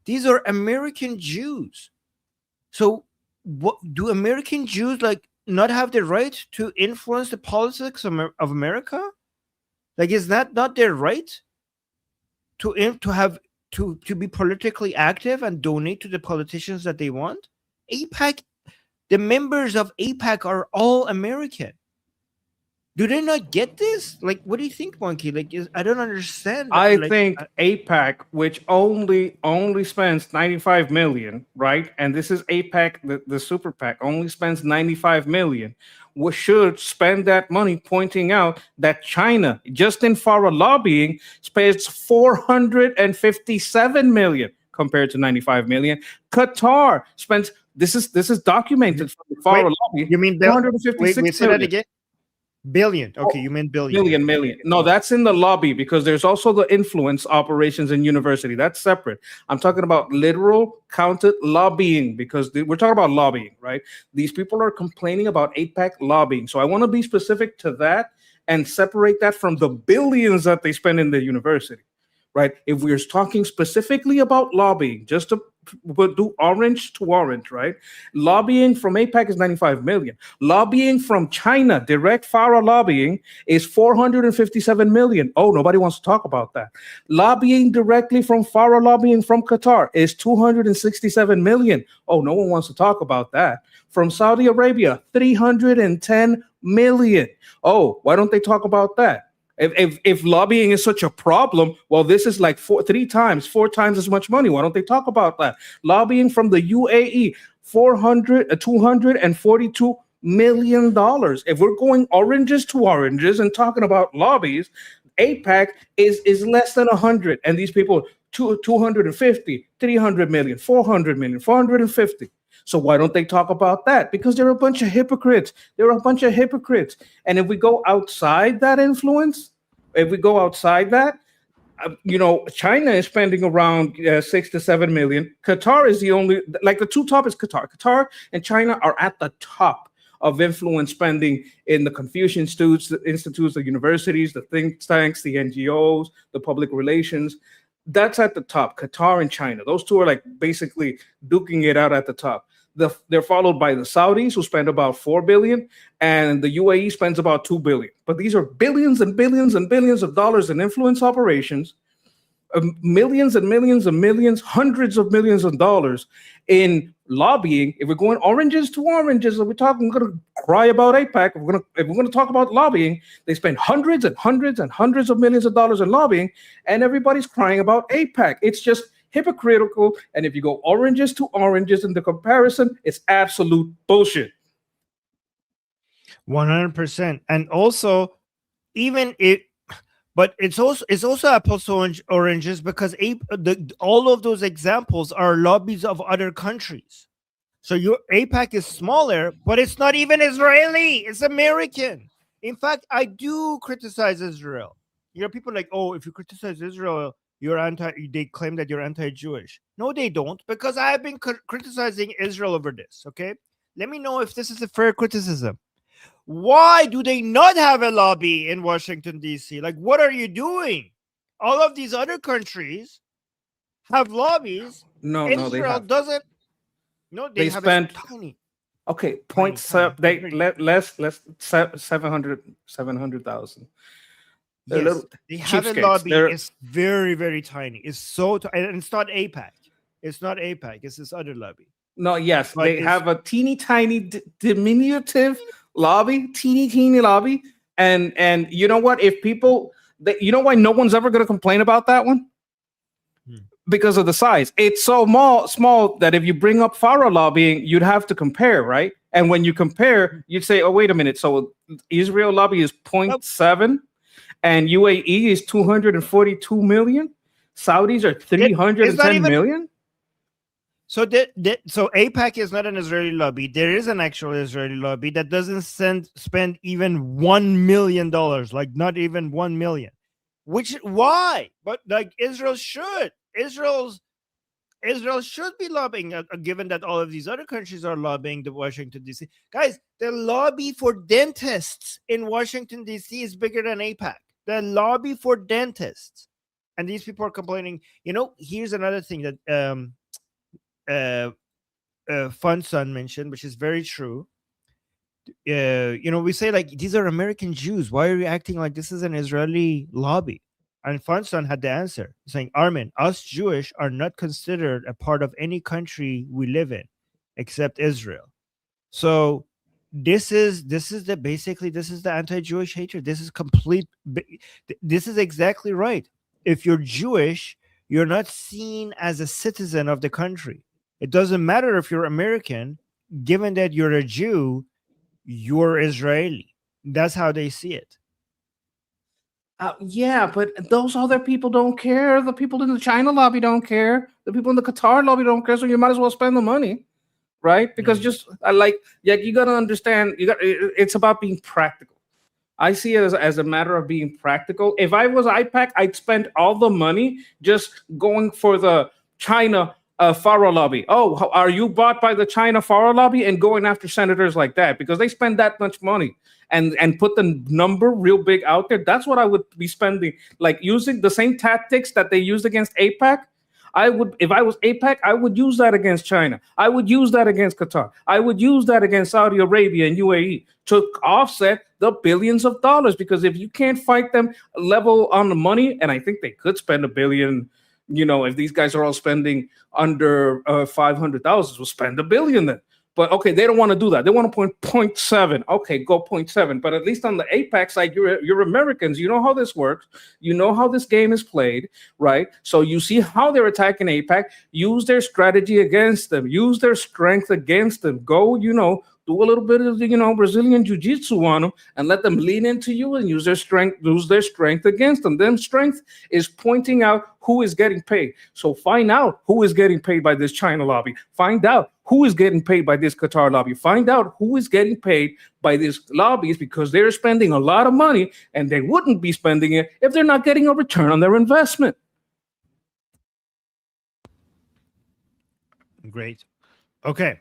these are American Jews. So what do American Jews not have the right to influence the politics of America? Like, is that not their right to be politically active and donate to the politicians that they want? AIPAC, the members of AIPAC are all American. Do they not get this? Like, what do you think, Monkey? I don't understand. I think AIPAC, which only spends 95 million, right? And this is AIPAC, the super PAC, only spends 95 million. We should spend that money pointing out that China, just in FARA lobbying, spends 457 million compared to 95 million. Qatar spends, this is documented from the FARA lobby. You mean 456 say that again? Billion. Okay, you meant billion. Million. No, that's in the lobby, because there's also the influence operations in university. That's separate. I'm talking about literal counted lobbying, because we're talking about lobbying, right? These people are complaining about AIPAC lobbying. So I want to be specific to that and separate that from the billions that they spend in the university, right? If we're talking specifically about lobbying, just to do orange to orange, right? Lobbying from AIPAC is 95 million. Lobbying from China, direct FARA lobbying, is 457 million. Oh, nobody wants to talk about that. Lobbying directly from FARA lobbying from Qatar is 267 million. Oh, no one wants to talk about that. From Saudi Arabia, 310 million. Oh, why don't they talk about that? If lobbying is such a problem, well, this is like four times as much money. Why don't they talk about that? Lobbying from the UAE, $242 million. If we're going oranges to oranges and talking about lobbies, AIPAC is less than 100, and these people 250, 300 million, 400 million, 450. So why don't they talk about that? Because they're a bunch of hypocrites. And if we go outside that influence, China is spending around 6 to 7 million. Qatar is the only, the two top is Qatar. Qatar and China are at the top of influence spending in the Confucian institutes, the universities, the think tanks, the NGOs, the public relations. That's at the top, Qatar and China. Those two are basically duking it out at the top. They're followed by the Saudis, who spend about 4 billion, and the UAE spends about 2 billion. But these are billions and billions and billions of dollars in influence operations, millions and millions and millions, hundreds of millions of dollars in lobbying. If we're going oranges to oranges, we're going to cry about AIPAC. If we're going to talk about lobbying, they spend hundreds and hundreds and hundreds of millions of dollars in lobbying, and everybody's crying about AIPAC. It's just hypocritical. And if you go oranges to oranges in the comparison, it's absolute bullshit. 100%. And also, but it's also apples to oranges, because all of those examples are lobbies of other countries. So your AIPAC is smaller, but it's not even Israeli. It's American. In fact, I do criticize Israel. People are like, oh, if you criticize Israel, they claim that you're anti-Jewish. No, they don't, because I have been criticizing Israel over this. Okay, let me know if this is a fair criticism. Why do they not have a lobby in Washington, D.C.? Like, what are you doing? All of these other countries have lobbies. No, they Israel have. doesn't. No, they have spent a tiny. okay, Tiny, tiny. less 700,000. They're Yes, little they have a cheapskates. lobby. They're- It's very, very tiny. It's so and it's not APAC. It's not APAC. It's this other lobby. No, yes, But they it's- have a teeny tiny diminutive lobby, teeny lobby, and you know what? If people, you know why no one's ever going to complain about that one? Because of the size. It's so small that if you bring up Farah lobbying, you'd have to compare, right? And when you compare, you'd say, oh, wait a minute. So Israel lobby is 0.7 and UAE is 242 million. Saudis are 310 million. So so APAC is not an Israeli lobby. There is an actual Israeli lobby that doesn't spend even $1 million, like not even 1 million. Why? But like Israel should. Israel should be lobbying, given that all of these other countries are lobbying the Washington D.C. Guys, the lobby for dentists in Washington D.C. is bigger than APAC. The lobby for dentists, and these people are complaining. You know, here's another thing that Fun Son mentioned, which is very true. You know, we say like these are American Jews. Why are you acting like this is an Israeli lobby? And Fun Son had the answer, saying, Armin, us Jewish are not considered a part of any country we live in, except Israel. So this is the anti-Jewish hatred. This is complete. This is exactly right. If you're Jewish, you're not seen as a citizen of the country. It doesn't matter if you're American, given that you're a Jew, you're Israeli. That's how they see it. Yeah, but those other people don't care. The people in the China lobby don't care. The people in the Qatar lobby don't care. So you might as well spend the money, right? Because you got to understand. It's about being practical. I see it as a matter of being practical. If I was IPAC, I'd spend all the money just going for the China Farah lobby. Oh, are you bought by the China Farah lobby? And going after senators like that because they spend that much money and put the number real big out there. That's what I would be spending, like using the same tactics that they used against APAC. If I was APAC, I would use that against China. I would use that against Qatar. I would use that against Saudi Arabia and UAE to offset the billions of dollars. Because if you can't fight them level on the money, and I think they could spend $1 billion, you know, if these guys are all spending under 500,000, we'll spend $1 billion then. But okay, they don't want to do that. They want to 0.7. Okay, go 0.7. But at least on the APAC side, you're Americans. You know how this works. You know how this game is played, right? So you see how they're attacking APAC. Use their strategy against them. Use their strength against them. Go, you know, do a little bit of, you know, Brazilian jiu-jitsu on them and let them lean into you and use their strength against them. Then strength is pointing out who is getting paid. So find out who is getting paid by this China lobby. Find out who is getting paid by this Qatar lobby. Find out who is getting paid by these lobbies because they're spending a lot of money and they wouldn't be spending it if they're not getting a return on their investment. Great. Okay,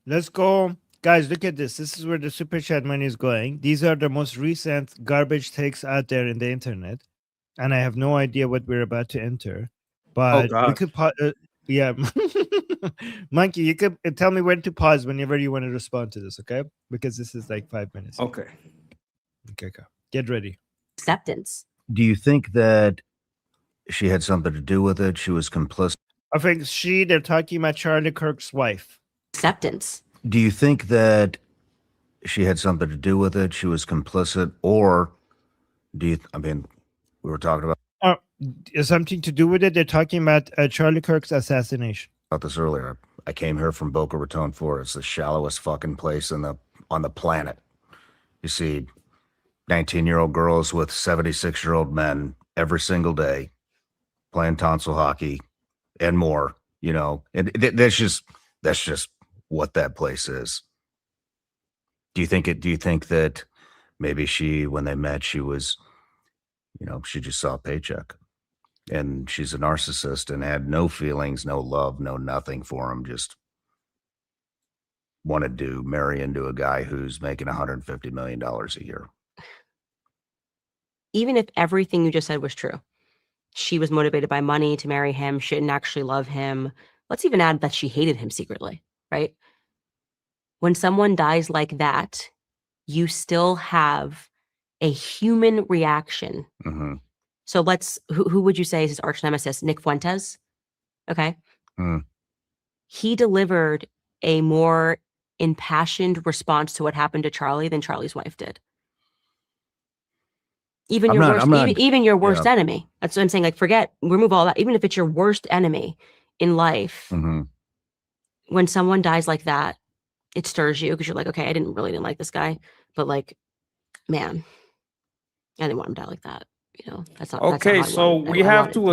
let's go. Guys, look at this. This is where the super chat money is going. These are the most recent garbage takes out there in the internet. And I have no idea what we're about to enter. But we could yeah. Monkey, you could tell me when to pause whenever you want to respond to this, okay? Because this is like 5 minutes. Okay. Okay. Get ready. Acceptance. Do you think that she had something to do with it? She was complicit? I think they're talking about Charlie Kirk's wife. Acceptance. Do you think that she had something to do with it? She was complicit? Or we were talking about Something to do with it? They're talking about Charlie Kirk's assassination. this earlier. I came here from Boca Raton 4. It's the shallowest fucking place on the planet. You see 19-year-old girls with 76-year-old men every single day playing tonsil hockey and more, you know. And that's just what that place is. Do you think that maybe when they met, she was, you know, she just saw a paycheck? And she's a narcissist and had no feelings, no love, no nothing for him. Just wanted to marry into a guy who's making $150 million a year. Even if everything you just said was true, she was motivated by money to marry him. She didn't actually love him. Let's even add that she hated him secretly, right? When someone dies like that, you still have a human reaction. Mm-hmm. So who would you say is his arch nemesis? Nick Fuentes? Okay. He delivered a more impassioned response to what happened to Charlie than Charlie's wife did. Even your worst enemy. That's what I'm saying. Like, remove all that. Even if it's your worst enemy in life, when someone dies like that, it stirs you because you're like, okay, I didn't like this guy, but like, man, I didn't want him to die like that. You know, that's not okay. That's not So we have to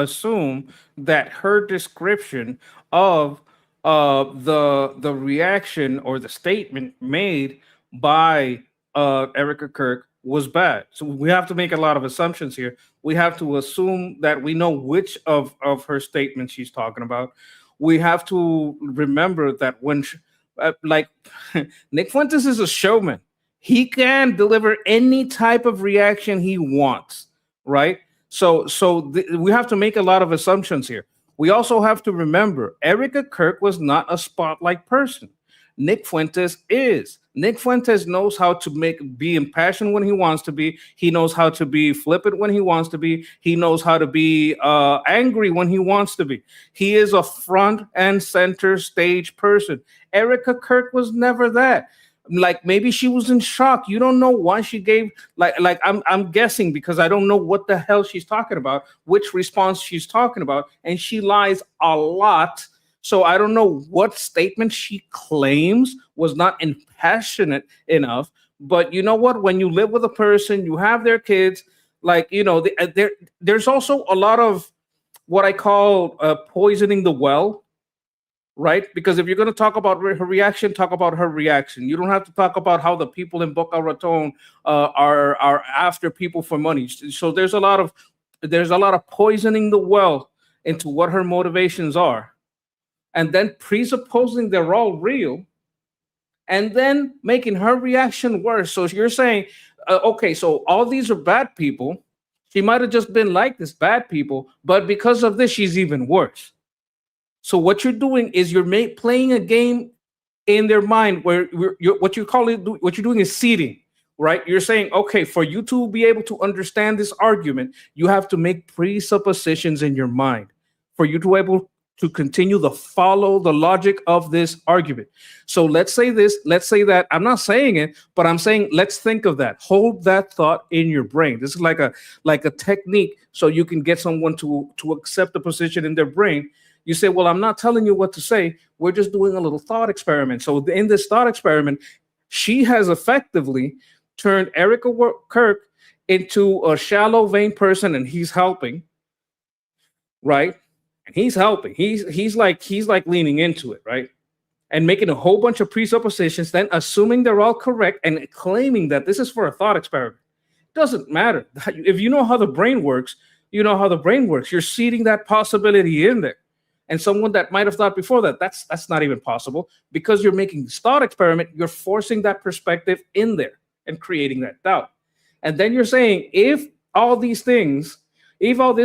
assume that her description of the reaction or the statement made by Erica Kirk was bad. So we have to make a lot of assumptions here. We have to assume that we know which of her statements she's talking about. We have to remember that when Nick Fuentes is a showman, he can deliver any type of reaction he wants, right? So we have to make a lot of assumptions here. We also have to remember Erica Kirk was not a spotlight person. Nick Fuentes is. Nick Fuentes knows how to be impassioned when he wants to be. He knows how to be flippant when he wants to be. He knows how to be angry when he wants to be. He is a front and center stage person. Erica Kirk was never that. Like, maybe she was in shock. You don't know why she gave I'm guessing because I don't know what the hell she's talking about, which response she's talking about, and she lies a lot. So I don't know what statement she claims was not impassionate enough. But you know what? When you live with a person, you have their kids, there's also a lot of what I call poisoning the well, right? Because if you're going to talk about her reaction, talk about her reaction. You don't have to talk about how the people in Boca Raton are after people for money. So there's a lot of poisoning the well into what her motivations are. And then presupposing they're all real, and then making her reaction worse. So you're saying, okay, so all these are bad people. She might have just been like this, bad people, but because of this, she's even worse. So what you're doing is you're playing a game in their mind where what you're doing is seeding, right? You're saying, okay, for you to be able to understand this argument, you have to make presuppositions in your mind for you to be able to continue to follow the logic of this argument. So let's say this, let's say that. I'm not saying it, but I'm saying let's think of that. Hold that thought in your brain. This is like a technique so you can get someone to accept the position in their brain. You say, well, I'm not telling you what to say. We're just doing a little thought experiment. So in this thought experiment, she has effectively turned Erica Kirk into a shallow, vain person, and he's helping, right? And he's helping. He's like leaning into it, right? And making a whole bunch of presuppositions, then assuming they're all correct and claiming that this is for a thought experiment. Doesn't matter. If you know how the brain works, you know how the brain works. You're seeding that possibility in there. And someone that might have thought before that's not even possible, because you're making this thought experiment, you're forcing that perspective in there and creating that doubt. And then you're saying, if all these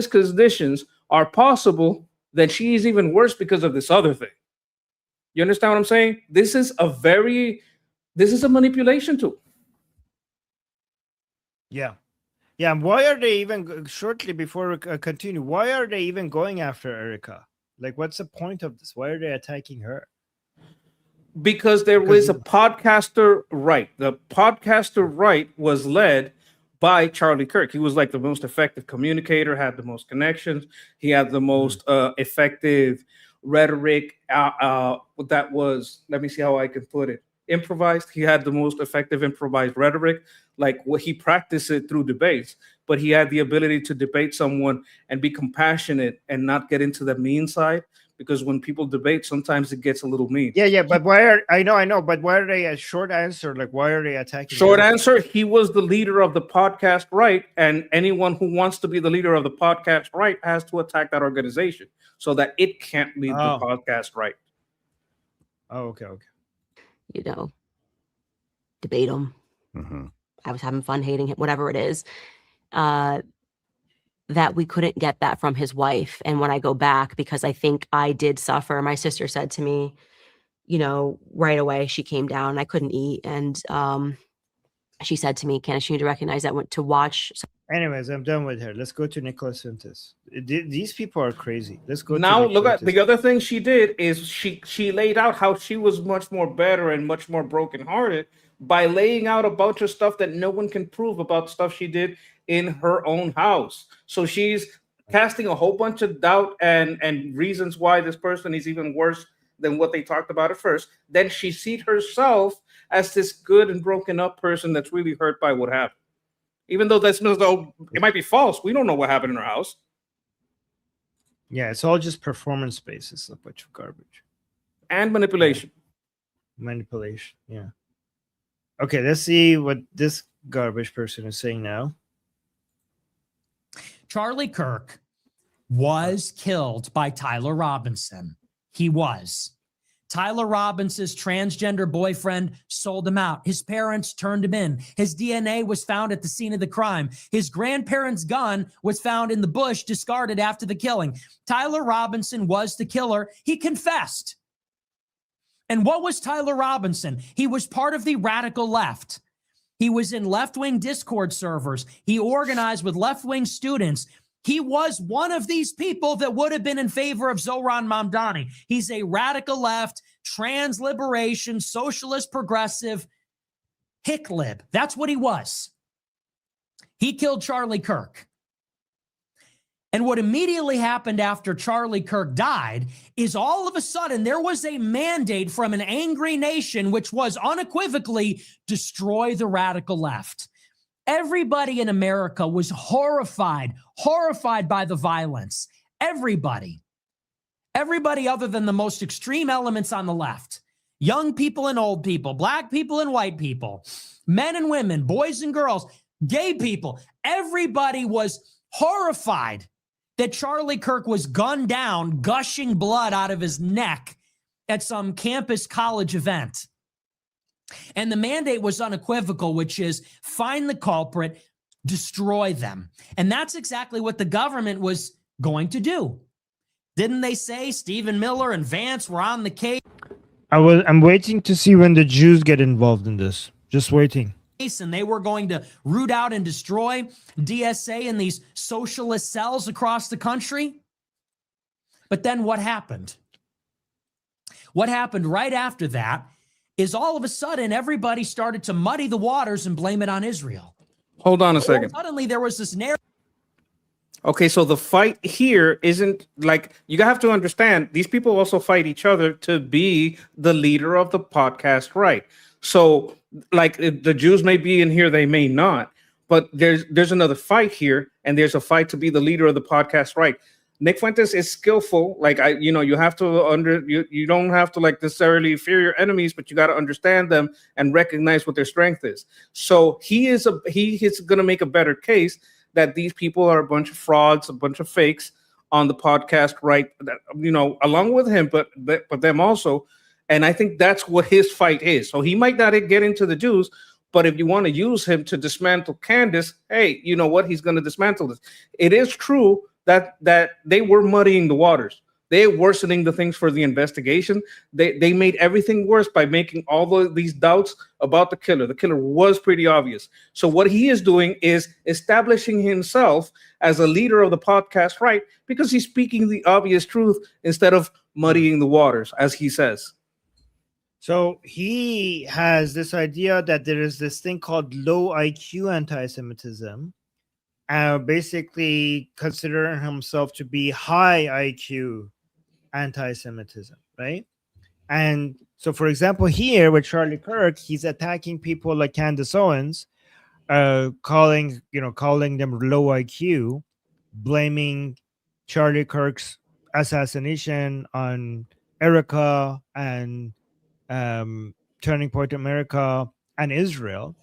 conditions are possible, then she is even worse because of this other thing. You understand what I'm saying? This is a manipulation tool. Yeah. Yeah. And why are they even, shortly before we continue, why are they even going after Erica? Like, what's the point of this? Why are they attacking her? Because there was a podcaster right. The podcaster right was led by Charlie Kirk. He was like the most effective communicator, had the most connections. He had the most effective rhetoric. That was, let me see how I can put it, improvised. He had the most effective improvised rhetoric. Like, what he practiced it through debates, but he had the ability to debate someone and be compassionate and not get into the mean side. because when people debate, sometimes it gets a little mean. Yeah, but why are I know, but why are they a short answer? Like, why are they attacking? Short answer, he was the leader of the podcast right, and anyone who wants to be the leader of the podcast right has to attack that organization so that it can't lead the podcast right. Oh, okay. You know, debate him. I was having fun hating him, whatever it is. That we couldn't get that from his wife. And when I go back, because I think I did suffer, my sister said to me, you know, right away, she came down, I couldn't eat. And she said to me, Candace, you need to recognize that, went to watch. Anyways, I'm done with her. Let's go to Nicholas Fuentes. These people are crazy. Let's go now. To look at the other thing she did is she laid out how she was much more better and much more brokenhearted by laying out a bunch of stuff that no one can prove about stuff she did in her own house. So she's casting a whole bunch of doubt and reasons why this person is even worse than what they talked about at first. Then she sees herself as this good and broken up person that's really hurt by what happened. Even though it might be false. We don't know what happened in her house. Yeah, it's all just performance based. It's a bunch of garbage. And manipulation. Manipulation, yeah. Okay, let's see what this garbage person is saying now. Charlie Kirk was killed by Tyler Robinson. He was. Tyler Robinson's transgender boyfriend sold him out. His parents turned him in. His DNA was found at the scene of the crime. His grandparents' gun was found in the bush, discarded after the killing. Tyler Robinson was the killer. He confessed. And what was Tyler Robinson? He was part of the radical left. He was in left-wing Discord servers. He organized with left-wing students. He was one of these people that would have been in favor of Zohran Mamdani. He's a radical left, trans liberation, socialist progressive, hick lib. That's what he was. He killed Charlie Kirk. And what immediately happened after Charlie Kirk died is all of a sudden there was a mandate from an angry nation, which was unequivocally destroy the radical left. Everybody in America was horrified by the violence. Everybody other than the most extreme elements on the left. Young people and old people, black people and white people, men and women, boys and girls, gay people. Everybody was horrified that Charlie Kirk was gunned down, gushing blood out of his neck at some campus college event. And the mandate was unequivocal, which is find the culprit, destroy them. And that's exactly what the government was going to do. Didn't they say Stephen Miller and Vance were on the case? I'm waiting to see when the Jews get involved in this. Just waiting. And they were going to root out and destroy DSA in these socialist cells across the country. But then what happened? What happened right after that is all of a sudden everybody started to muddy the waters and blame it on Israel. Hold on a second. Suddenly there was this narrative. Okay, so the fight here isn't like, you have to understand, these people also fight each other to be the leader of the podcast, right? So like the Jews may be in here, they may not, but there's another fight here, and there's a fight to be the leader of the podcast, right? Nick Fuentes is skillful. Like you have to you don't have to like necessarily fear your enemies, but you got to understand them and recognize what their strength is. So he is going to make a better case that these people are a bunch of frauds, a bunch of fakes on the podcast, right? That, along with him, but them also. And I think that's what his fight is. So he might not get into the Jews, but if you want to use him to dismantle Candace, hey, you know what? He's going to dismantle this. It is true that they were muddying the waters. They worsening the things for the investigation. They made everything worse by making all these doubts about the killer. The killer was pretty obvious. So what he is doing is establishing himself as a leader of the podcast, right? Because he's speaking the obvious truth instead of muddying the waters, as he says. So he has this idea that there is this thing called low IQ anti-Semitism, basically considering himself to be high IQ anti-Semitism, right? And so, for example, here with Charlie Kirk, he's attacking people like Candace Owens, calling them low IQ, blaming Charlie Kirk's assassination on Erica and Turning Point America and Israel.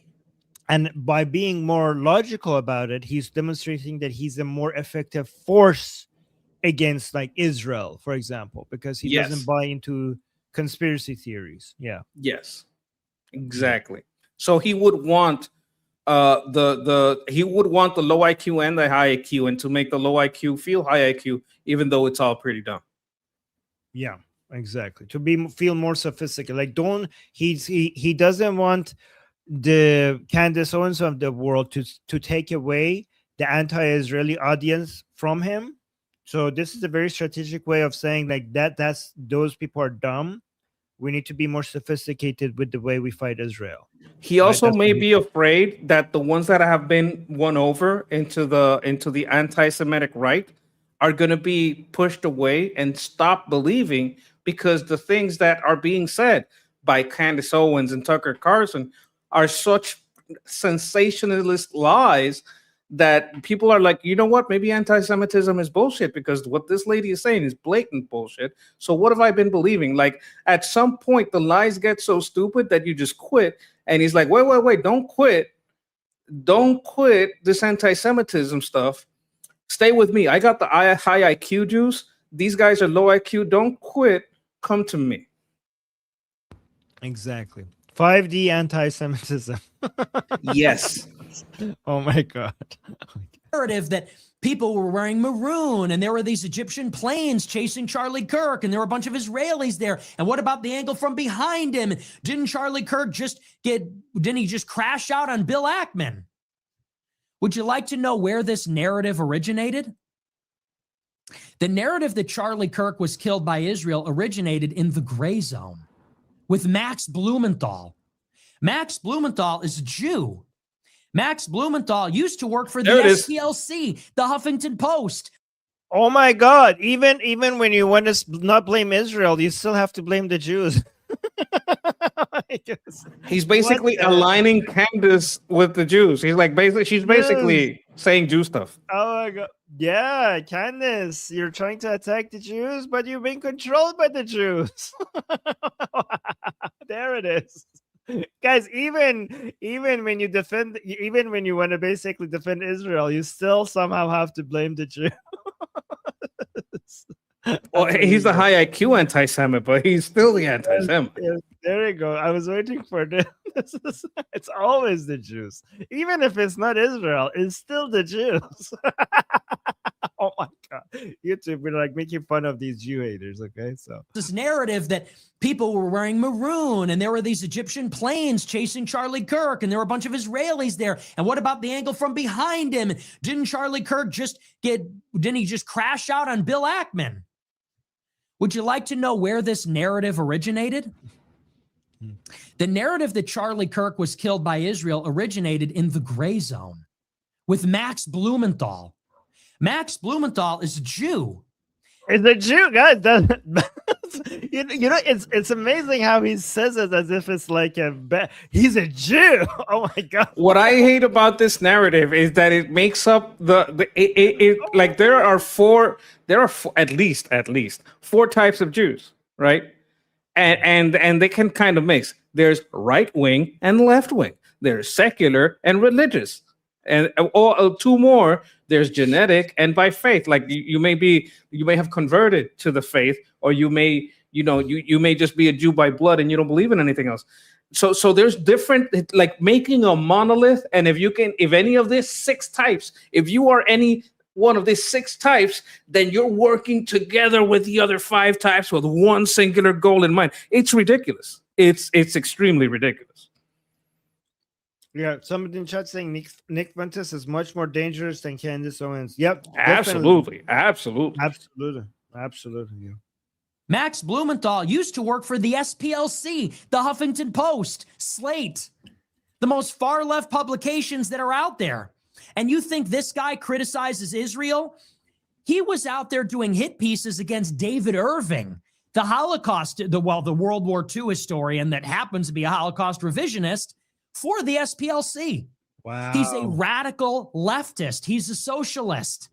And by being more logical about it, he's demonstrating that he's a more effective force against like Israel, for example, because he doesn't buy into conspiracy theories. Yeah. Yes, exactly. So he would want he would want the low IQ and the high IQ, and to make the low IQ feel high IQ, even though it's all pretty dumb. Yeah, exactly. To feel more sophisticated. Like he doesn't want the Candace Owens of the world to take away the anti-Israeli audience from him. So this is a very strategic way of saying like that's those people are dumb. We need to be more sophisticated with the way we fight Israel. He also may be afraid that the ones that have been won over into the anti-Semitic right are going to be pushed away and stop believing, because the things that are being said by Candace Owens and Tucker Carlson are such sensationalist lies that people are like, you know what, maybe anti-Semitism is bullshit, because what this lady is saying is blatant bullshit. So what have I been believing? Like, at some point, the lies get so stupid that you just quit. And he's like, wait, don't quit this anti-Semitism stuff. Stay with me. I got the high IQ Jews. These guys are low IQ. Don't quit. Come to me. Exactly. 5D anti-Semitism. Yes. Oh my God. Narrative that people were wearing maroon and there were these Egyptian planes chasing Charlie Kirk and there were a bunch of Israelis there. And what about the angle from behind him? Didn't Charlie Kirk didn't he just crash out on Bill Ackman? Would you like to know where this narrative originated? The narrative that Charlie Kirk was killed by Israel originated in the gray zone with Max Blumenthal. Max Blumenthal is a Jew. Max Blumenthal used to work for the SPLC, the Huffington Post. Oh my God. Even when you want to not blame Israel, you still have to blame the Jews. He's basically aligning Candace with the Jews. He's like, she's basically saying Jew stuff. Oh my God. Yeah, Candace, you're trying to attack the Jews, but you're being controlled by the Jews. There it is. Guys, even when you want to basically defend Israel, you still somehow have to blame the Jews. Well, he's the high IQ anti-Semite, but he's still the anti-Semite. Yes, there you go. I was waiting for this. It's always the Jews. Even if it's not Israel, it's still the Jews. Oh my God. YouTube, we're like making fun of these Jew haters, okay? So this narrative that people were wearing maroon and there were these Egyptian planes chasing Charlie Kirk and there were a bunch of Israelis there. And what about the angle from behind him? Didn't Charlie Kirk didn't he just crash out on Bill Ackman? Would you like to know where this narrative originated? The narrative that Charlie Kirk was killed by Israel originated in the gray zone with Max Blumenthal. Max Blumenthal is a Jew. It's a Jew, guys. You know, it's amazing how he says it as if it's like he's a Jew. Oh my God. What I hate about this narrative is that it makes up like there are at least four types of Jews, right? And they can kind of mix. There's right wing and left wing. There's secular and religious. And two more, there's genetic and by faith. Like you may have converted to the faith, or you may just be a Jew by blood and you don't believe in anything else. So there's different, like making a monolith. And if any of these six types, if you are any one of these six types, then you're working together with the other five types with one singular goal in mind. It's ridiculous. It's extremely ridiculous. Yeah, somebody in chat saying Nick Ventus is much more dangerous than Candace Owens. Yep, absolutely. Yeah. Max Blumenthal used to work for the SPLC, the Huffington Post, Slate, the most far-left publications that are out there. And you think this guy criticizes Israel? He was out there doing hit pieces against David Irving, the Holocaust, the World War II historian that happens to be a Holocaust revisionist, for the SPLC. Wow. He's a radical leftist. He's a socialist.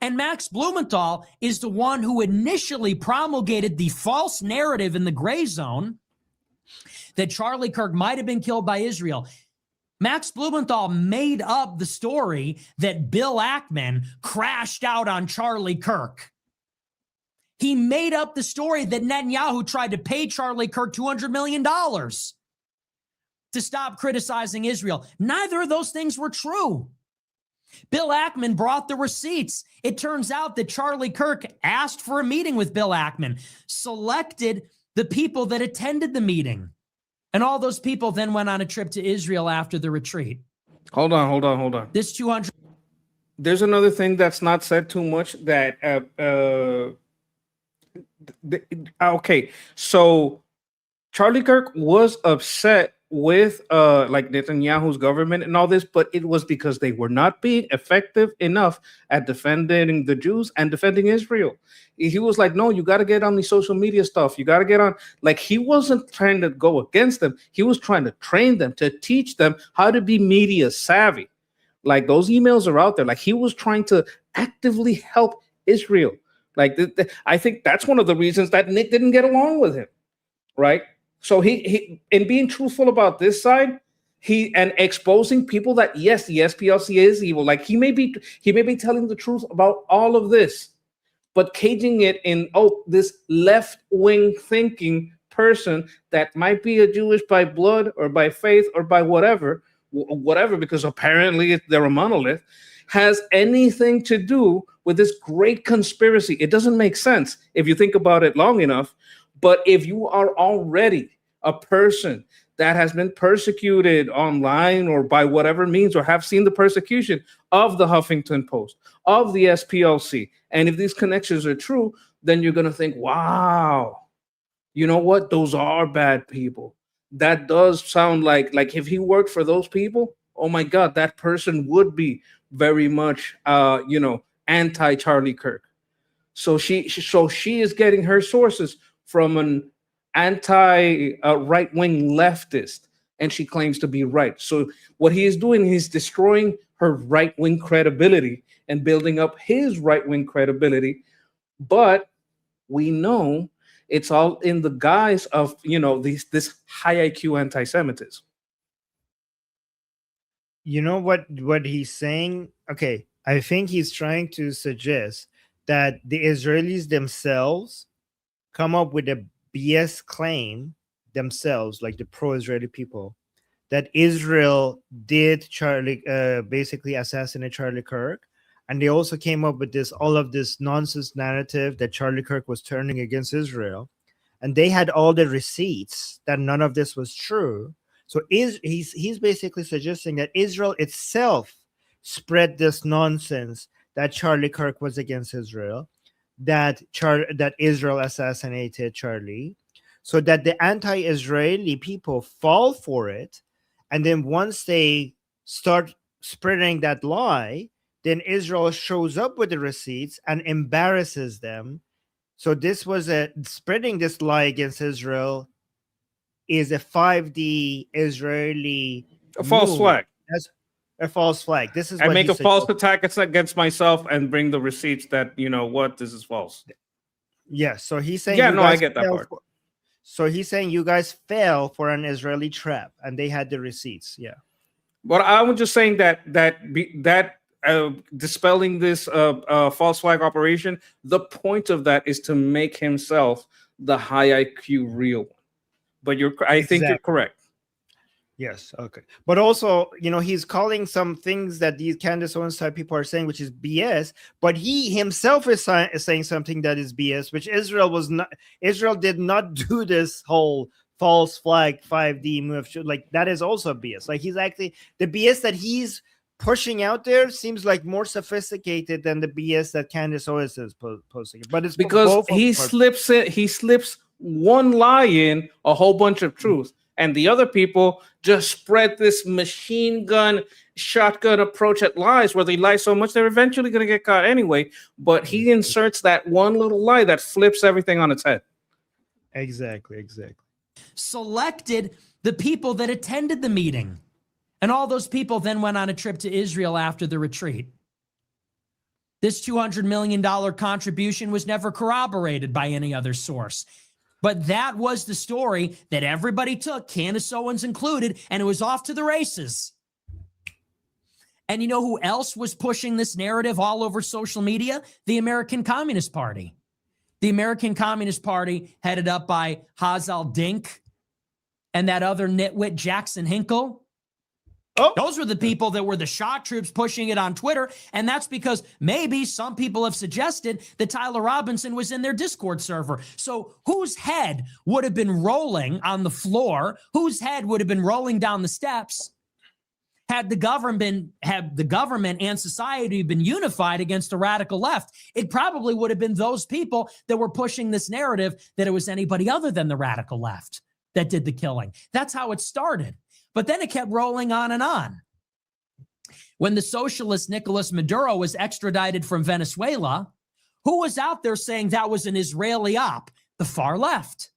And Max Blumenthal is the one who initially promulgated the false narrative in the gray zone that Charlie Kirk might have been killed by Israel. Max Blumenthal made up the story that Bill Ackman crashed out on Charlie Kirk. He made up the story that Netanyahu tried to pay Charlie Kirk $200 million to stop criticizing Israel. Neither of those things were true. Bill Ackman brought the receipts. It turns out that Charlie Kirk asked for a meeting with Bill Ackman, selected the people that attended the meeting, and all those people then went on a trip to Israel after the retreat. Hold on. This 200. There's another thing that's not said too much that okay, so Charlie Kirk was upset with like Netanyahu's government and all this, but it was because they were not being effective enough at defending the Jews and defending Israel. He was like, no, you got to get on the social media stuff. You got to get on. Like, he wasn't trying to go against them. He was trying to train them, to teach them how to be media savvy. Like, those emails are out there. Like, he was trying to actively help Israel. Like, I think that's one of the reasons that Nick didn't get along with him, right? So he in being truthful about this side, and exposing people that, yes, the SPLC is evil. Like, he may be telling the truth about all of this, but caging it in, this left-wing thinking person that might be a Jewish by blood or by faith or by whatever, because apparently they're a monolith, has anything to do with this great conspiracy. It doesn't make sense if you think about it long enough. But if you are already a person that has been persecuted online or by whatever means, or have seen the persecution of the Huffington Post, of the SPLC, and if these connections are true, then you're going to think, wow, you know what? Those are bad people. That does sound like if he worked for those people, oh my God, that person would be very much, anti-Charlie Kirk. So she is getting her sources from an anti-right-wing leftist, and she claims to be right. So what he is doing, he's destroying her right-wing credibility and building up his right-wing credibility. But we know it's all in the guise of, this high IQ anti-Semitism. You know what he's saying? Okay, I think he's trying to suggest that the Israelis themselves come up with a BS claim themselves, like the pro-Israeli people, that Israel did basically assassinate Charlie Kirk, and they also came up with all of this nonsense narrative that Charlie Kirk was turning against Israel, and they had all the receipts that none of this was true. So he's basically suggesting that Israel itself spread this nonsense that Charlie Kirk was against Israel, that Israel assassinated Charlie, so that the anti-Israeli people fall for it, and then once they start spreading that lie, then Israel shows up with the receipts and embarrasses them. So this was spreading this lie against Israel is a 5D Israeli false flag. That's a false flag. This is I what make a false attack against myself and bring the receipts that this is false. Yeah, so he's saying I get that part. So he's saying you guys fell for an Israeli trap, and they had the receipts. Yeah, but I was just saying that dispelling this false flag operation, the point of that is to make himself the high IQ real one. But I think you're correct. Yes. Okay. But also, he's calling some things that these Candace Owens type people are saying, which is BS. But he himself is saying something that is BS, which Israel did not do this whole false flag 5D move. Like, that is also BS. Like, he's actually, the BS that he's pushing out there seems like more sophisticated than the BS that Candace Owens is posting. But it's because he slips one lie in a whole bunch of truth, and the other people just spread this machine gun shotgun approach at lies, where they lie so much they're eventually going to get caught anyway. But he inserts that one little lie that flips everything on its head. Exactly. Selected the people that attended the meeting, and all those people then went on a trip to Israel after the retreat. This $200 million contribution was never corroborated by any other source. But that was the story that everybody took, Candace Owens included, and it was off to the races. And you know who else was pushing this narrative all over social media? The American Communist Party. The American Communist Party, headed up by Hazal Dink and that other nitwit Jackson Hinkle. Oh. Those were the people that were the shock troops pushing it on Twitter. And that's because maybe some people have suggested that Tyler Robinson was in their Discord server. So whose head would have been rolling on the floor? Whose head would have been rolling down the steps had the government and society been unified against the radical left? It probably would have been those people that were pushing this narrative that it was anybody other than the radical left that did the killing. That's how it started. But then it kept rolling on and on. When the socialist Nicolas Maduro was extradited from Venezuela, who was out there saying that was an Israeli op? The far left.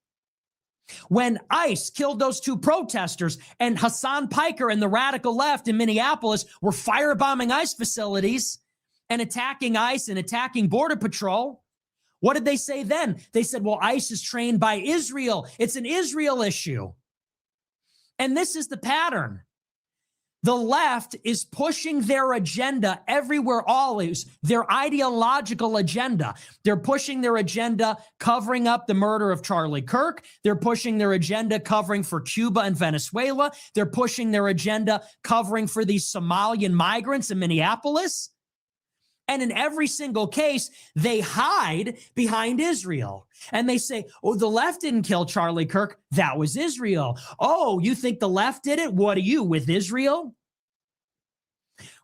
When ICE killed those two protesters and Hassan Piker and the radical left in Minneapolis were firebombing ICE facilities and attacking ICE and attacking Border Patrol, what did they say then? They said, well, ICE is trained by Israel. It's an Israel issue. And this is the pattern. The left is pushing their agenda everywhere, always, their ideological agenda. They're pushing their agenda covering up the murder of Charlie Kirk. They're pushing their agenda covering for Cuba and Venezuela. They're pushing their agenda covering for these Somalian migrants in Minneapolis. And in every single case, they hide behind Israel. And they say, oh, the left didn't kill Charlie Kirk. That was Israel. Oh, you think the left did it? What are you, with Israel?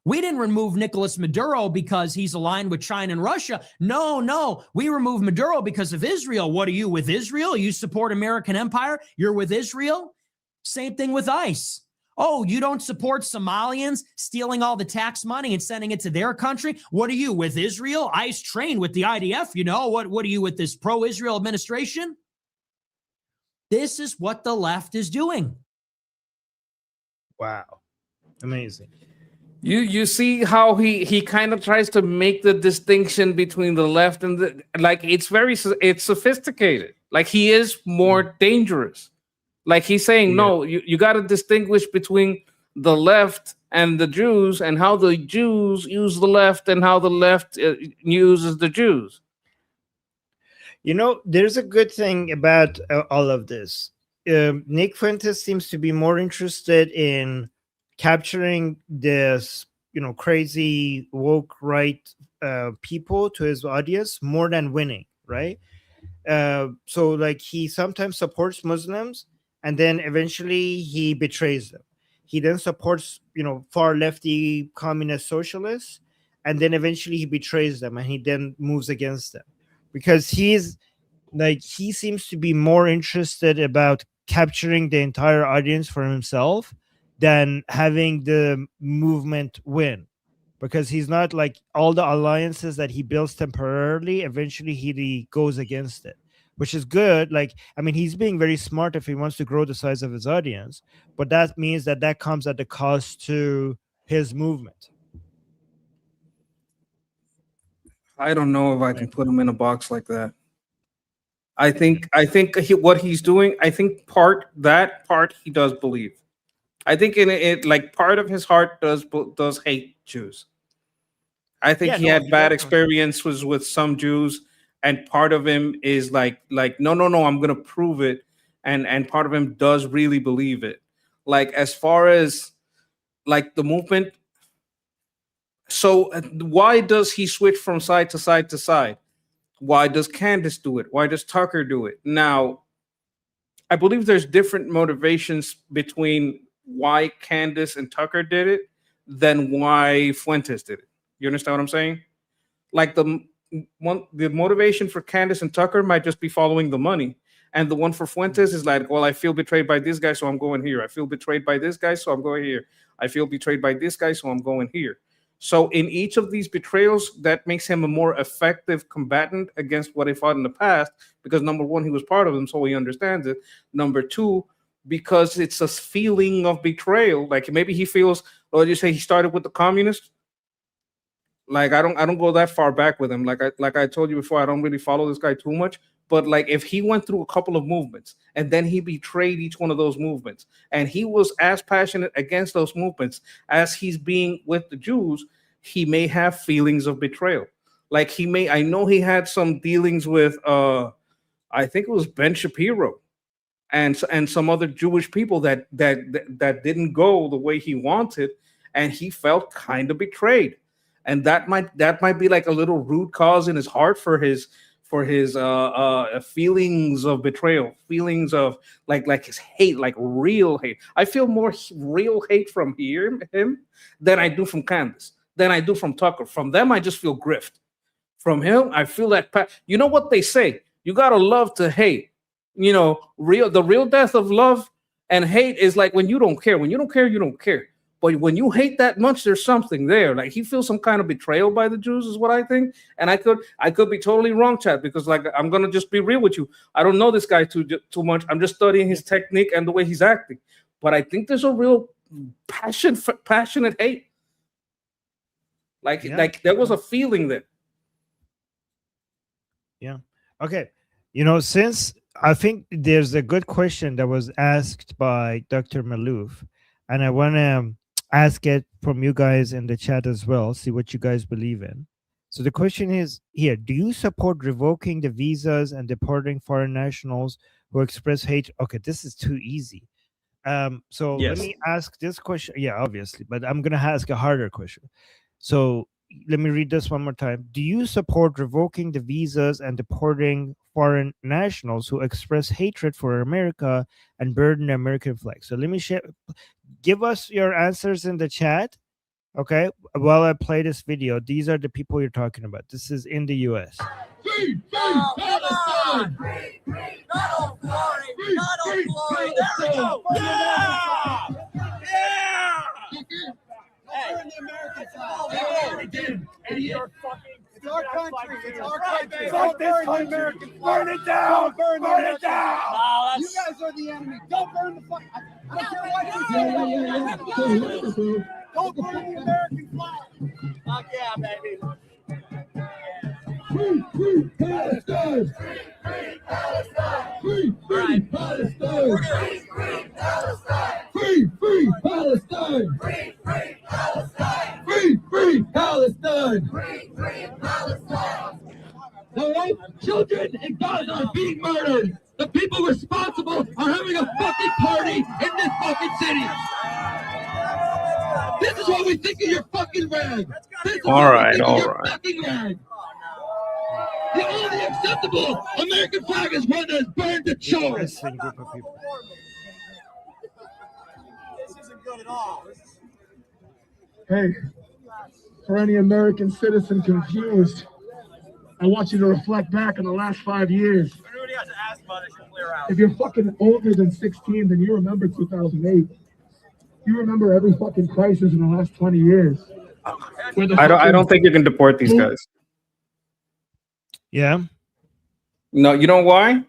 We didn't remove Nicolas Maduro because he's aligned with China and Russia. No. We removed Maduro because of Israel. What are you, with Israel? You support American empire? You're with Israel? Same thing with ICE. Oh, you don't support Somalians stealing all the tax money and sending it to their country? What are you, with Israel? ICE trained with the IDF, you know. What are you, with this pro-Israel administration? This is what the left is doing. Wow. Amazing. You see how he kind of tries to make the distinction between the left and the, like, it's sophisticated. Like, he is more dangerous. Like, he's saying, no, you got to distinguish between the left and the Jews, and how the Jews use the left and how the left uses the Jews. You know, there's a good thing about all of this. Nick Fuentes seems to be more interested in capturing this, crazy woke right people to his audience more than winning, right? So, like, he sometimes supports Muslims, and then eventually he betrays them. He then supports, far lefty communist socialists, and then eventually he betrays them, and he then moves against them, because he seems to be more interested about capturing the entire audience for himself than having the movement win, because he's not like all the alliances that he builds temporarily. Eventually he goes against it, which is good. Like, I mean, he's being very smart if he wants to grow the size of his audience, but that means that comes at the cost to his movement. I don't know if I can put him in a box like that. I think what he's doing, I think that part he does believe. I think in it, like, part of his heart does hate Jews. I think he had bad experiences with some Jews, and part of him is like no, I'm gonna prove it, and part of him does really believe it. Like, as far as like the movement, so why does he switch from side to side to side? Why does Candace do it? Why does Tucker do it? Now, I believe there's different motivations between why Candace and Tucker did it than why Fuentes did it. You understand what I'm saying? Like, the motivation for Candace and Tucker might just be following the money, and the one for Fuentes is like, well, I feel betrayed by this guy, so I'm going here. I feel betrayed by this guy, so I'm going here. I feel betrayed by this guy, so I'm going here. So in each of these betrayals, that makes him a more effective combatant against what he fought in the past, because number one, he was part of them, so he understands it. Number two, because it's a feeling of betrayal. Like, maybe he feels, or you say he started with the communists. Like I don't go that far back with him. Like I told you before, I don't really follow this guy too much. But like if he went through a couple of movements and then he betrayed each one of those movements, and he was as passionate against those movements as he's being with the Jews, he may have feelings of betrayal. Like I know he had some dealings with I think it was Ben Shapiro and some other Jewish people that didn't go the way he wanted, and he felt kind of betrayed. And that might be like a little root cause in his heart for his feelings of betrayal, feelings of like his hate, like real hate. I feel more real hate from him than I do from Candace, than I do from Tucker. From them, I just feel grift. From him, I feel that. You know what they say? You gotta love to hate. You know, the real death of love and hate is like when you don't care. When you don't care, you don't care. But when you hate that much, there's something there. Like he feels some kind of betrayal by the Jews, is what I think. And I could be totally wrong, Chad, because like I'm gonna just be real with you. I don't know this guy too much. I'm just studying his technique and the way he's acting. But I think there's a real passionate hate. Like there was a feeling there. Yeah. Okay. You know, since I think there's a good question that was asked by Dr. Malouf, and I want to ask it from you guys in the chat as well, see what you guys believe in. So the question is here: do you support revoking the visas and deporting foreign nationals who express hate? Okay, this is too easy. So Yes. let me ask this question. Yeah, obviously, but I'm gonna ask a harder question. So let me read this one more time. Do you support revoking the visas and deporting foreign nationals who express hatred for America and burden the American flag? So let me share. Give us your answers in the chat, okay? While I play this video, these are the people you're talking about. This is in the U.S. Free Palestine! Free not glory! Not glory! There we go! Yeah! Yeah! Hey, burn the American flag! It's our country! It's our country! Fuck this country! Burn it down! Burn it down! You guys are the enemy! Don't burn the flag! I don't care what you say! Don't burn the American flag! Fuck yeah, baby! Free Palestine! Free Palestine! Free Palestine! Free Palestine! Free Palestine! Free Palestine! Free Palestine! All right, children in Gaza are being murdered. The people responsible are having a fucking party in this fucking city. This is what we think of your fucking rag. All right. Fucking rag. The only acceptable American flag is one that is burned to charge. Wrestling group of people. This isn't good at all. Hey, for any American citizen confused, I want you to reflect back on the last 5 years. Everybody has asthma, they should clear out. If you're fucking older than 16, then you remember 2008. You remember every fucking crisis in the last 20 years. I don't think you can deport these guys. Yeah. No, you know why?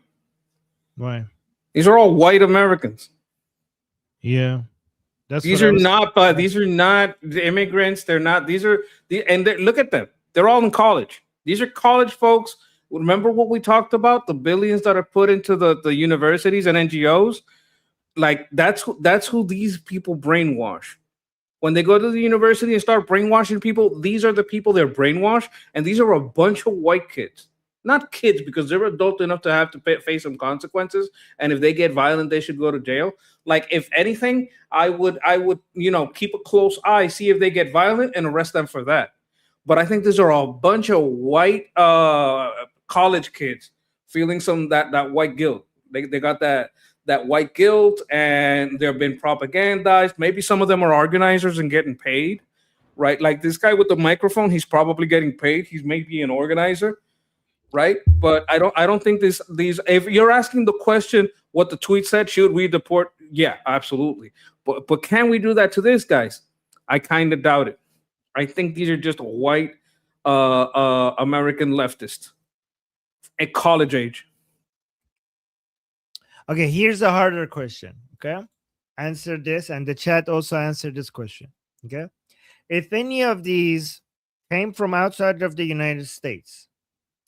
Why? These are all white Americans. Yeah. That's These are not the immigrants. They're not. Look at them. They're all in college. These are college folks. Remember what we talked about? The billions that are put into the universities and NGOs. Like that's who these people brainwash. When they go to the university and start brainwashing people, these are the people they're brainwashed, and these are a bunch of white kids. Not kids, because they're adult enough to have to face some consequences, and if they get violent, they should go to jail. Like, if anything, I would keep a close eye, see if they get violent, and arrest them for that. But I think these are a bunch of white college kids feeling that white guilt. They got that white guilt, and they've been propagandized. Maybe some of them are organizers and getting paid, right? Like this guy with the microphone, he's probably getting paid. He's maybe an organizer, right? But I don't think these. If you're asking the question, what the tweet said, should we deport? Yeah, absolutely. But can we do that to these guys? I kind of doubt it. I think these are just white American leftists at college age. Okay, here's a harder question. Okay, answer this, and the chat also answered this question. Okay, if any of these came from outside of the United States,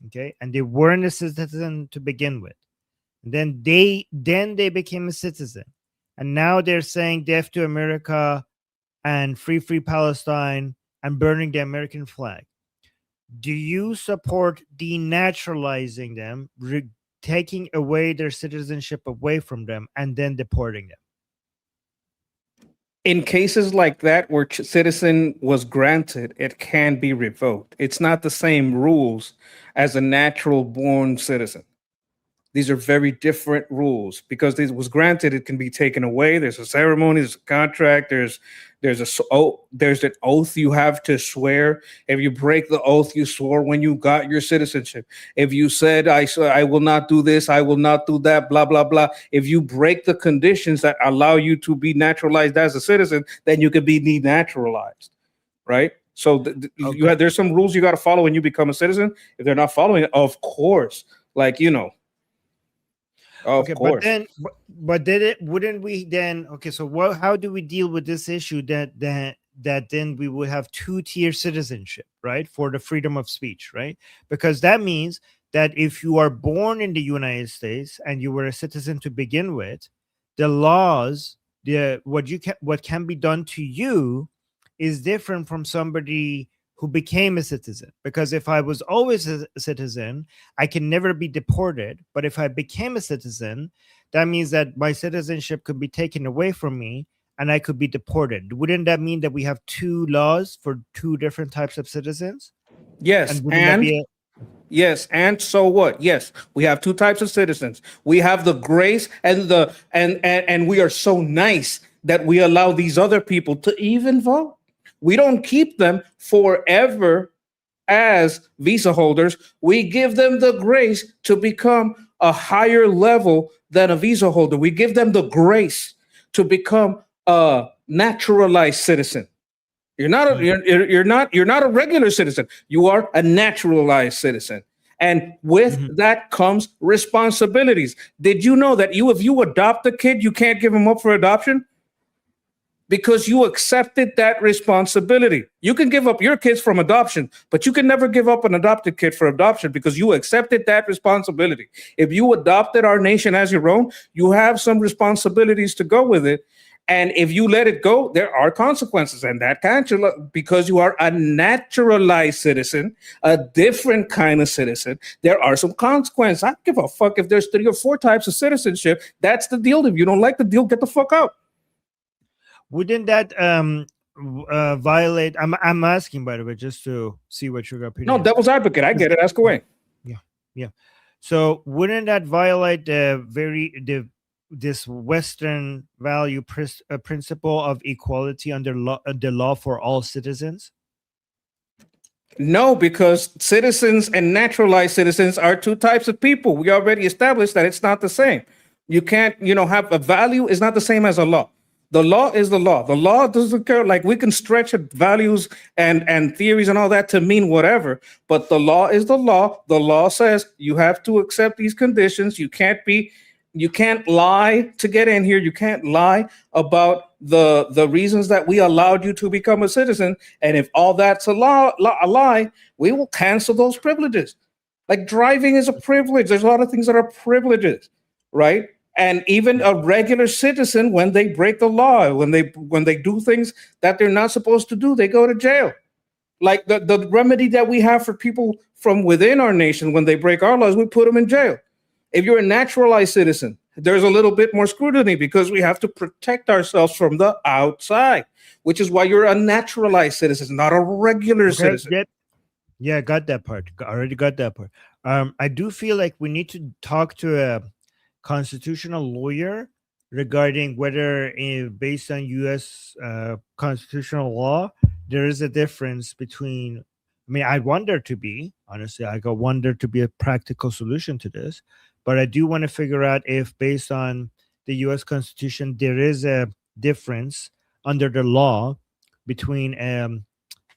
okay, and they weren't a citizen to begin with. And then they became a citizen, and now they're saying death to America and free Palestine and burning the American flag. Do you support denaturalizing them, taking away their citizenship away from them, and then deporting them? In cases like that where citizen was granted, it can be revoked. It's not the same rules as a natural born citizen. These are very different rules because it was granted, it can be taken away. There's a ceremony, there's a contract, there's an oath you have to swear. If you break the oath you swore when you got your citizenship, if you said I will not do this, I will not do that, blah blah blah. If you break the conditions that allow you to be naturalized as a citizen, then you can be denaturalized, right? So there's some rules you got to follow when you become a citizen. If they're not following it, of course, like Of course. But wouldn't we then? Okay, so how do we deal with this issue that then we would have two-tier citizenship, right, for the freedom of speech, right? Because that means that if you are born in the United States and you were a citizen to begin with, the laws, what can be done to you is different from somebody who became a citizen. Because if I was always a citizen, I can never be deported. But if I became a citizen, that means that my citizenship could be taken away from me and I could be deported. Wouldn't that mean that we have two laws for two different types of citizens? Yes, and so what? Yes, we have two types of citizens. We have the grace and we are so nice that we allow these other people to even vote. We don't keep them forever as visa holders. We give them the grace to become a higher level than a visa holder. We give them the grace to become a naturalized citizen. You're not a regular citizen. You are a naturalized citizen. And with that comes responsibilities. Did you know that if you adopt a kid, you can't give him up for adoption? Because you accepted that responsibility. You can give up your kids from adoption, but you can never give up an adopted kid for adoption because you accepted that responsibility. If you adopted our nation as your own, you have some responsibilities to go with it. And if you let it go, there are consequences. And that can't, because you are a naturalized citizen, a different kind of citizen, there are some consequences. I don't give a fuck if there's 3 or 4 types of citizenship. That's the deal. If you don't like the deal, get the fuck out. Wouldn't that violate? I'm asking, by the way, just to see what your opinion. No, devil's advocate. I get it. Ask away. Yeah. So wouldn't that violate this Western value principle of equality under the law for all citizens? No, because citizens and naturalized citizens are two types of people. We already established that it's not the same. You can't, have a value is not the same as a law. The law is the law. The law doesn't care. Like, we can stretch values and theories and all that to mean whatever, but the law is the law. The law says you have to accept these conditions. You can't lie to get in here. You can't lie about the reasons that we allowed you to become a citizen. And if all that's a lie, we will cancel those privileges. Like, driving is a privilege. There's a lot of things that are privileges, right? And even a regular citizen, when they break the law, when they do things that they're not supposed to do, they go to jail. Like the remedy that we have for people from within our nation, when they break our laws, we put them in jail. If you're a naturalized citizen, there's a little bit more scrutiny because we have to protect ourselves from the outside, which is why you're a naturalized citizen, not a regular citizen. Yeah, got that part. Already got that part. I do feel like we need to talk to a constitutional lawyer regarding whether, based on U.S. Constitutional law, there is a difference between. I mean, I wonder to be a practical solution to this, but I do want to figure out if, based on the U.S. Constitution, there is a difference under the law between a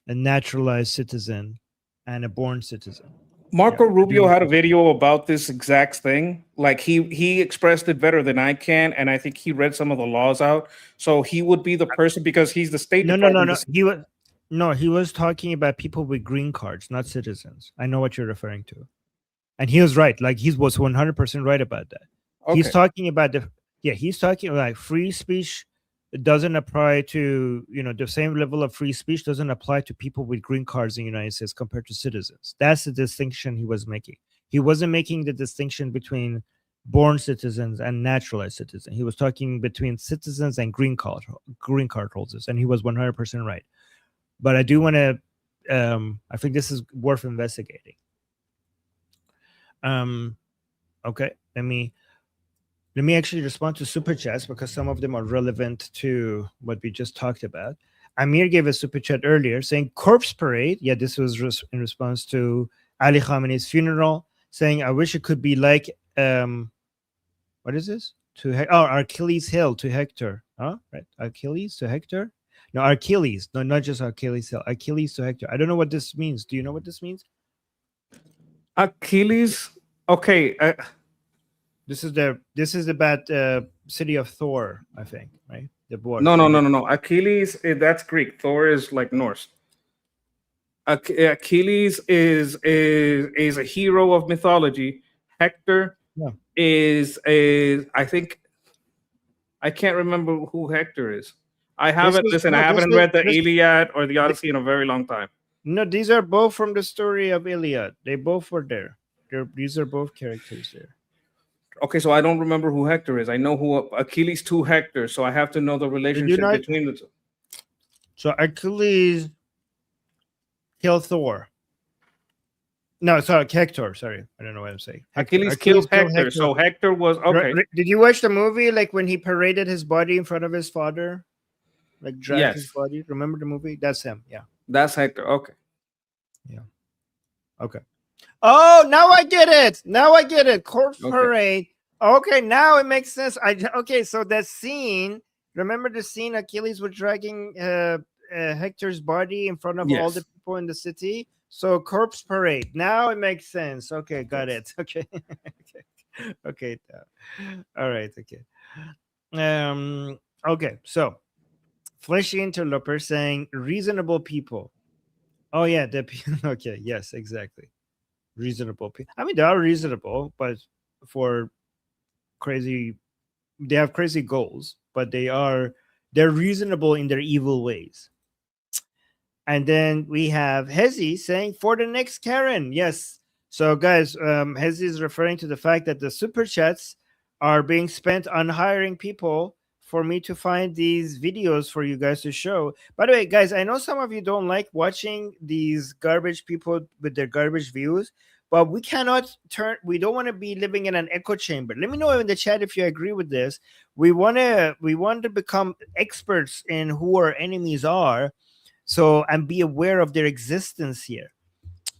naturalized citizen and a born citizen. Marco Rubio had a video about this exact thing. Like, he expressed it better than I can, and I think he read some of the laws out. So he would be the person, because he's the State Department. No. No, he was talking about people with green cards, not citizens. I know what you're referring to. And he was right. Like, he was 100% right about that. He's Okay. talking about he's talking like free speech doesn't apply to, the same level of free speech doesn't apply to people with green cards in the United States compared to citizens. That's the distinction he was making. He wasn't making the distinction between born citizens and naturalized citizens. He was talking between citizens and green card holders, and he was 100% right. But I do want to, I think this is worth investigating. Okay, let me actually respond to super chats because some of them are relevant to what we just talked about. Amir gave a super chat earlier saying corpse parade. Yeah, this was in response to Ali Khamenei's funeral, saying I wish it could be like what is this? Achilles Hill to Hector. Huh? Right. Achilles to Hector? No, Achilles. No, not just Achilles Hill. Achilles to Hector. I don't know what this means. Do you know what this means? Achilles. Okay. This is the bad city of Thor, I think, right? The board. No. Achilles, that's Greek. Thor is like Norse. Achilles is a hero of mythology. Hector is I think I can't remember who Hector is. I haven't read the Iliad or the Odyssey in a very long time. No, these are both from the story of Iliad. They both were there. These are both characters there. Okay, so I don't remember who Hector is. I know who Achilles to Hector, so I have to know the relationship between the two. So Achilles killed Thor. No, sorry, Hector. Sorry, I don't know what I'm saying. Achilles killed Hector. So Hector was okay. Did you watch the movie? Like when he paraded his body in front of his father, like dragged his body. Remember the movie? That's him. Yeah, that's Hector. Okay. Yeah. Okay. Oh, now I get it. Corpse parade. Okay, now it makes sense. So that scene. Remember the scene? Achilles was dragging Hector's body in front of all the people in the city. So corpse parade. Now it makes sense. Okay, got it. Okay. Okay. All right. Okay. Okay. So, fleshy interloper saying reasonable people. Oh yeah. Okay. Yes. Exactly. Reasonable people. I mean, they are reasonable, but for crazy, they have crazy goals, but they're reasonable in their evil ways. And then we have Hezi saying for the next Karen. Yes. So guys, Hezi is referring to the fact that the super chats are being spent on hiring people for me to find these videos for you guys to show. By the way, guys, I know some of you don't like watching these garbage people with their garbage views, but we don't want to be living in an echo chamber. Let me know in the chat if you agree with this. We want to become experts in who our enemies are, and be aware of their existence here.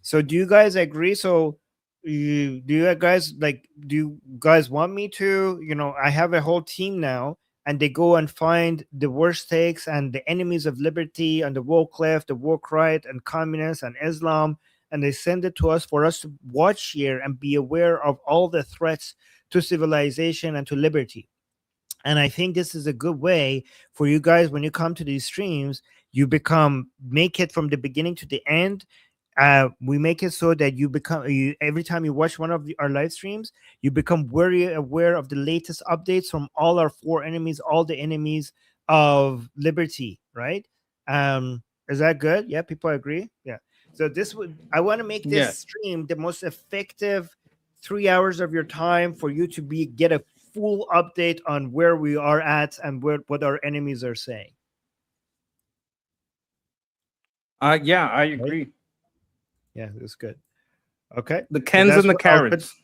So do you guys agree? So do you guys want me to, I have a whole team now, and they go and find the worst takes and the enemies of liberty and the woke left, the woke right, and communists and Islam, and they send it to us for us to watch here and be aware of all the threats to civilization and to liberty. And I think this is a good way for you guys when you come to these streams, you make it from the beginning to the end. We make it so that every time you watch one of our live streams, you become very aware of the latest updates from all our four enemies, all the enemies of liberty, right? Is that good? Yeah, people agree? Yeah. So I want to make this stream the most effective 3 hours of your time for you to get a full update on where we are at and what our enemies are saying. Yeah, I agree. Right? Yeah, that's good. Okay. The Kens and the Karens.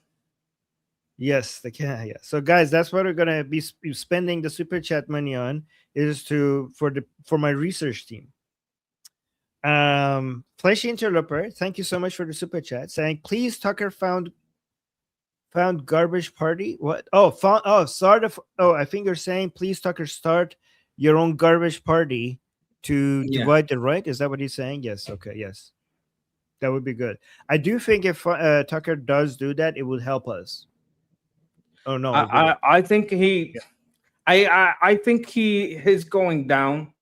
Yes, the Ken. Yeah. So guys, that's what we're gonna be spending the super chat money on, is for my research team. Fleshy Interloper, thank you so much for the super chat, saying please Tucker found garbage party. What? I think you're saying please Tucker start your own garbage party to divide the right. Is that what he's saying? Yes. Okay. Yes. That would be good. I do think if Tucker does do that, it would help us. Oh no! I think I think he is going down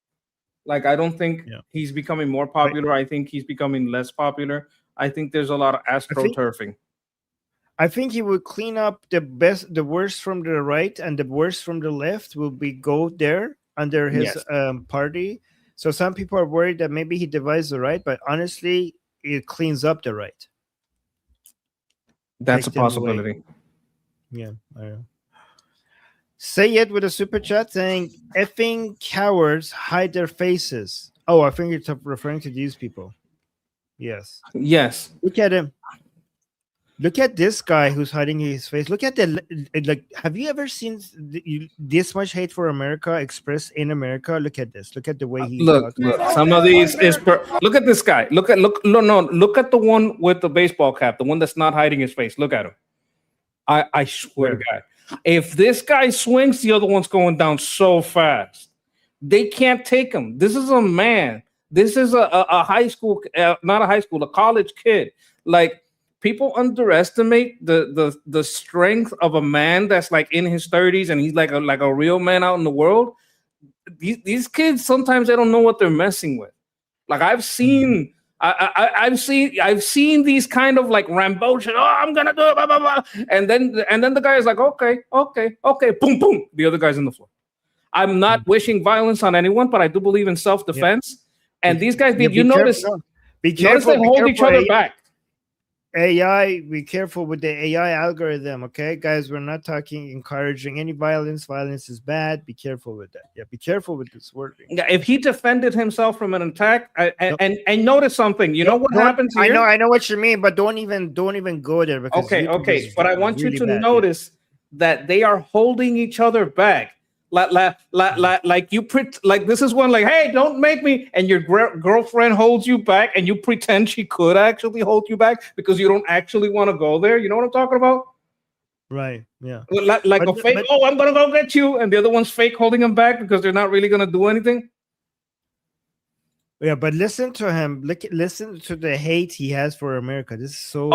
Like, I don't think Yeah. he's becoming more popular. I think he's becoming less popular. I think there's a lot of astroturfing. I think he would clean up the worst from the right, and the worst from the left will go there under his Yes. party. So some people are worried that maybe he divides the right, but honestly, it cleans up the right. That's a Take them away. possibility. Yeah, I know. Say it with a super chat saying, effing cowards hide their faces. Oh, I think you're referring to these people. Yes. Yes. Look at him. Look at this guy who's hiding his face. Look at like, have you ever seen this much hate for America expressed in America? Look at this. Look at the way he Look, some of these look at this guy. Look at the one with the baseball cap, the one that's not hiding his face. Look at him. I swear to God. If this guy swings, the other one's going down so fast. They can't take him. This is a man. This is a high school, not a high school, a college kid. Like, people underestimate the strength of a man that's like in his 30s and he's like a real man out in the world. These kids, sometimes they don't know what they're messing with. Like, I've seen these kind of like rambunctious, I'm gonna do it, blah, blah, blah. And then the guy is like, okay, boom, boom. The other guy's on the floor. I'm not wishing violence on anyone, but I do believe in self-defense. And these guys did. Notice they hold each other back. AI, be careful with the AI algorithm, okay, guys? We're not encouraging any violence. Violence is bad. Be careful with that. Yeah, be careful with this wording. Yeah, if he defended himself from an attack, and notice something, you know what happens here? I know what you mean, but don't even go there. Because okay. But I want you to notice that they are holding each other back. Like you like this is one, like, hey, don't make me, and your girlfriend holds you back and you pretend she could actually hold you back because you don't actually want to go there. You know what I'm talking about? Right. Yeah. Like a fake, I'm gonna go get you, and the other one's fake holding him back because they're not really gonna do anything. Yeah, but listen to him. Listen to the hate he has for America. This is so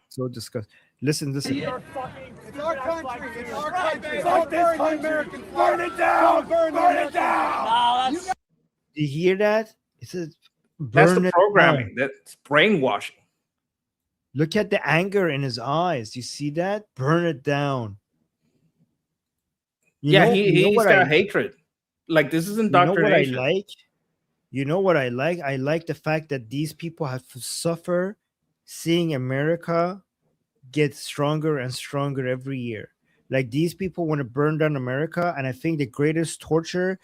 so disgusting. Listen. It's our country. It's our country. Fuck this country. Burn it down. Burn it down. Do you hear that? It says, that's the programming. That's brainwashing. Look at the anger in his eyes. You see that? Burn it down. He's got hatred. Like, this is indoctrination. You know what I like? You know what I like? I like the fact that these people have to suffer seeing America get stronger and stronger every year. Like, these people want to burn down America, and I think the greatest torture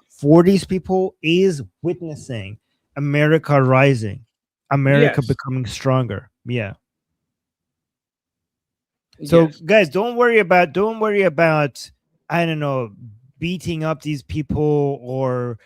for these people is witnessing America rising, America becoming stronger. Yeah. So guys, don't worry about I don't know, beating up these people or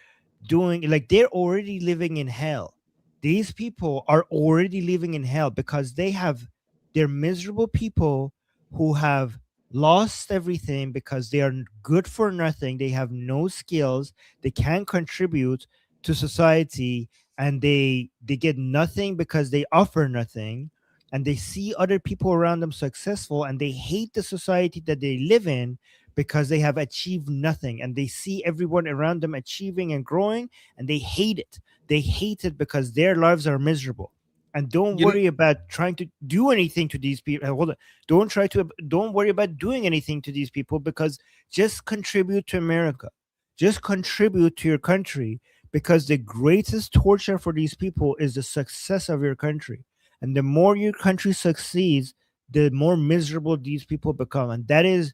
doing, like, they're already living in hell. These people are already living in hell because they're miserable people who have lost everything because they are good for nothing. They have no skills. They can't contribute to society, and they get nothing because they offer nothing. And they see other people around them successful, and they hate the society that they live in because they have achieved nothing. And they see everyone around them achieving and growing, and they hate it. They hate it because their lives are miserable. And don't worry about trying to do anything to these people. Hold on. Don't worry about doing anything to these people, because just contribute to America. Just contribute to your country, because the greatest torture for these people is the success of your country. And the more your country succeeds, the more miserable these people become. And that is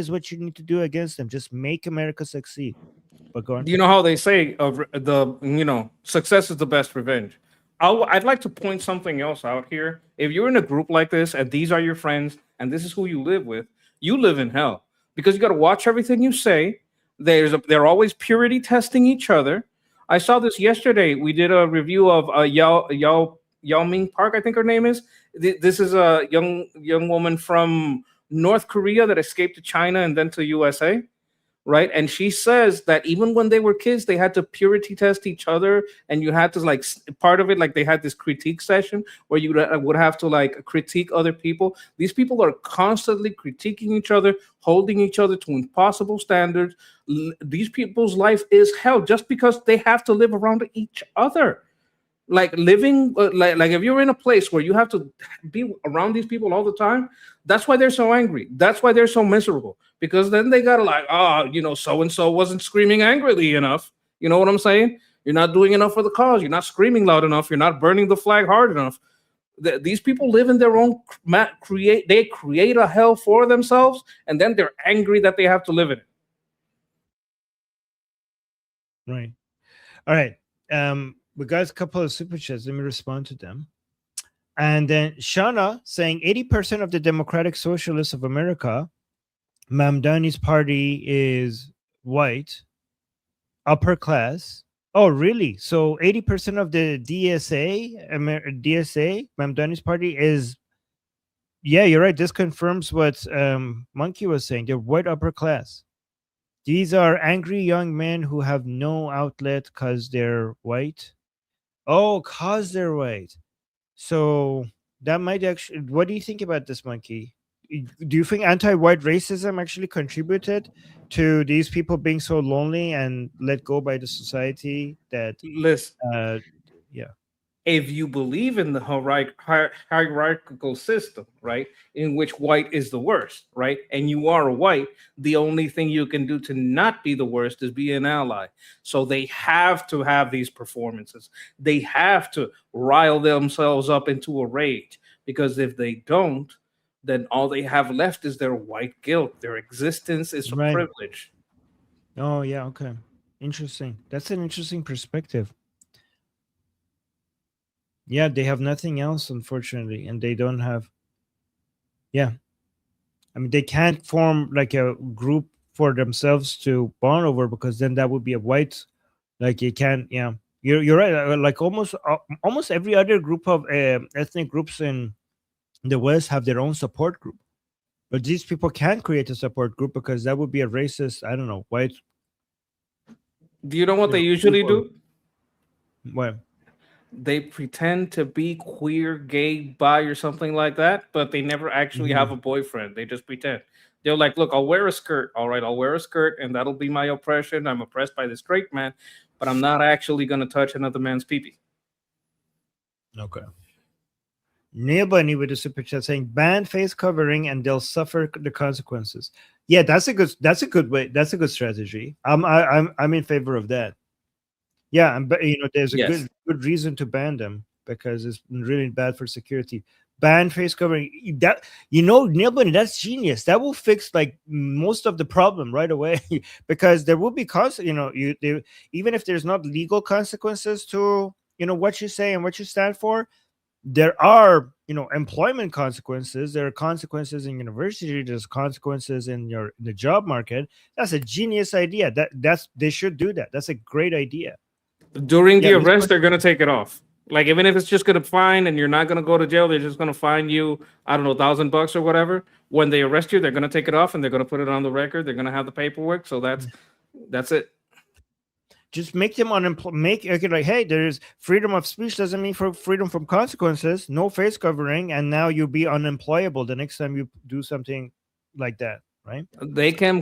what you need to do against them. Just make America succeed. But go on. You know how they say success is the best revenge. I'd like to point something else out here. If you're in a group like this and these are your friends and this is who you live with, you live in hell, because you got to watch everything you say. They're always purity testing each other. I saw this yesterday. We did a review of Yao Ming Park, I think her name is. This is a young woman from North Korea that escaped to China and then to USA. right? And she says that even when they were kids, they had to purity test each other, and you had to like part of it, like they had this critique session where you would have to like critique other people. These people are constantly critiquing each other, holding each other to impossible standards. These people's life is hell just because they have to live around each other. Like living like if you're in a place where you have to be around these people all the time, that's why they're so angry, that's why they're so miserable, because then they gotta like, so and so wasn't screaming angrily enough. You know what I'm saying? You're not doing enough for the cause, you're not screaming loud enough, you're not burning the flag hard enough. These people live in their own they create a hell for themselves, and then they're angry that they have to live in it. Right. All right. We got a couple of super chats. Let me respond to them. And then Shauna saying 80% of the Democratic Socialists of America, Mamdani's party is white, upper class. Oh, really? So 80% of the DSA, Mamdani's party is, yeah, you're right. This confirms what Monkey was saying. They're white upper class. These are angry young men who have no outlet because they're white. Oh, cause they're white. So that might actually. What do you think about this, Monkey? Do you think anti-white racism actually contributed to these people being so lonely and let go by the society? That listen, yeah. If you believe in the hierarchical system, right, in which white is the worst, right, and you are white, the only thing you can do to not be the worst is be an ally. So they have to have these performances. They have to rile themselves up into a rage, because if they don't, then all they have left is their white guilt. Their existence is a privilege. Oh, yeah. Okay. Interesting. That's an interesting perspective. Yeah, they have nothing else, unfortunately, and they don't have. Yeah, I mean, they can't form like a group for themselves to bond over, because then that would be a white. Like you can't. Yeah, you're right. Like almost every other group of ethnic groups in the West have their own support group, but these people can't create a support group because that would be a racist. I don't know, white. Do you know what they usually do? What? They pretend to be queer, gay, bi, or something like that, but they never actually have a boyfriend. They just pretend. They're like, look, I'll wear a skirt. All right, I'll wear a skirt, and that'll be my oppression. I'm oppressed by this straight man, but I'm not actually going to touch another man's pee-pee. Okay. Neil Bunny with a super chat saying ban face covering and they'll suffer the consequences. Yeah, that's a good way. That's a good strategy. I'm in favor of that. Yeah, but there's a good reason to ban them, because it's really bad for security. Ban face covering. That Neil Bunny, that's genius. That will fix like most of the problem right away, because there will be even if there's not legal consequences to what you say and what you stand for, there are employment consequences. There are consequences in university. There's consequences in the job market. That's a genius idea. They should do that. That's a great idea. During the arrest, they're going to take it off. Like, even if it's just going to fine and you're not going to go to jail, they're just going to fine you, I don't know, $1,000 or whatever. When they arrest you, they're going to take it off and they're going to put it on the record. They're going to have the paperwork. So that's it. Just make them unemployed. Like, hey, there's freedom of speech doesn't mean for freedom from consequences. No face covering, and now you'll be unemployable the next time you do something like that, right? They came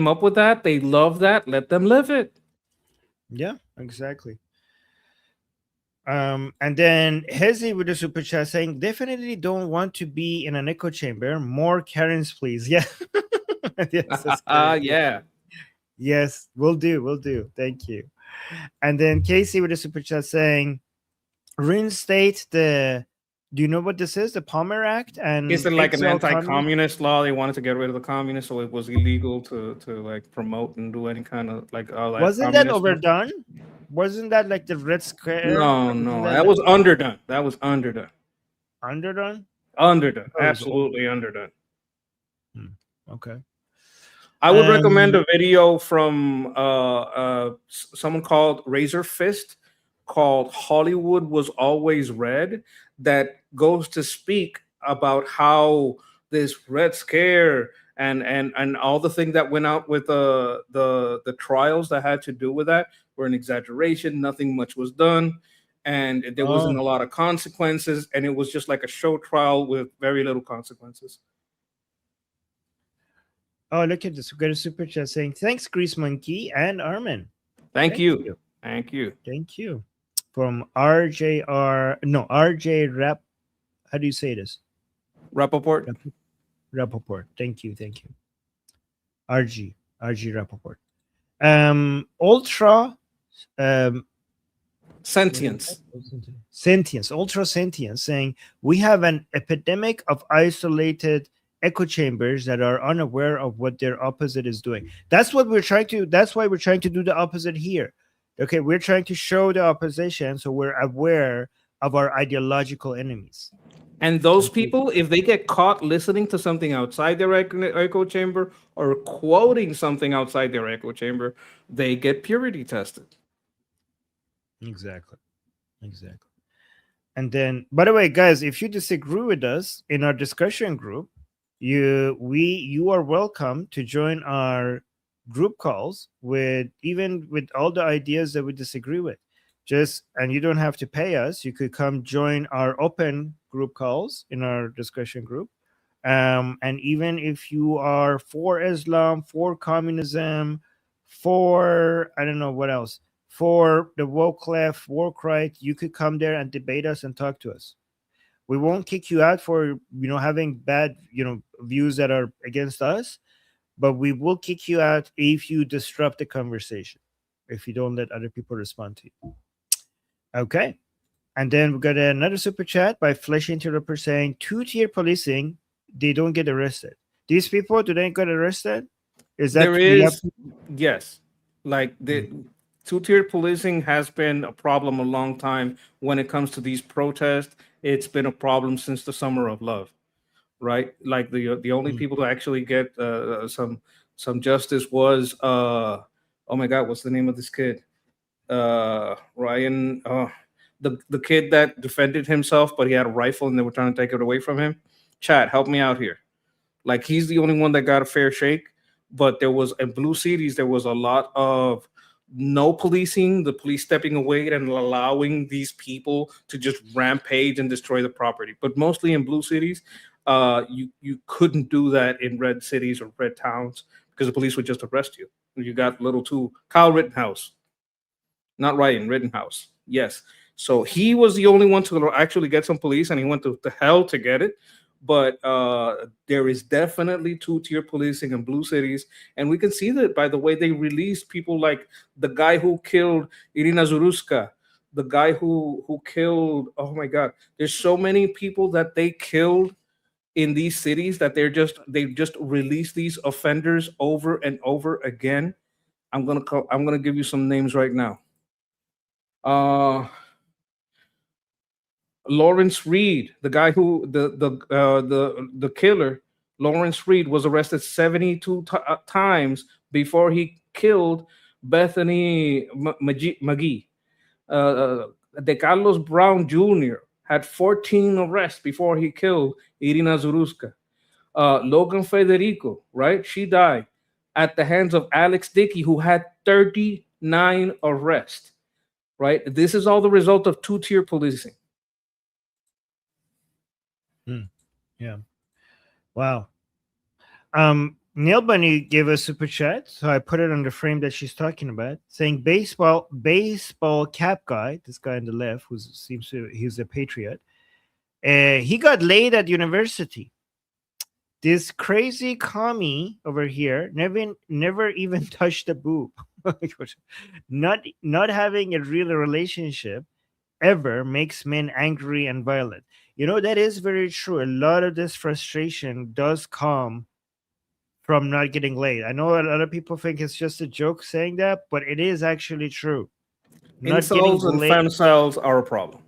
up with that. They love that. Let them live it. Yeah, exactly. And then Hezi with the super chat saying, definitely don't want to be in an echo chamber. More Karens, please. Yeah. Yes, yeah. Yes, we'll do. Thank you. And then Casey with the super chat saying, reinstate do you know what this is? The Palmer Act? And it's like an anti-communist law. They wanted to get rid of the communists, so it was illegal to like promote and do any kind of like all that. Wasn't that overdone? Wasn't that like the Red Square? No, that was underdone. That was underdone. Underdone? Underdone. Absolutely underdone. Okay. I would recommend a video from someone called Razor Fist, called Hollywood Was Always Red, that goes to speak about how this Red Scare and all the thing that went out with the trials that had to do with that were an exaggeration. Nothing much was done, and there wasn't a lot of consequences, and it was just like a show trial with very little consequences. Oh, look at this. We got a super chat saying, thanks, Grease Monkey and Armin. Thank you. Thank you. Thank you. From RJ Rap. How do you say this? Rappaport. Rappaport. Thank you. RG Rappaport. Ultra Sentience. Ultra Sentience saying, we have an epidemic of isolated echo chambers that are unaware of what their opposite is doing. That's why we're trying to do the opposite here. Okay, we're trying to show the opposition so we're aware of our ideological enemies. And those people, if they get caught listening to something outside their echo chamber or quoting something outside their echo chamber, they get purity tested. Exactly. And then, by the way, guys, if you disagree with us in our discussion group, you are welcome to join our group calls with all the ideas that we disagree with. And you don't have to pay us. You could come join our open group calls in our discussion group. And even if you are for Islam, for communism, for I don't know what else, for the woke left, woke right, you could come there and debate us and talk to us. We won't kick you out for having bad views that are against us, but we will kick you out if you disrupt the conversation, if you don't let other people respond to you. Okay. And then we got another super chat by Flesh Interrupter saying, two-tier policing, they don't get arrested. These people, do they get arrested? Yes. Like the two-tier policing has been a problem a long time when it comes to these protests. It's been a problem since the Summer of Love, right? Like the only people to actually get some justice was oh my God, what's the name of this kid? Ryan, the kid that defended himself, but he had a rifle and they were trying to take it away from him. Chad, help me out here. Like, he's the only one that got a fair shake, but there was in blue cities, there was a lot of no policing, the police stepping away and allowing these people to just rampage and destroy the property. But mostly in blue cities, you couldn't do that in red cities or red towns because the police would just arrest you. You got Kyle Rittenhouse, not Ryan, Rittenhouse. Yes. So he was the only one to actually get some police, and he went to hell to get it. But there is definitely two-tier policing in blue cities, and we can see that by the way they released people like the guy who killed Irina Zuruska, the guy who killed, oh my God, there's so many people that they killed in these cities that they just release these offenders over and over again. I'm gonna give you some names right now. Lawrence Reed, the guy who the killer, Lawrence Reed, was arrested 72 times before he killed Bethany McGee. De Carlos Brown Jr. had 14 arrests before he killed Irina Zuruska. Logan Federico, right? She died at the hands of Alex Dickey, who had 39 arrests, right? This is all the result of two-tier policing. Yeah. Wow. Neil Bunny gave us a super chat, so I put it on the frame that she's talking about, saying baseball cap guy, this guy on the left, he's a patriot. He got laid at university. This crazy commie over here never even touched a boob. not having a real relationship ever makes men angry and violent. That is very true. A lot of this frustration does come from not getting laid. I know a lot of people think it's just a joke saying that, but it is actually true. Incels and femcels are a problem.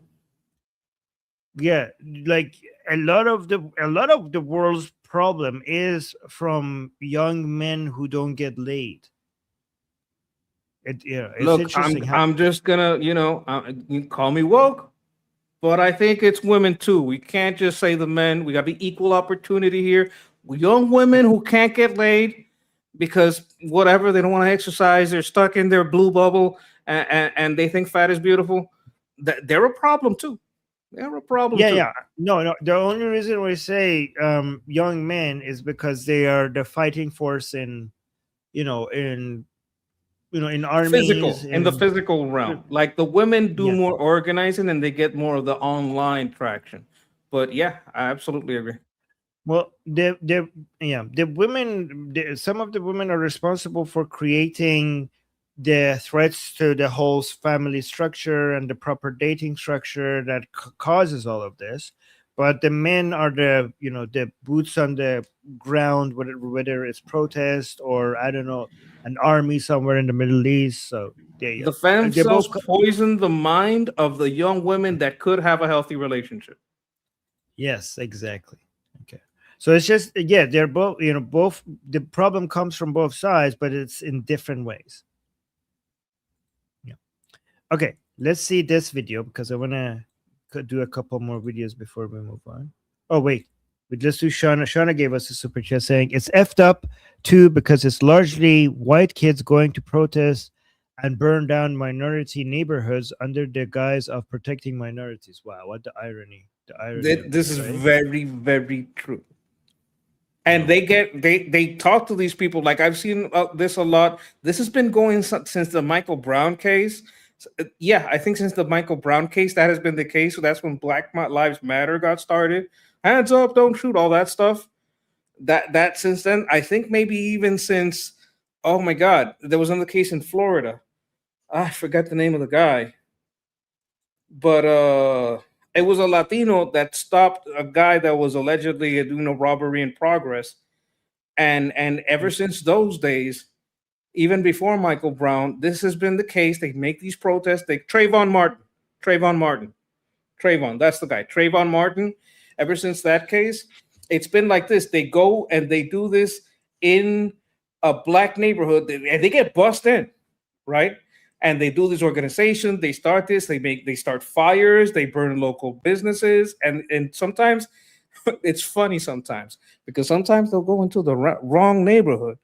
Yeah, like a lot of the world's problem is from young men who don't get laid. It's Look, interesting. I'm just gonna, you call me woke, but I think it's women too. We can't just say the men. We got to be equal opportunity here. young women who can't get laid because whatever, they don't want to exercise, they're stuck in their blue bubble, and they think fat is beautiful. They're a problem too. They're a problem too. Yeah. No. The only reason we say young men is because they are the fighting force in armies, Physical, in the physical realm. Like the women do more organizing and they get more of the online traction. But yeah, I absolutely agree. Well, the women, some of the women are responsible for creating the threats to the whole family structure and the proper dating structure that causes all of this. But the men are the boots on the ground, whether it's protest or I don't know, an army somewhere in the Middle East. So The femcells poison the mind of the young women that could have a healthy relationship. Yes, exactly. Okay. So it's just, they're both, both, the problem comes from both sides, but it's in different ways. Yeah. Okay. Let's see this video because I want to do a couple more videos before we move on. Oh, wait. Let's do Shauna. Shauna gave us a super chat saying it's effed up too because it's largely white kids going to protest and burn down minority neighborhoods under the guise of protecting minorities. Wow, what the irony. This is very, very true. And they talk to these people. Like I've seen this a lot. This has been going since the Michael Brown case. Yeah, I think since the Michael Brown case, that has been the case. So that's when Black Lives Matter got started. Hands up, don't shoot, all that stuff. That since then, I think maybe even since, oh my God, there was another case in Florida. I forgot the name of the guy. But it was a Latino that stopped a guy that was allegedly doing a robbery in progress. And ever since those days, even before Michael Brown, this has been the case. They make these protests. Trayvon Martin, that's the guy. Trayvon Martin, ever since that case, it's been like this. They go and they do this in a black neighborhood and they get bussed in, right? And they do this organization. They start this. They start fires. They burn local businesses. And sometimes it's funny sometimes because sometimes they'll go into the wrong neighborhood,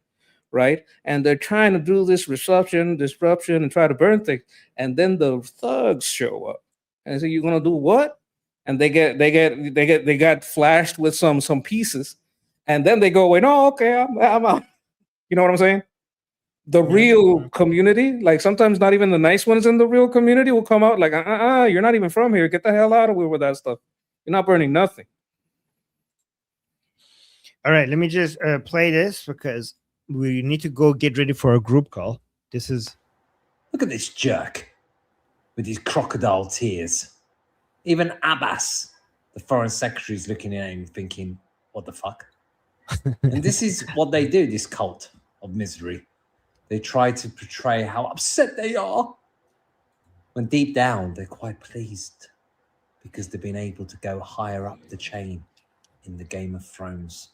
right? And they're trying to do this disruption, and try to burn things. And then the thugs show up and say, "You're gonna do what?" And they got flashed with some pieces, and then they go away. No, okay, I'm out. You know what I'm saying? The real community, like sometimes not even the nice ones in the real community will come out like, you're not even from here. Get the hell out of here with that stuff. You're not burning nothing. All right, let me just play this because we need to go get ready for a group call. This is... Look at this jerk with his crocodile tears. Even Abbas, the foreign secretary, is looking at him thinking, what the fuck? And this is what they do, this cult of misery. They try to portray how upset they are, when deep down they're quite pleased because they've been able to go higher up the chain in the Game of Thrones.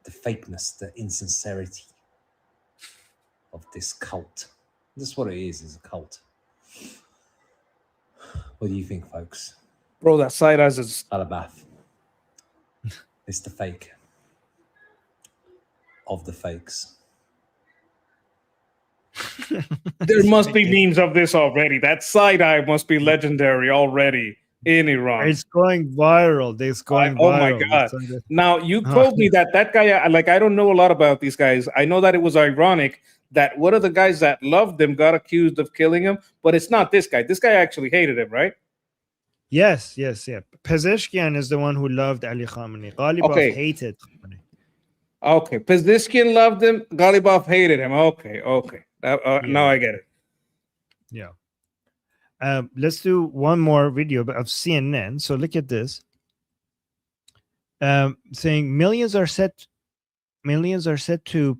The fakeness, the insincerity of this cult. That's what it is a cult. What do you think, folks? Bro, that side eyes is Alabath. It's the fake of the fakes. There must be memes of this already. That side eye must be legendary already in Iran. It's going viral. It's going oh viral. My God. Now, you told me that guy, like, I don't know a lot about these guys. I know that it was ironic that one of the guys that loved him got accused of killing him, but it's not this guy. This guy actually hated him, right? Yes. Pezeshkian is the one who loved Ali Khamenei. Ghalibaf hated Khamenei. Okay, Pezeshkian loved him. Ghalibaf hated him. Okay. Now I get it. Yeah. Let's do one more video of CNN. So look at this. Saying millions are set to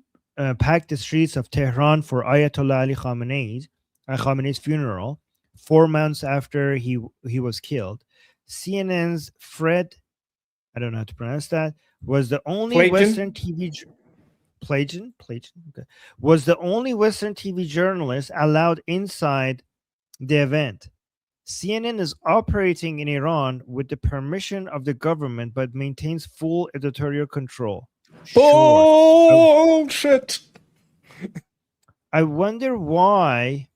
pack the streets of Tehran for Ayatollah Ali Khamenei's funeral 4 months after he was killed. CNN's Fred, I don't know how to pronounce that, was the only Western TV Plagian? Okay. Was the only Western TV journalist allowed inside the event. CNN is operating in Iran with the permission of the government, but maintains full editorial control. Bullshit. I wonder why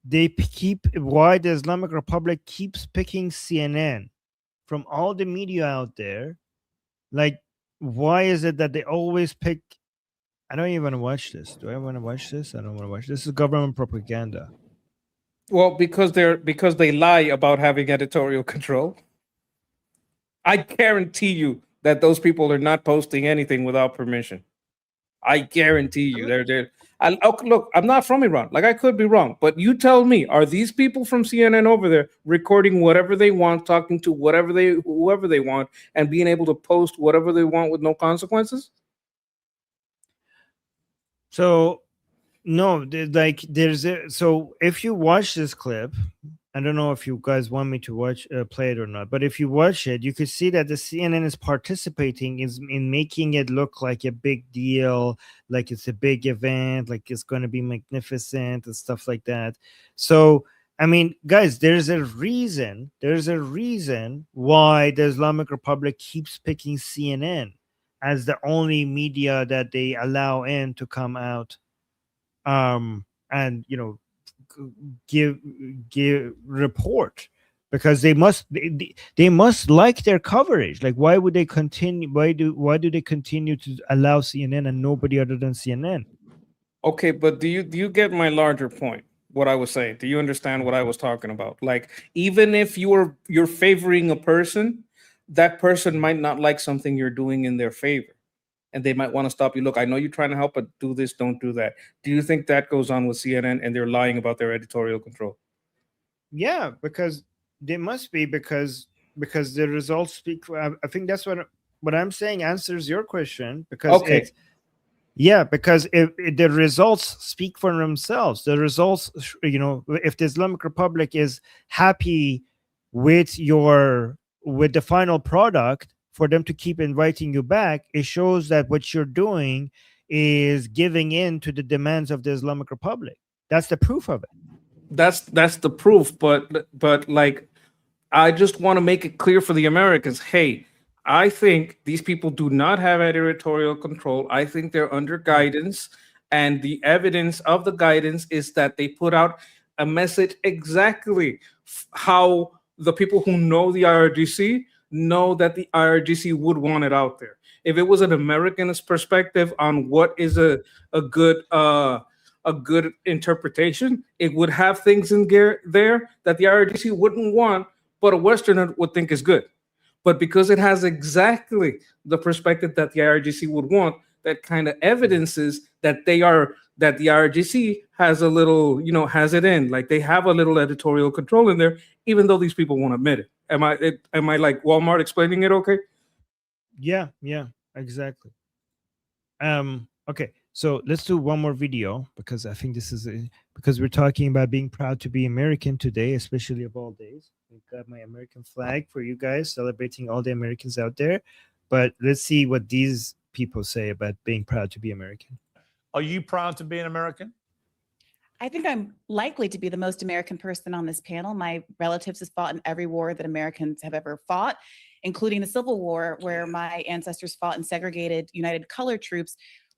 why the Islamic Republic keeps picking CNN from all the media out there. Like, why is it that they always pick? I don't even want to watch this. Do I want to watch this? I don't want to watch this. This is government propaganda. Well, because they lie about having editorial control. I guarantee you that those people are not posting anything without permission. I guarantee you look, I'm not from Iran. Like, I could be wrong, but you tell me, are these people from CNN over there recording whatever they want, talking to whoever they want, and being able to post whatever they want with no consequences? So no, so if you watch this clip, I don't know if you guys want me to play it or not, but if you watch it, you could see that the CNN is participating in making it look like a big deal, like it's a big event, like it's going to be magnificent and stuff like that. So, I mean, guys, there's a reason why the Islamic Republic keeps picking CNN as the only media that they allow in to come out, and give report, because they must like their coverage. Like, why would they continue? Why do they continue to allow CNN and nobody other than CNN? Okay, but do you get my larger point? What I was saying? Do you understand what I was talking about? Like, even if you're favoring a person, that person might not like something you're doing in their favor, and they might want to stop you. Look, I know you're trying to help, but do this, don't do that. Do you think that goes on with CNN and they're lying about their editorial control? Yeah, because they must be, because the results speak for, I think that's what I'm saying answers your question, because okay. Because if the results speak for themselves. The results, if the Islamic Republic is happy with the final product, for them to keep inviting you back, it shows that what you're doing is giving in to the demands of the Islamic Republic. That's the proof of it. That's the proof, but like, I just want to make it clear for the Americans. Hey, I think these people do not have editorial control. I think they're under guidance, and the evidence of the guidance is that they put out a message exactly how the people who know the IRGC know that the IRGC would want it out there. If it was an Americanist perspective on what is a good interpretation, it would have things in there that the IRGC wouldn't want, but a Westerner would think is good. But because it has exactly the perspective that the IRGC would want, that kind of evidences that the IRGC has a little, has it in, like they have a little editorial control in there, even though these people won't admit it. Am I like Walmart explaining it okay? Yeah, exactly. Okay, so let's do one more video, because I think this is because we're talking about being proud to be American today, especially of all days. We've got my American flag for you guys, celebrating all the Americans out there. But let's see what these people say about being proud to be American. Are you proud to be an American? I think I'm likely to be the most American person on this panel. My relatives have fought in every war that Americans have ever fought, including the Civil War, where my ancestors fought in segregated United Color troops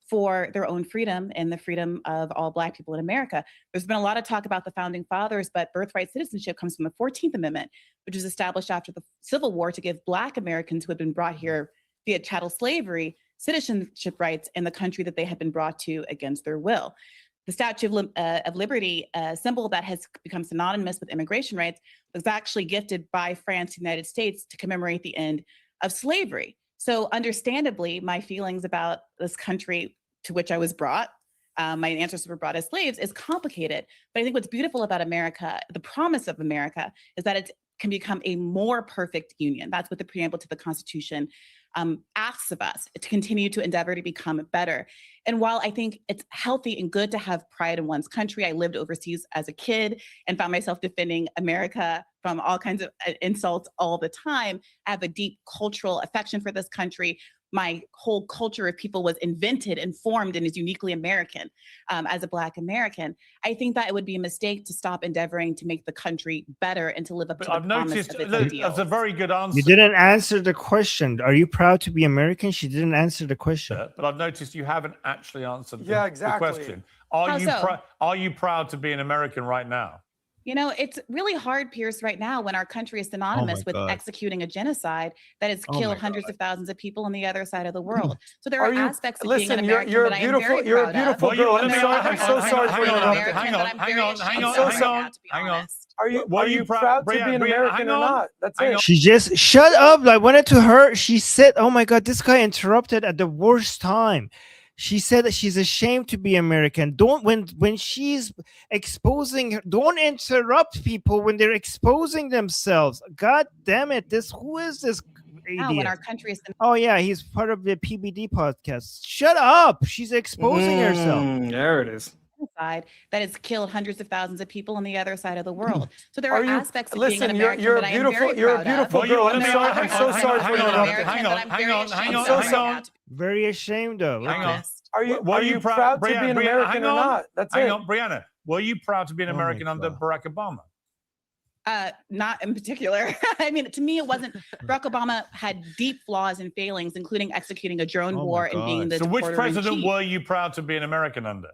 for their own freedom and the freedom of all Black people in America. There's been a lot of talk about the Founding Fathers, but birthright citizenship comes from the 14th Amendment, which was established after the Civil War to give Black Americans who had been brought here via chattel slavery citizenship rights in the country that they had been brought to against their will. The Statue of Liberty, a symbol that has become synonymous with immigration rights, was actually gifted by France to the United States to commemorate the end of slavery. So understandably, my feelings about this country to which I was brought, my ancestors were brought as slaves, is complicated. But I think what's beautiful about America, the promise of America, is that it can become a more perfect union. That's what the preamble to the Constitution asks of us, to continue to endeavor to become better. And while I think it's healthy and good to have pride in one's country, I lived overseas as a kid and found myself defending America from all kinds of insults all the time. I have a deep cultural affection for this country. my whole culture of people was invented and formed and is uniquely American as a Black American. I think that it would be a mistake to stop endeavoring to make the country better and to live up to the I've promise noticed of its that's ideals. a very good answer. You didn't answer the question. Are you proud to be American? She didn't answer the question. But I've noticed you haven't actually answered Yeah, the exactly. question. How so? Are you proud to be an American right now? You know, it's really hard, Pierce, right now when our country is synonymous with God. executing a genocide that has Oh my killed hundreds of thousands of people on the other side of the world. So there Are are you- aspects of being an listen, American you're that a I am beautiful- very you're a proud of. beautiful Well, girl. And there are I'm so others sorry that for are interrupting. American Hang that on, I'm hang very on, ashamed hang on, of hang right on, now, to be hang on. honest. Are you Were proud to be Brianna, an American hang or on. not? That's Hang it. on. She just shut up. I wanted to her. She said, "Oh my God, this guy interrupted at the worst time." She said that she's ashamed to be American. Don't when she's exposing her, don't interrupt people when they're exposing themselves. God damn it! Who is this Now, when idiot? our country is Oh yeah, he's part of the PBD podcast. Shut up! She's exposing herself. There it is. genocide that has killed hundreds of thousands of people on the other side of the world. So there are, Are you- aspects of being an listen, American you're a that I am beautiful- very you're a proud beautiful of. girl. And there are I'm so others sorry that for are interrupting. American Hang that on, I'm hang very on, ashamed hang of on, right hang on, Very ashamed of. now, to be hang on. honest. Are you proud to be an American hang or on, not? That's hang it. on, Brianna. Were you proud to be an Oh my American under God. Barack Obama? Not in particular. I mean, to me, it wasn't. Barack Obama had deep flaws and failings, including executing a drone Oh my war and being God. the So which deporter in president chief. were you proud to be an American under?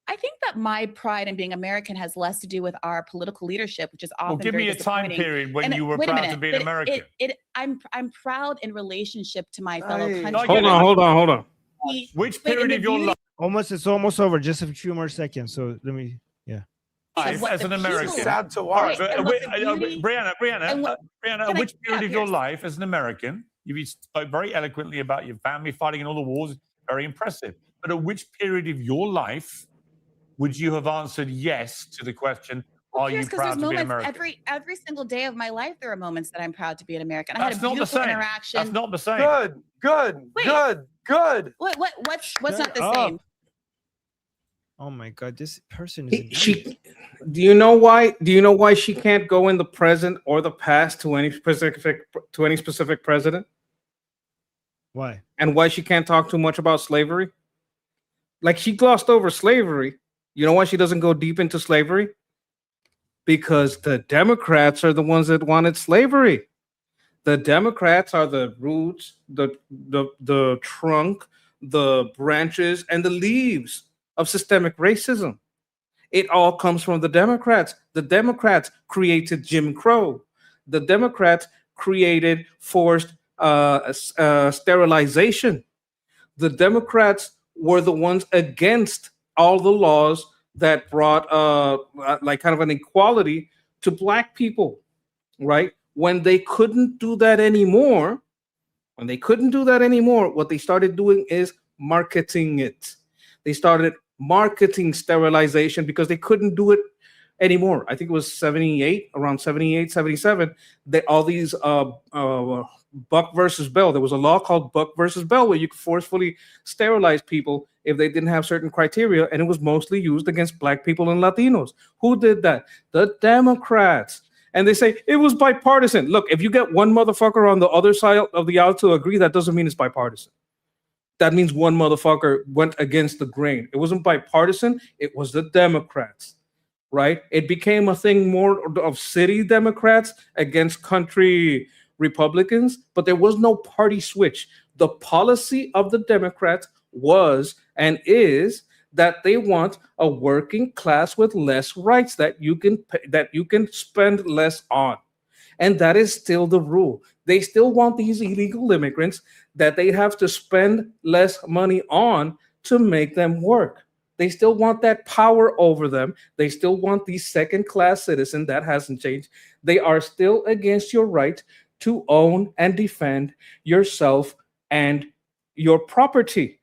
I think that my pride in being American has less to do with our political leadership, which is often Well, give very me a time disappointing. period when And you were wait a proud minute, to be an but American. I'm proud in relationship to my fellow Aye. countrymen. Hold on. Hold on. Which But in period the of your beauty- life It's almost over. Just a few more seconds. So let me. of what as the an American? people- Sad to All watch. right, and what the beauty- Brianna, and what- Brianna, Can I- which period yeah, of your Pierce. life as an American, you spoke very eloquently about your family fighting in all the wars, very impressive. But at which period of your life would you have answered yes to the question, Well, are you Pierce, 'cause proud there's to be an moments American? every single day of my life. There are moments that I'm proud to be an American. I That's had a not the beautiful same. interaction. That's not the same. Good. Wait. Good. What's Shut not the up. same? Oh my God, this person is. an idiot. She. Do you know why? Do you know why she can't go in the present or the past to any specific president? Why? And why she can't talk too much about slavery? Like she glossed over slavery. You know why she doesn't go deep into slavery? Because the Democrats are the ones that wanted slavery. The Democrats are the roots, the trunk, the branches, and the leaves of systemic racism. It all comes from the Democrats. The Democrats created Jim Crow. The Democrats created forced sterilization. The Democrats were the ones against all the laws that brought like kind of an equality to Black people, right? When they couldn't do that anymore, what they started doing is marketing it. They started marketing sterilization because they couldn't do it anymore. I think it was around 78, 77, all these Buck versus Bell. There was a law called Buck versus Bell where you could forcefully sterilize people if they didn't have certain criteria, and it was mostly used against Black people and Latinos. Who did that? The Democrats. And they say it was bipartisan. Look, if you get one motherfucker on the other side of the aisle to agree, that doesn't mean it's bipartisan. That means one motherfucker went against the grain. It wasn't bipartisan. It was the Democrats, right? It became a thing more of city Democrats against country Republicans, but there was no party switch. The policy of the Democrats was and is that they want a working class with less rights that you can spend less on. And that is still the rule. They still want these illegal immigrants that they have to spend less money on to make them work. They still want that power over them. They still want these second-class citizens. That hasn't changed. They are still against your right to own and defend yourself and your property.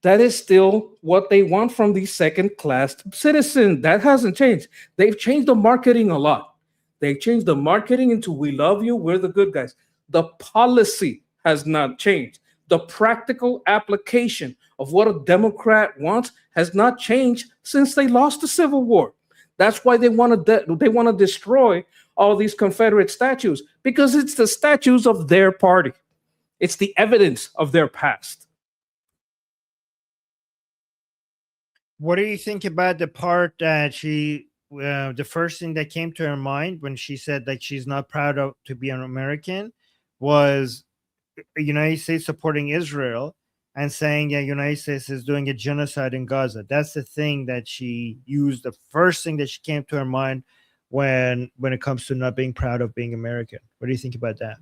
That is still what they want from these second-class citizens. That hasn't changed. They've changed the marketing a lot. They changed the marketing into we love you, we're the good guys. The policy has not changed. The practical application of what a Democrat wants has not changed since they lost the Civil War. That's why they want to destroy all these Confederate statues, because it's the statues of their party. It's the evidence of their past. What do you think about the part that the first thing that came to her mind when she said that she's not proud of to be an American was United States supporting Israel and saying that United States is doing a genocide in Gaza? That's the thing that she used, the first thing that she came to her mind when it comes to not being proud of being American. What do you think about that?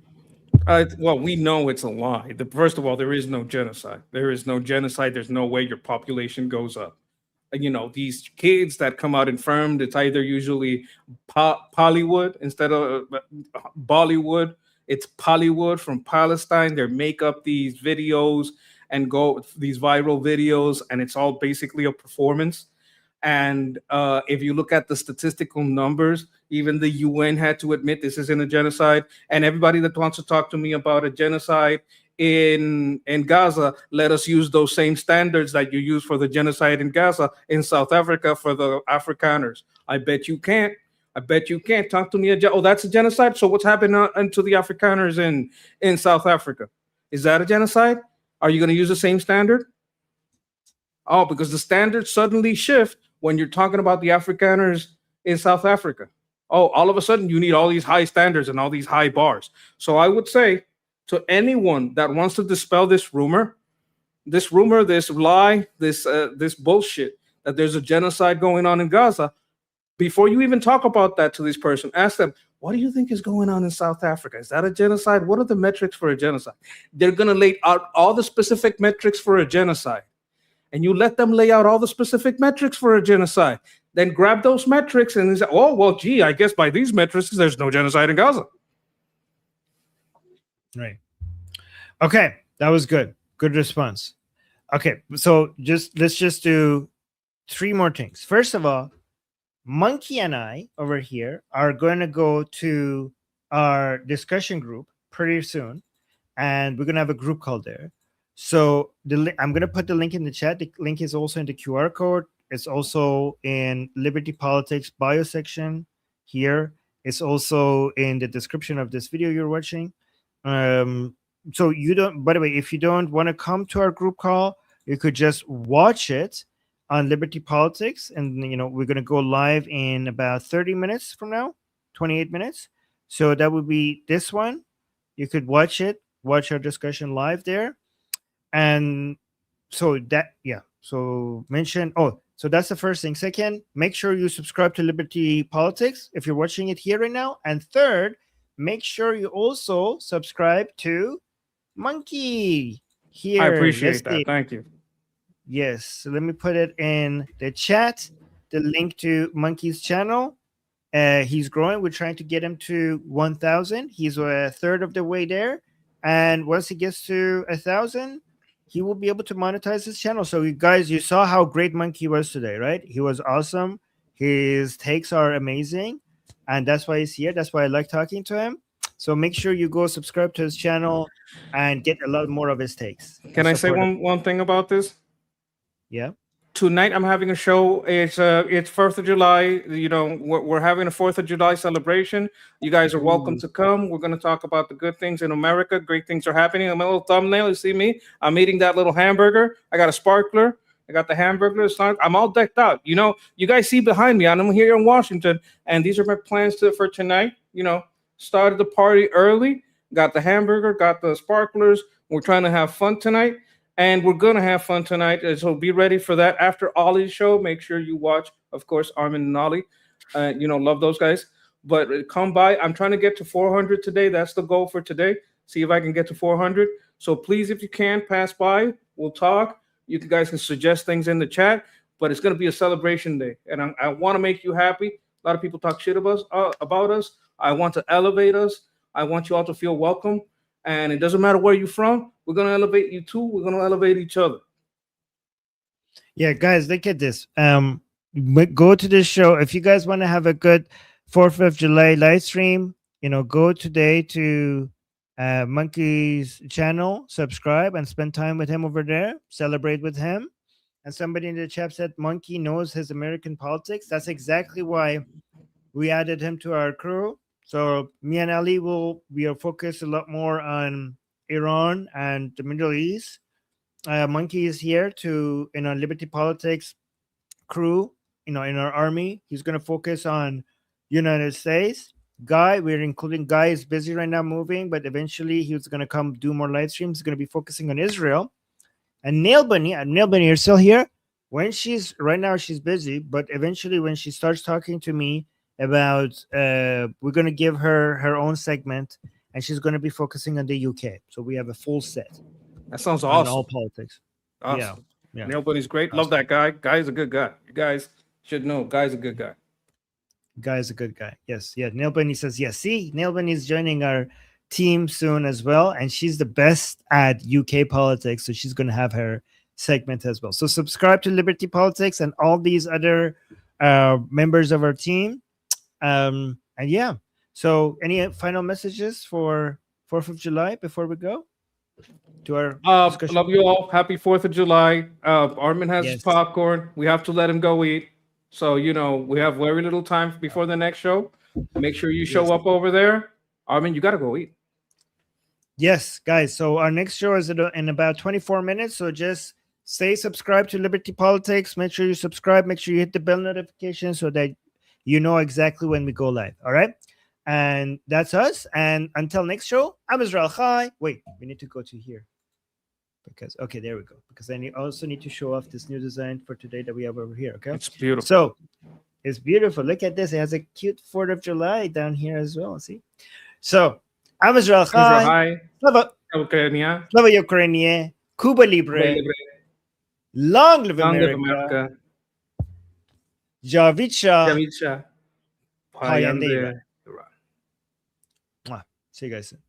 Well, we know it's a lie. First of all, there is no genocide. There is no genocide. There's no way your population goes up. These kids that come out infirmed, it's either usually Bollywood instead of Bollywood. It's Bollywood from Palestine. They make up these videos and go these viral videos, and it's all basically a performance. And if you look at the statistical numbers, even the UN had to admit this isn't a genocide. And everybody that wants to talk to me about a genocide in Gaza, let us use those same standards that you use for the genocide in Gaza in South Africa for the Afrikaners. I bet you can't. I bet you can't. Talk to me. Oh, that's a genocide? So what's happening to the Afrikaners in South Africa? Is that a genocide? Are you going to use the same standard? Oh, because the standards suddenly shift when you're talking about the Afrikaners in South Africa. Oh, all of a sudden you need all these high standards and all these high bars. So I would say to anyone that wants to dispel this rumor, this lie, this bullshit that there's a genocide going on in Gaza, before you even talk about that to this person, ask them, what do you think is going on in South Africa? Is that a genocide? What are the metrics for a genocide? They're going to lay out all the specific metrics for a genocide. And you let them lay out all the specific metrics for a genocide. Then grab those metrics and say, oh, well, gee, I guess by these metrics, there's no genocide in Gaza. Right. Okay, that was good. Good response. Okay, so let's just do 3 more things. First of all, Monkey and I over here are going to go to our discussion group pretty soon, and we're going to have a group call there. So I'm going to put the link in the chat. The link is also in the QR code. It's also in Liberty Politics bio section here. It's also in the description of this video you're watching. So you don't, by the way, if you don't want to come to our group call, you could just watch it on Liberty Politics. And, we're going to go live in about 30 minutes from now, 28 minutes. So that would be this one. You could watch our discussion live there. And so so that's the first thing. Second, make sure you subscribe to Liberty Politics if you're watching it here right now. And third, make sure you also subscribe to Monkey here. I appreciate that. Thank you. Yes. So let me put it in the chat, the link to Monkey's channel. He's growing. We're trying to get him to 1,000. He's a third of the way there. And once he gets to 1,000, he will be able to monetize his channel. So you guys, you saw how great Monkey was today, right? He was awesome. His takes are amazing. And that's why he's here. That's why I like talking to him. So make sure you go subscribe to his channel and get a lot more of his takes. Can I say one thing about this? Yeah. Tonight I'm having a show. It's 4th of July. We're having a 4th of July celebration. You guys are welcome to come. We're going to talk about the good things in America. Great things are happening. On my little thumbnail, you see me. I'm eating that little hamburger. I got a sparkler. I got the hamburger. I'm all decked out. You guys see behind me. I'm here in Washington, and these are my plans for tonight. Started the party early. Got the hamburger. Got the sparklers. We're trying to have fun tonight. And we're going to have fun tonight, so be ready for that. After Ollie's show, make sure you watch, of course, Armin and Ollie. Love those guys. But come by. I'm trying to get to 400 today. That's the goal for today. See if I can get to 400. So please, if you can, pass by. We'll talk. You guys can suggest things in the chat. But it's going to be a celebration day. And I want to make you happy. A lot of people talk shit about us. I want to elevate us. I want you all to feel welcome. And it doesn't matter where you're from. We're going to elevate you too. We're going to elevate each other. Yeah, guys, look at this. Go to this show. If you guys want to have a good 4th of July live stream, go today to Monkey's channel, subscribe, and spend time with him over there. Celebrate with him. And somebody in the chat said Monkey knows his American politics. That's exactly why we added him to our crew. So me and Ali we are focused a lot more on Iran and the Middle East. Monkey is here to in our Liberty Politics crew, in our army. He's going to focus on United States. Guy, we're including Guy is busy right now moving, but eventually he's going to come do more live streams. He's going to be focusing on Israel. And Nail Bunny, you're still here. When she's right now, she's busy, but eventually when she starts talking to me about, we're going to give her her own segment, and she's going to be focusing on the UK. So we have a full set. That sounds On awesome. all politics. Awesome. Yeah. Nail Bunny's great. Love that guy. Guy's a good guy. You guys should know. Guy's a good guy. Guy's a good guy. Yes. Yeah. Nail Bunny says yes. See, Nail Bunny is joining our team soon as well, and she's the best at UK politics, so she's going to have her segment as well. So subscribe to Liberty Politics and all these other members of our team. And yeah. So any final messages for 4th of July before we go to our discussion? Love you all. Happy 4th of July. Armin has his Yes. popcorn. We have to let him go eat. So, we have very little time before the next show. Make sure you show up over there. Armin, you got to go eat. Yes, guys. So our next show is in about 24 minutes. So just stay subscribed to Liberty Politics. Make sure you subscribe. Make sure you hit the bell notification so that you know exactly when we go live. All right. And that's us. And until next show, I'm Israel Chai. Wait, we need to go to here. Because, okay, there we go. Because I also need to show off this new design for today that we have over here. Okay. It's beautiful. So it's beautiful. Look at this. It has a cute 4th of July down here as well. See? So I'm Israel Chai. Slava Ukraine. Cuba Libre. Long live America. Javicha. Payandera. See you guys soon.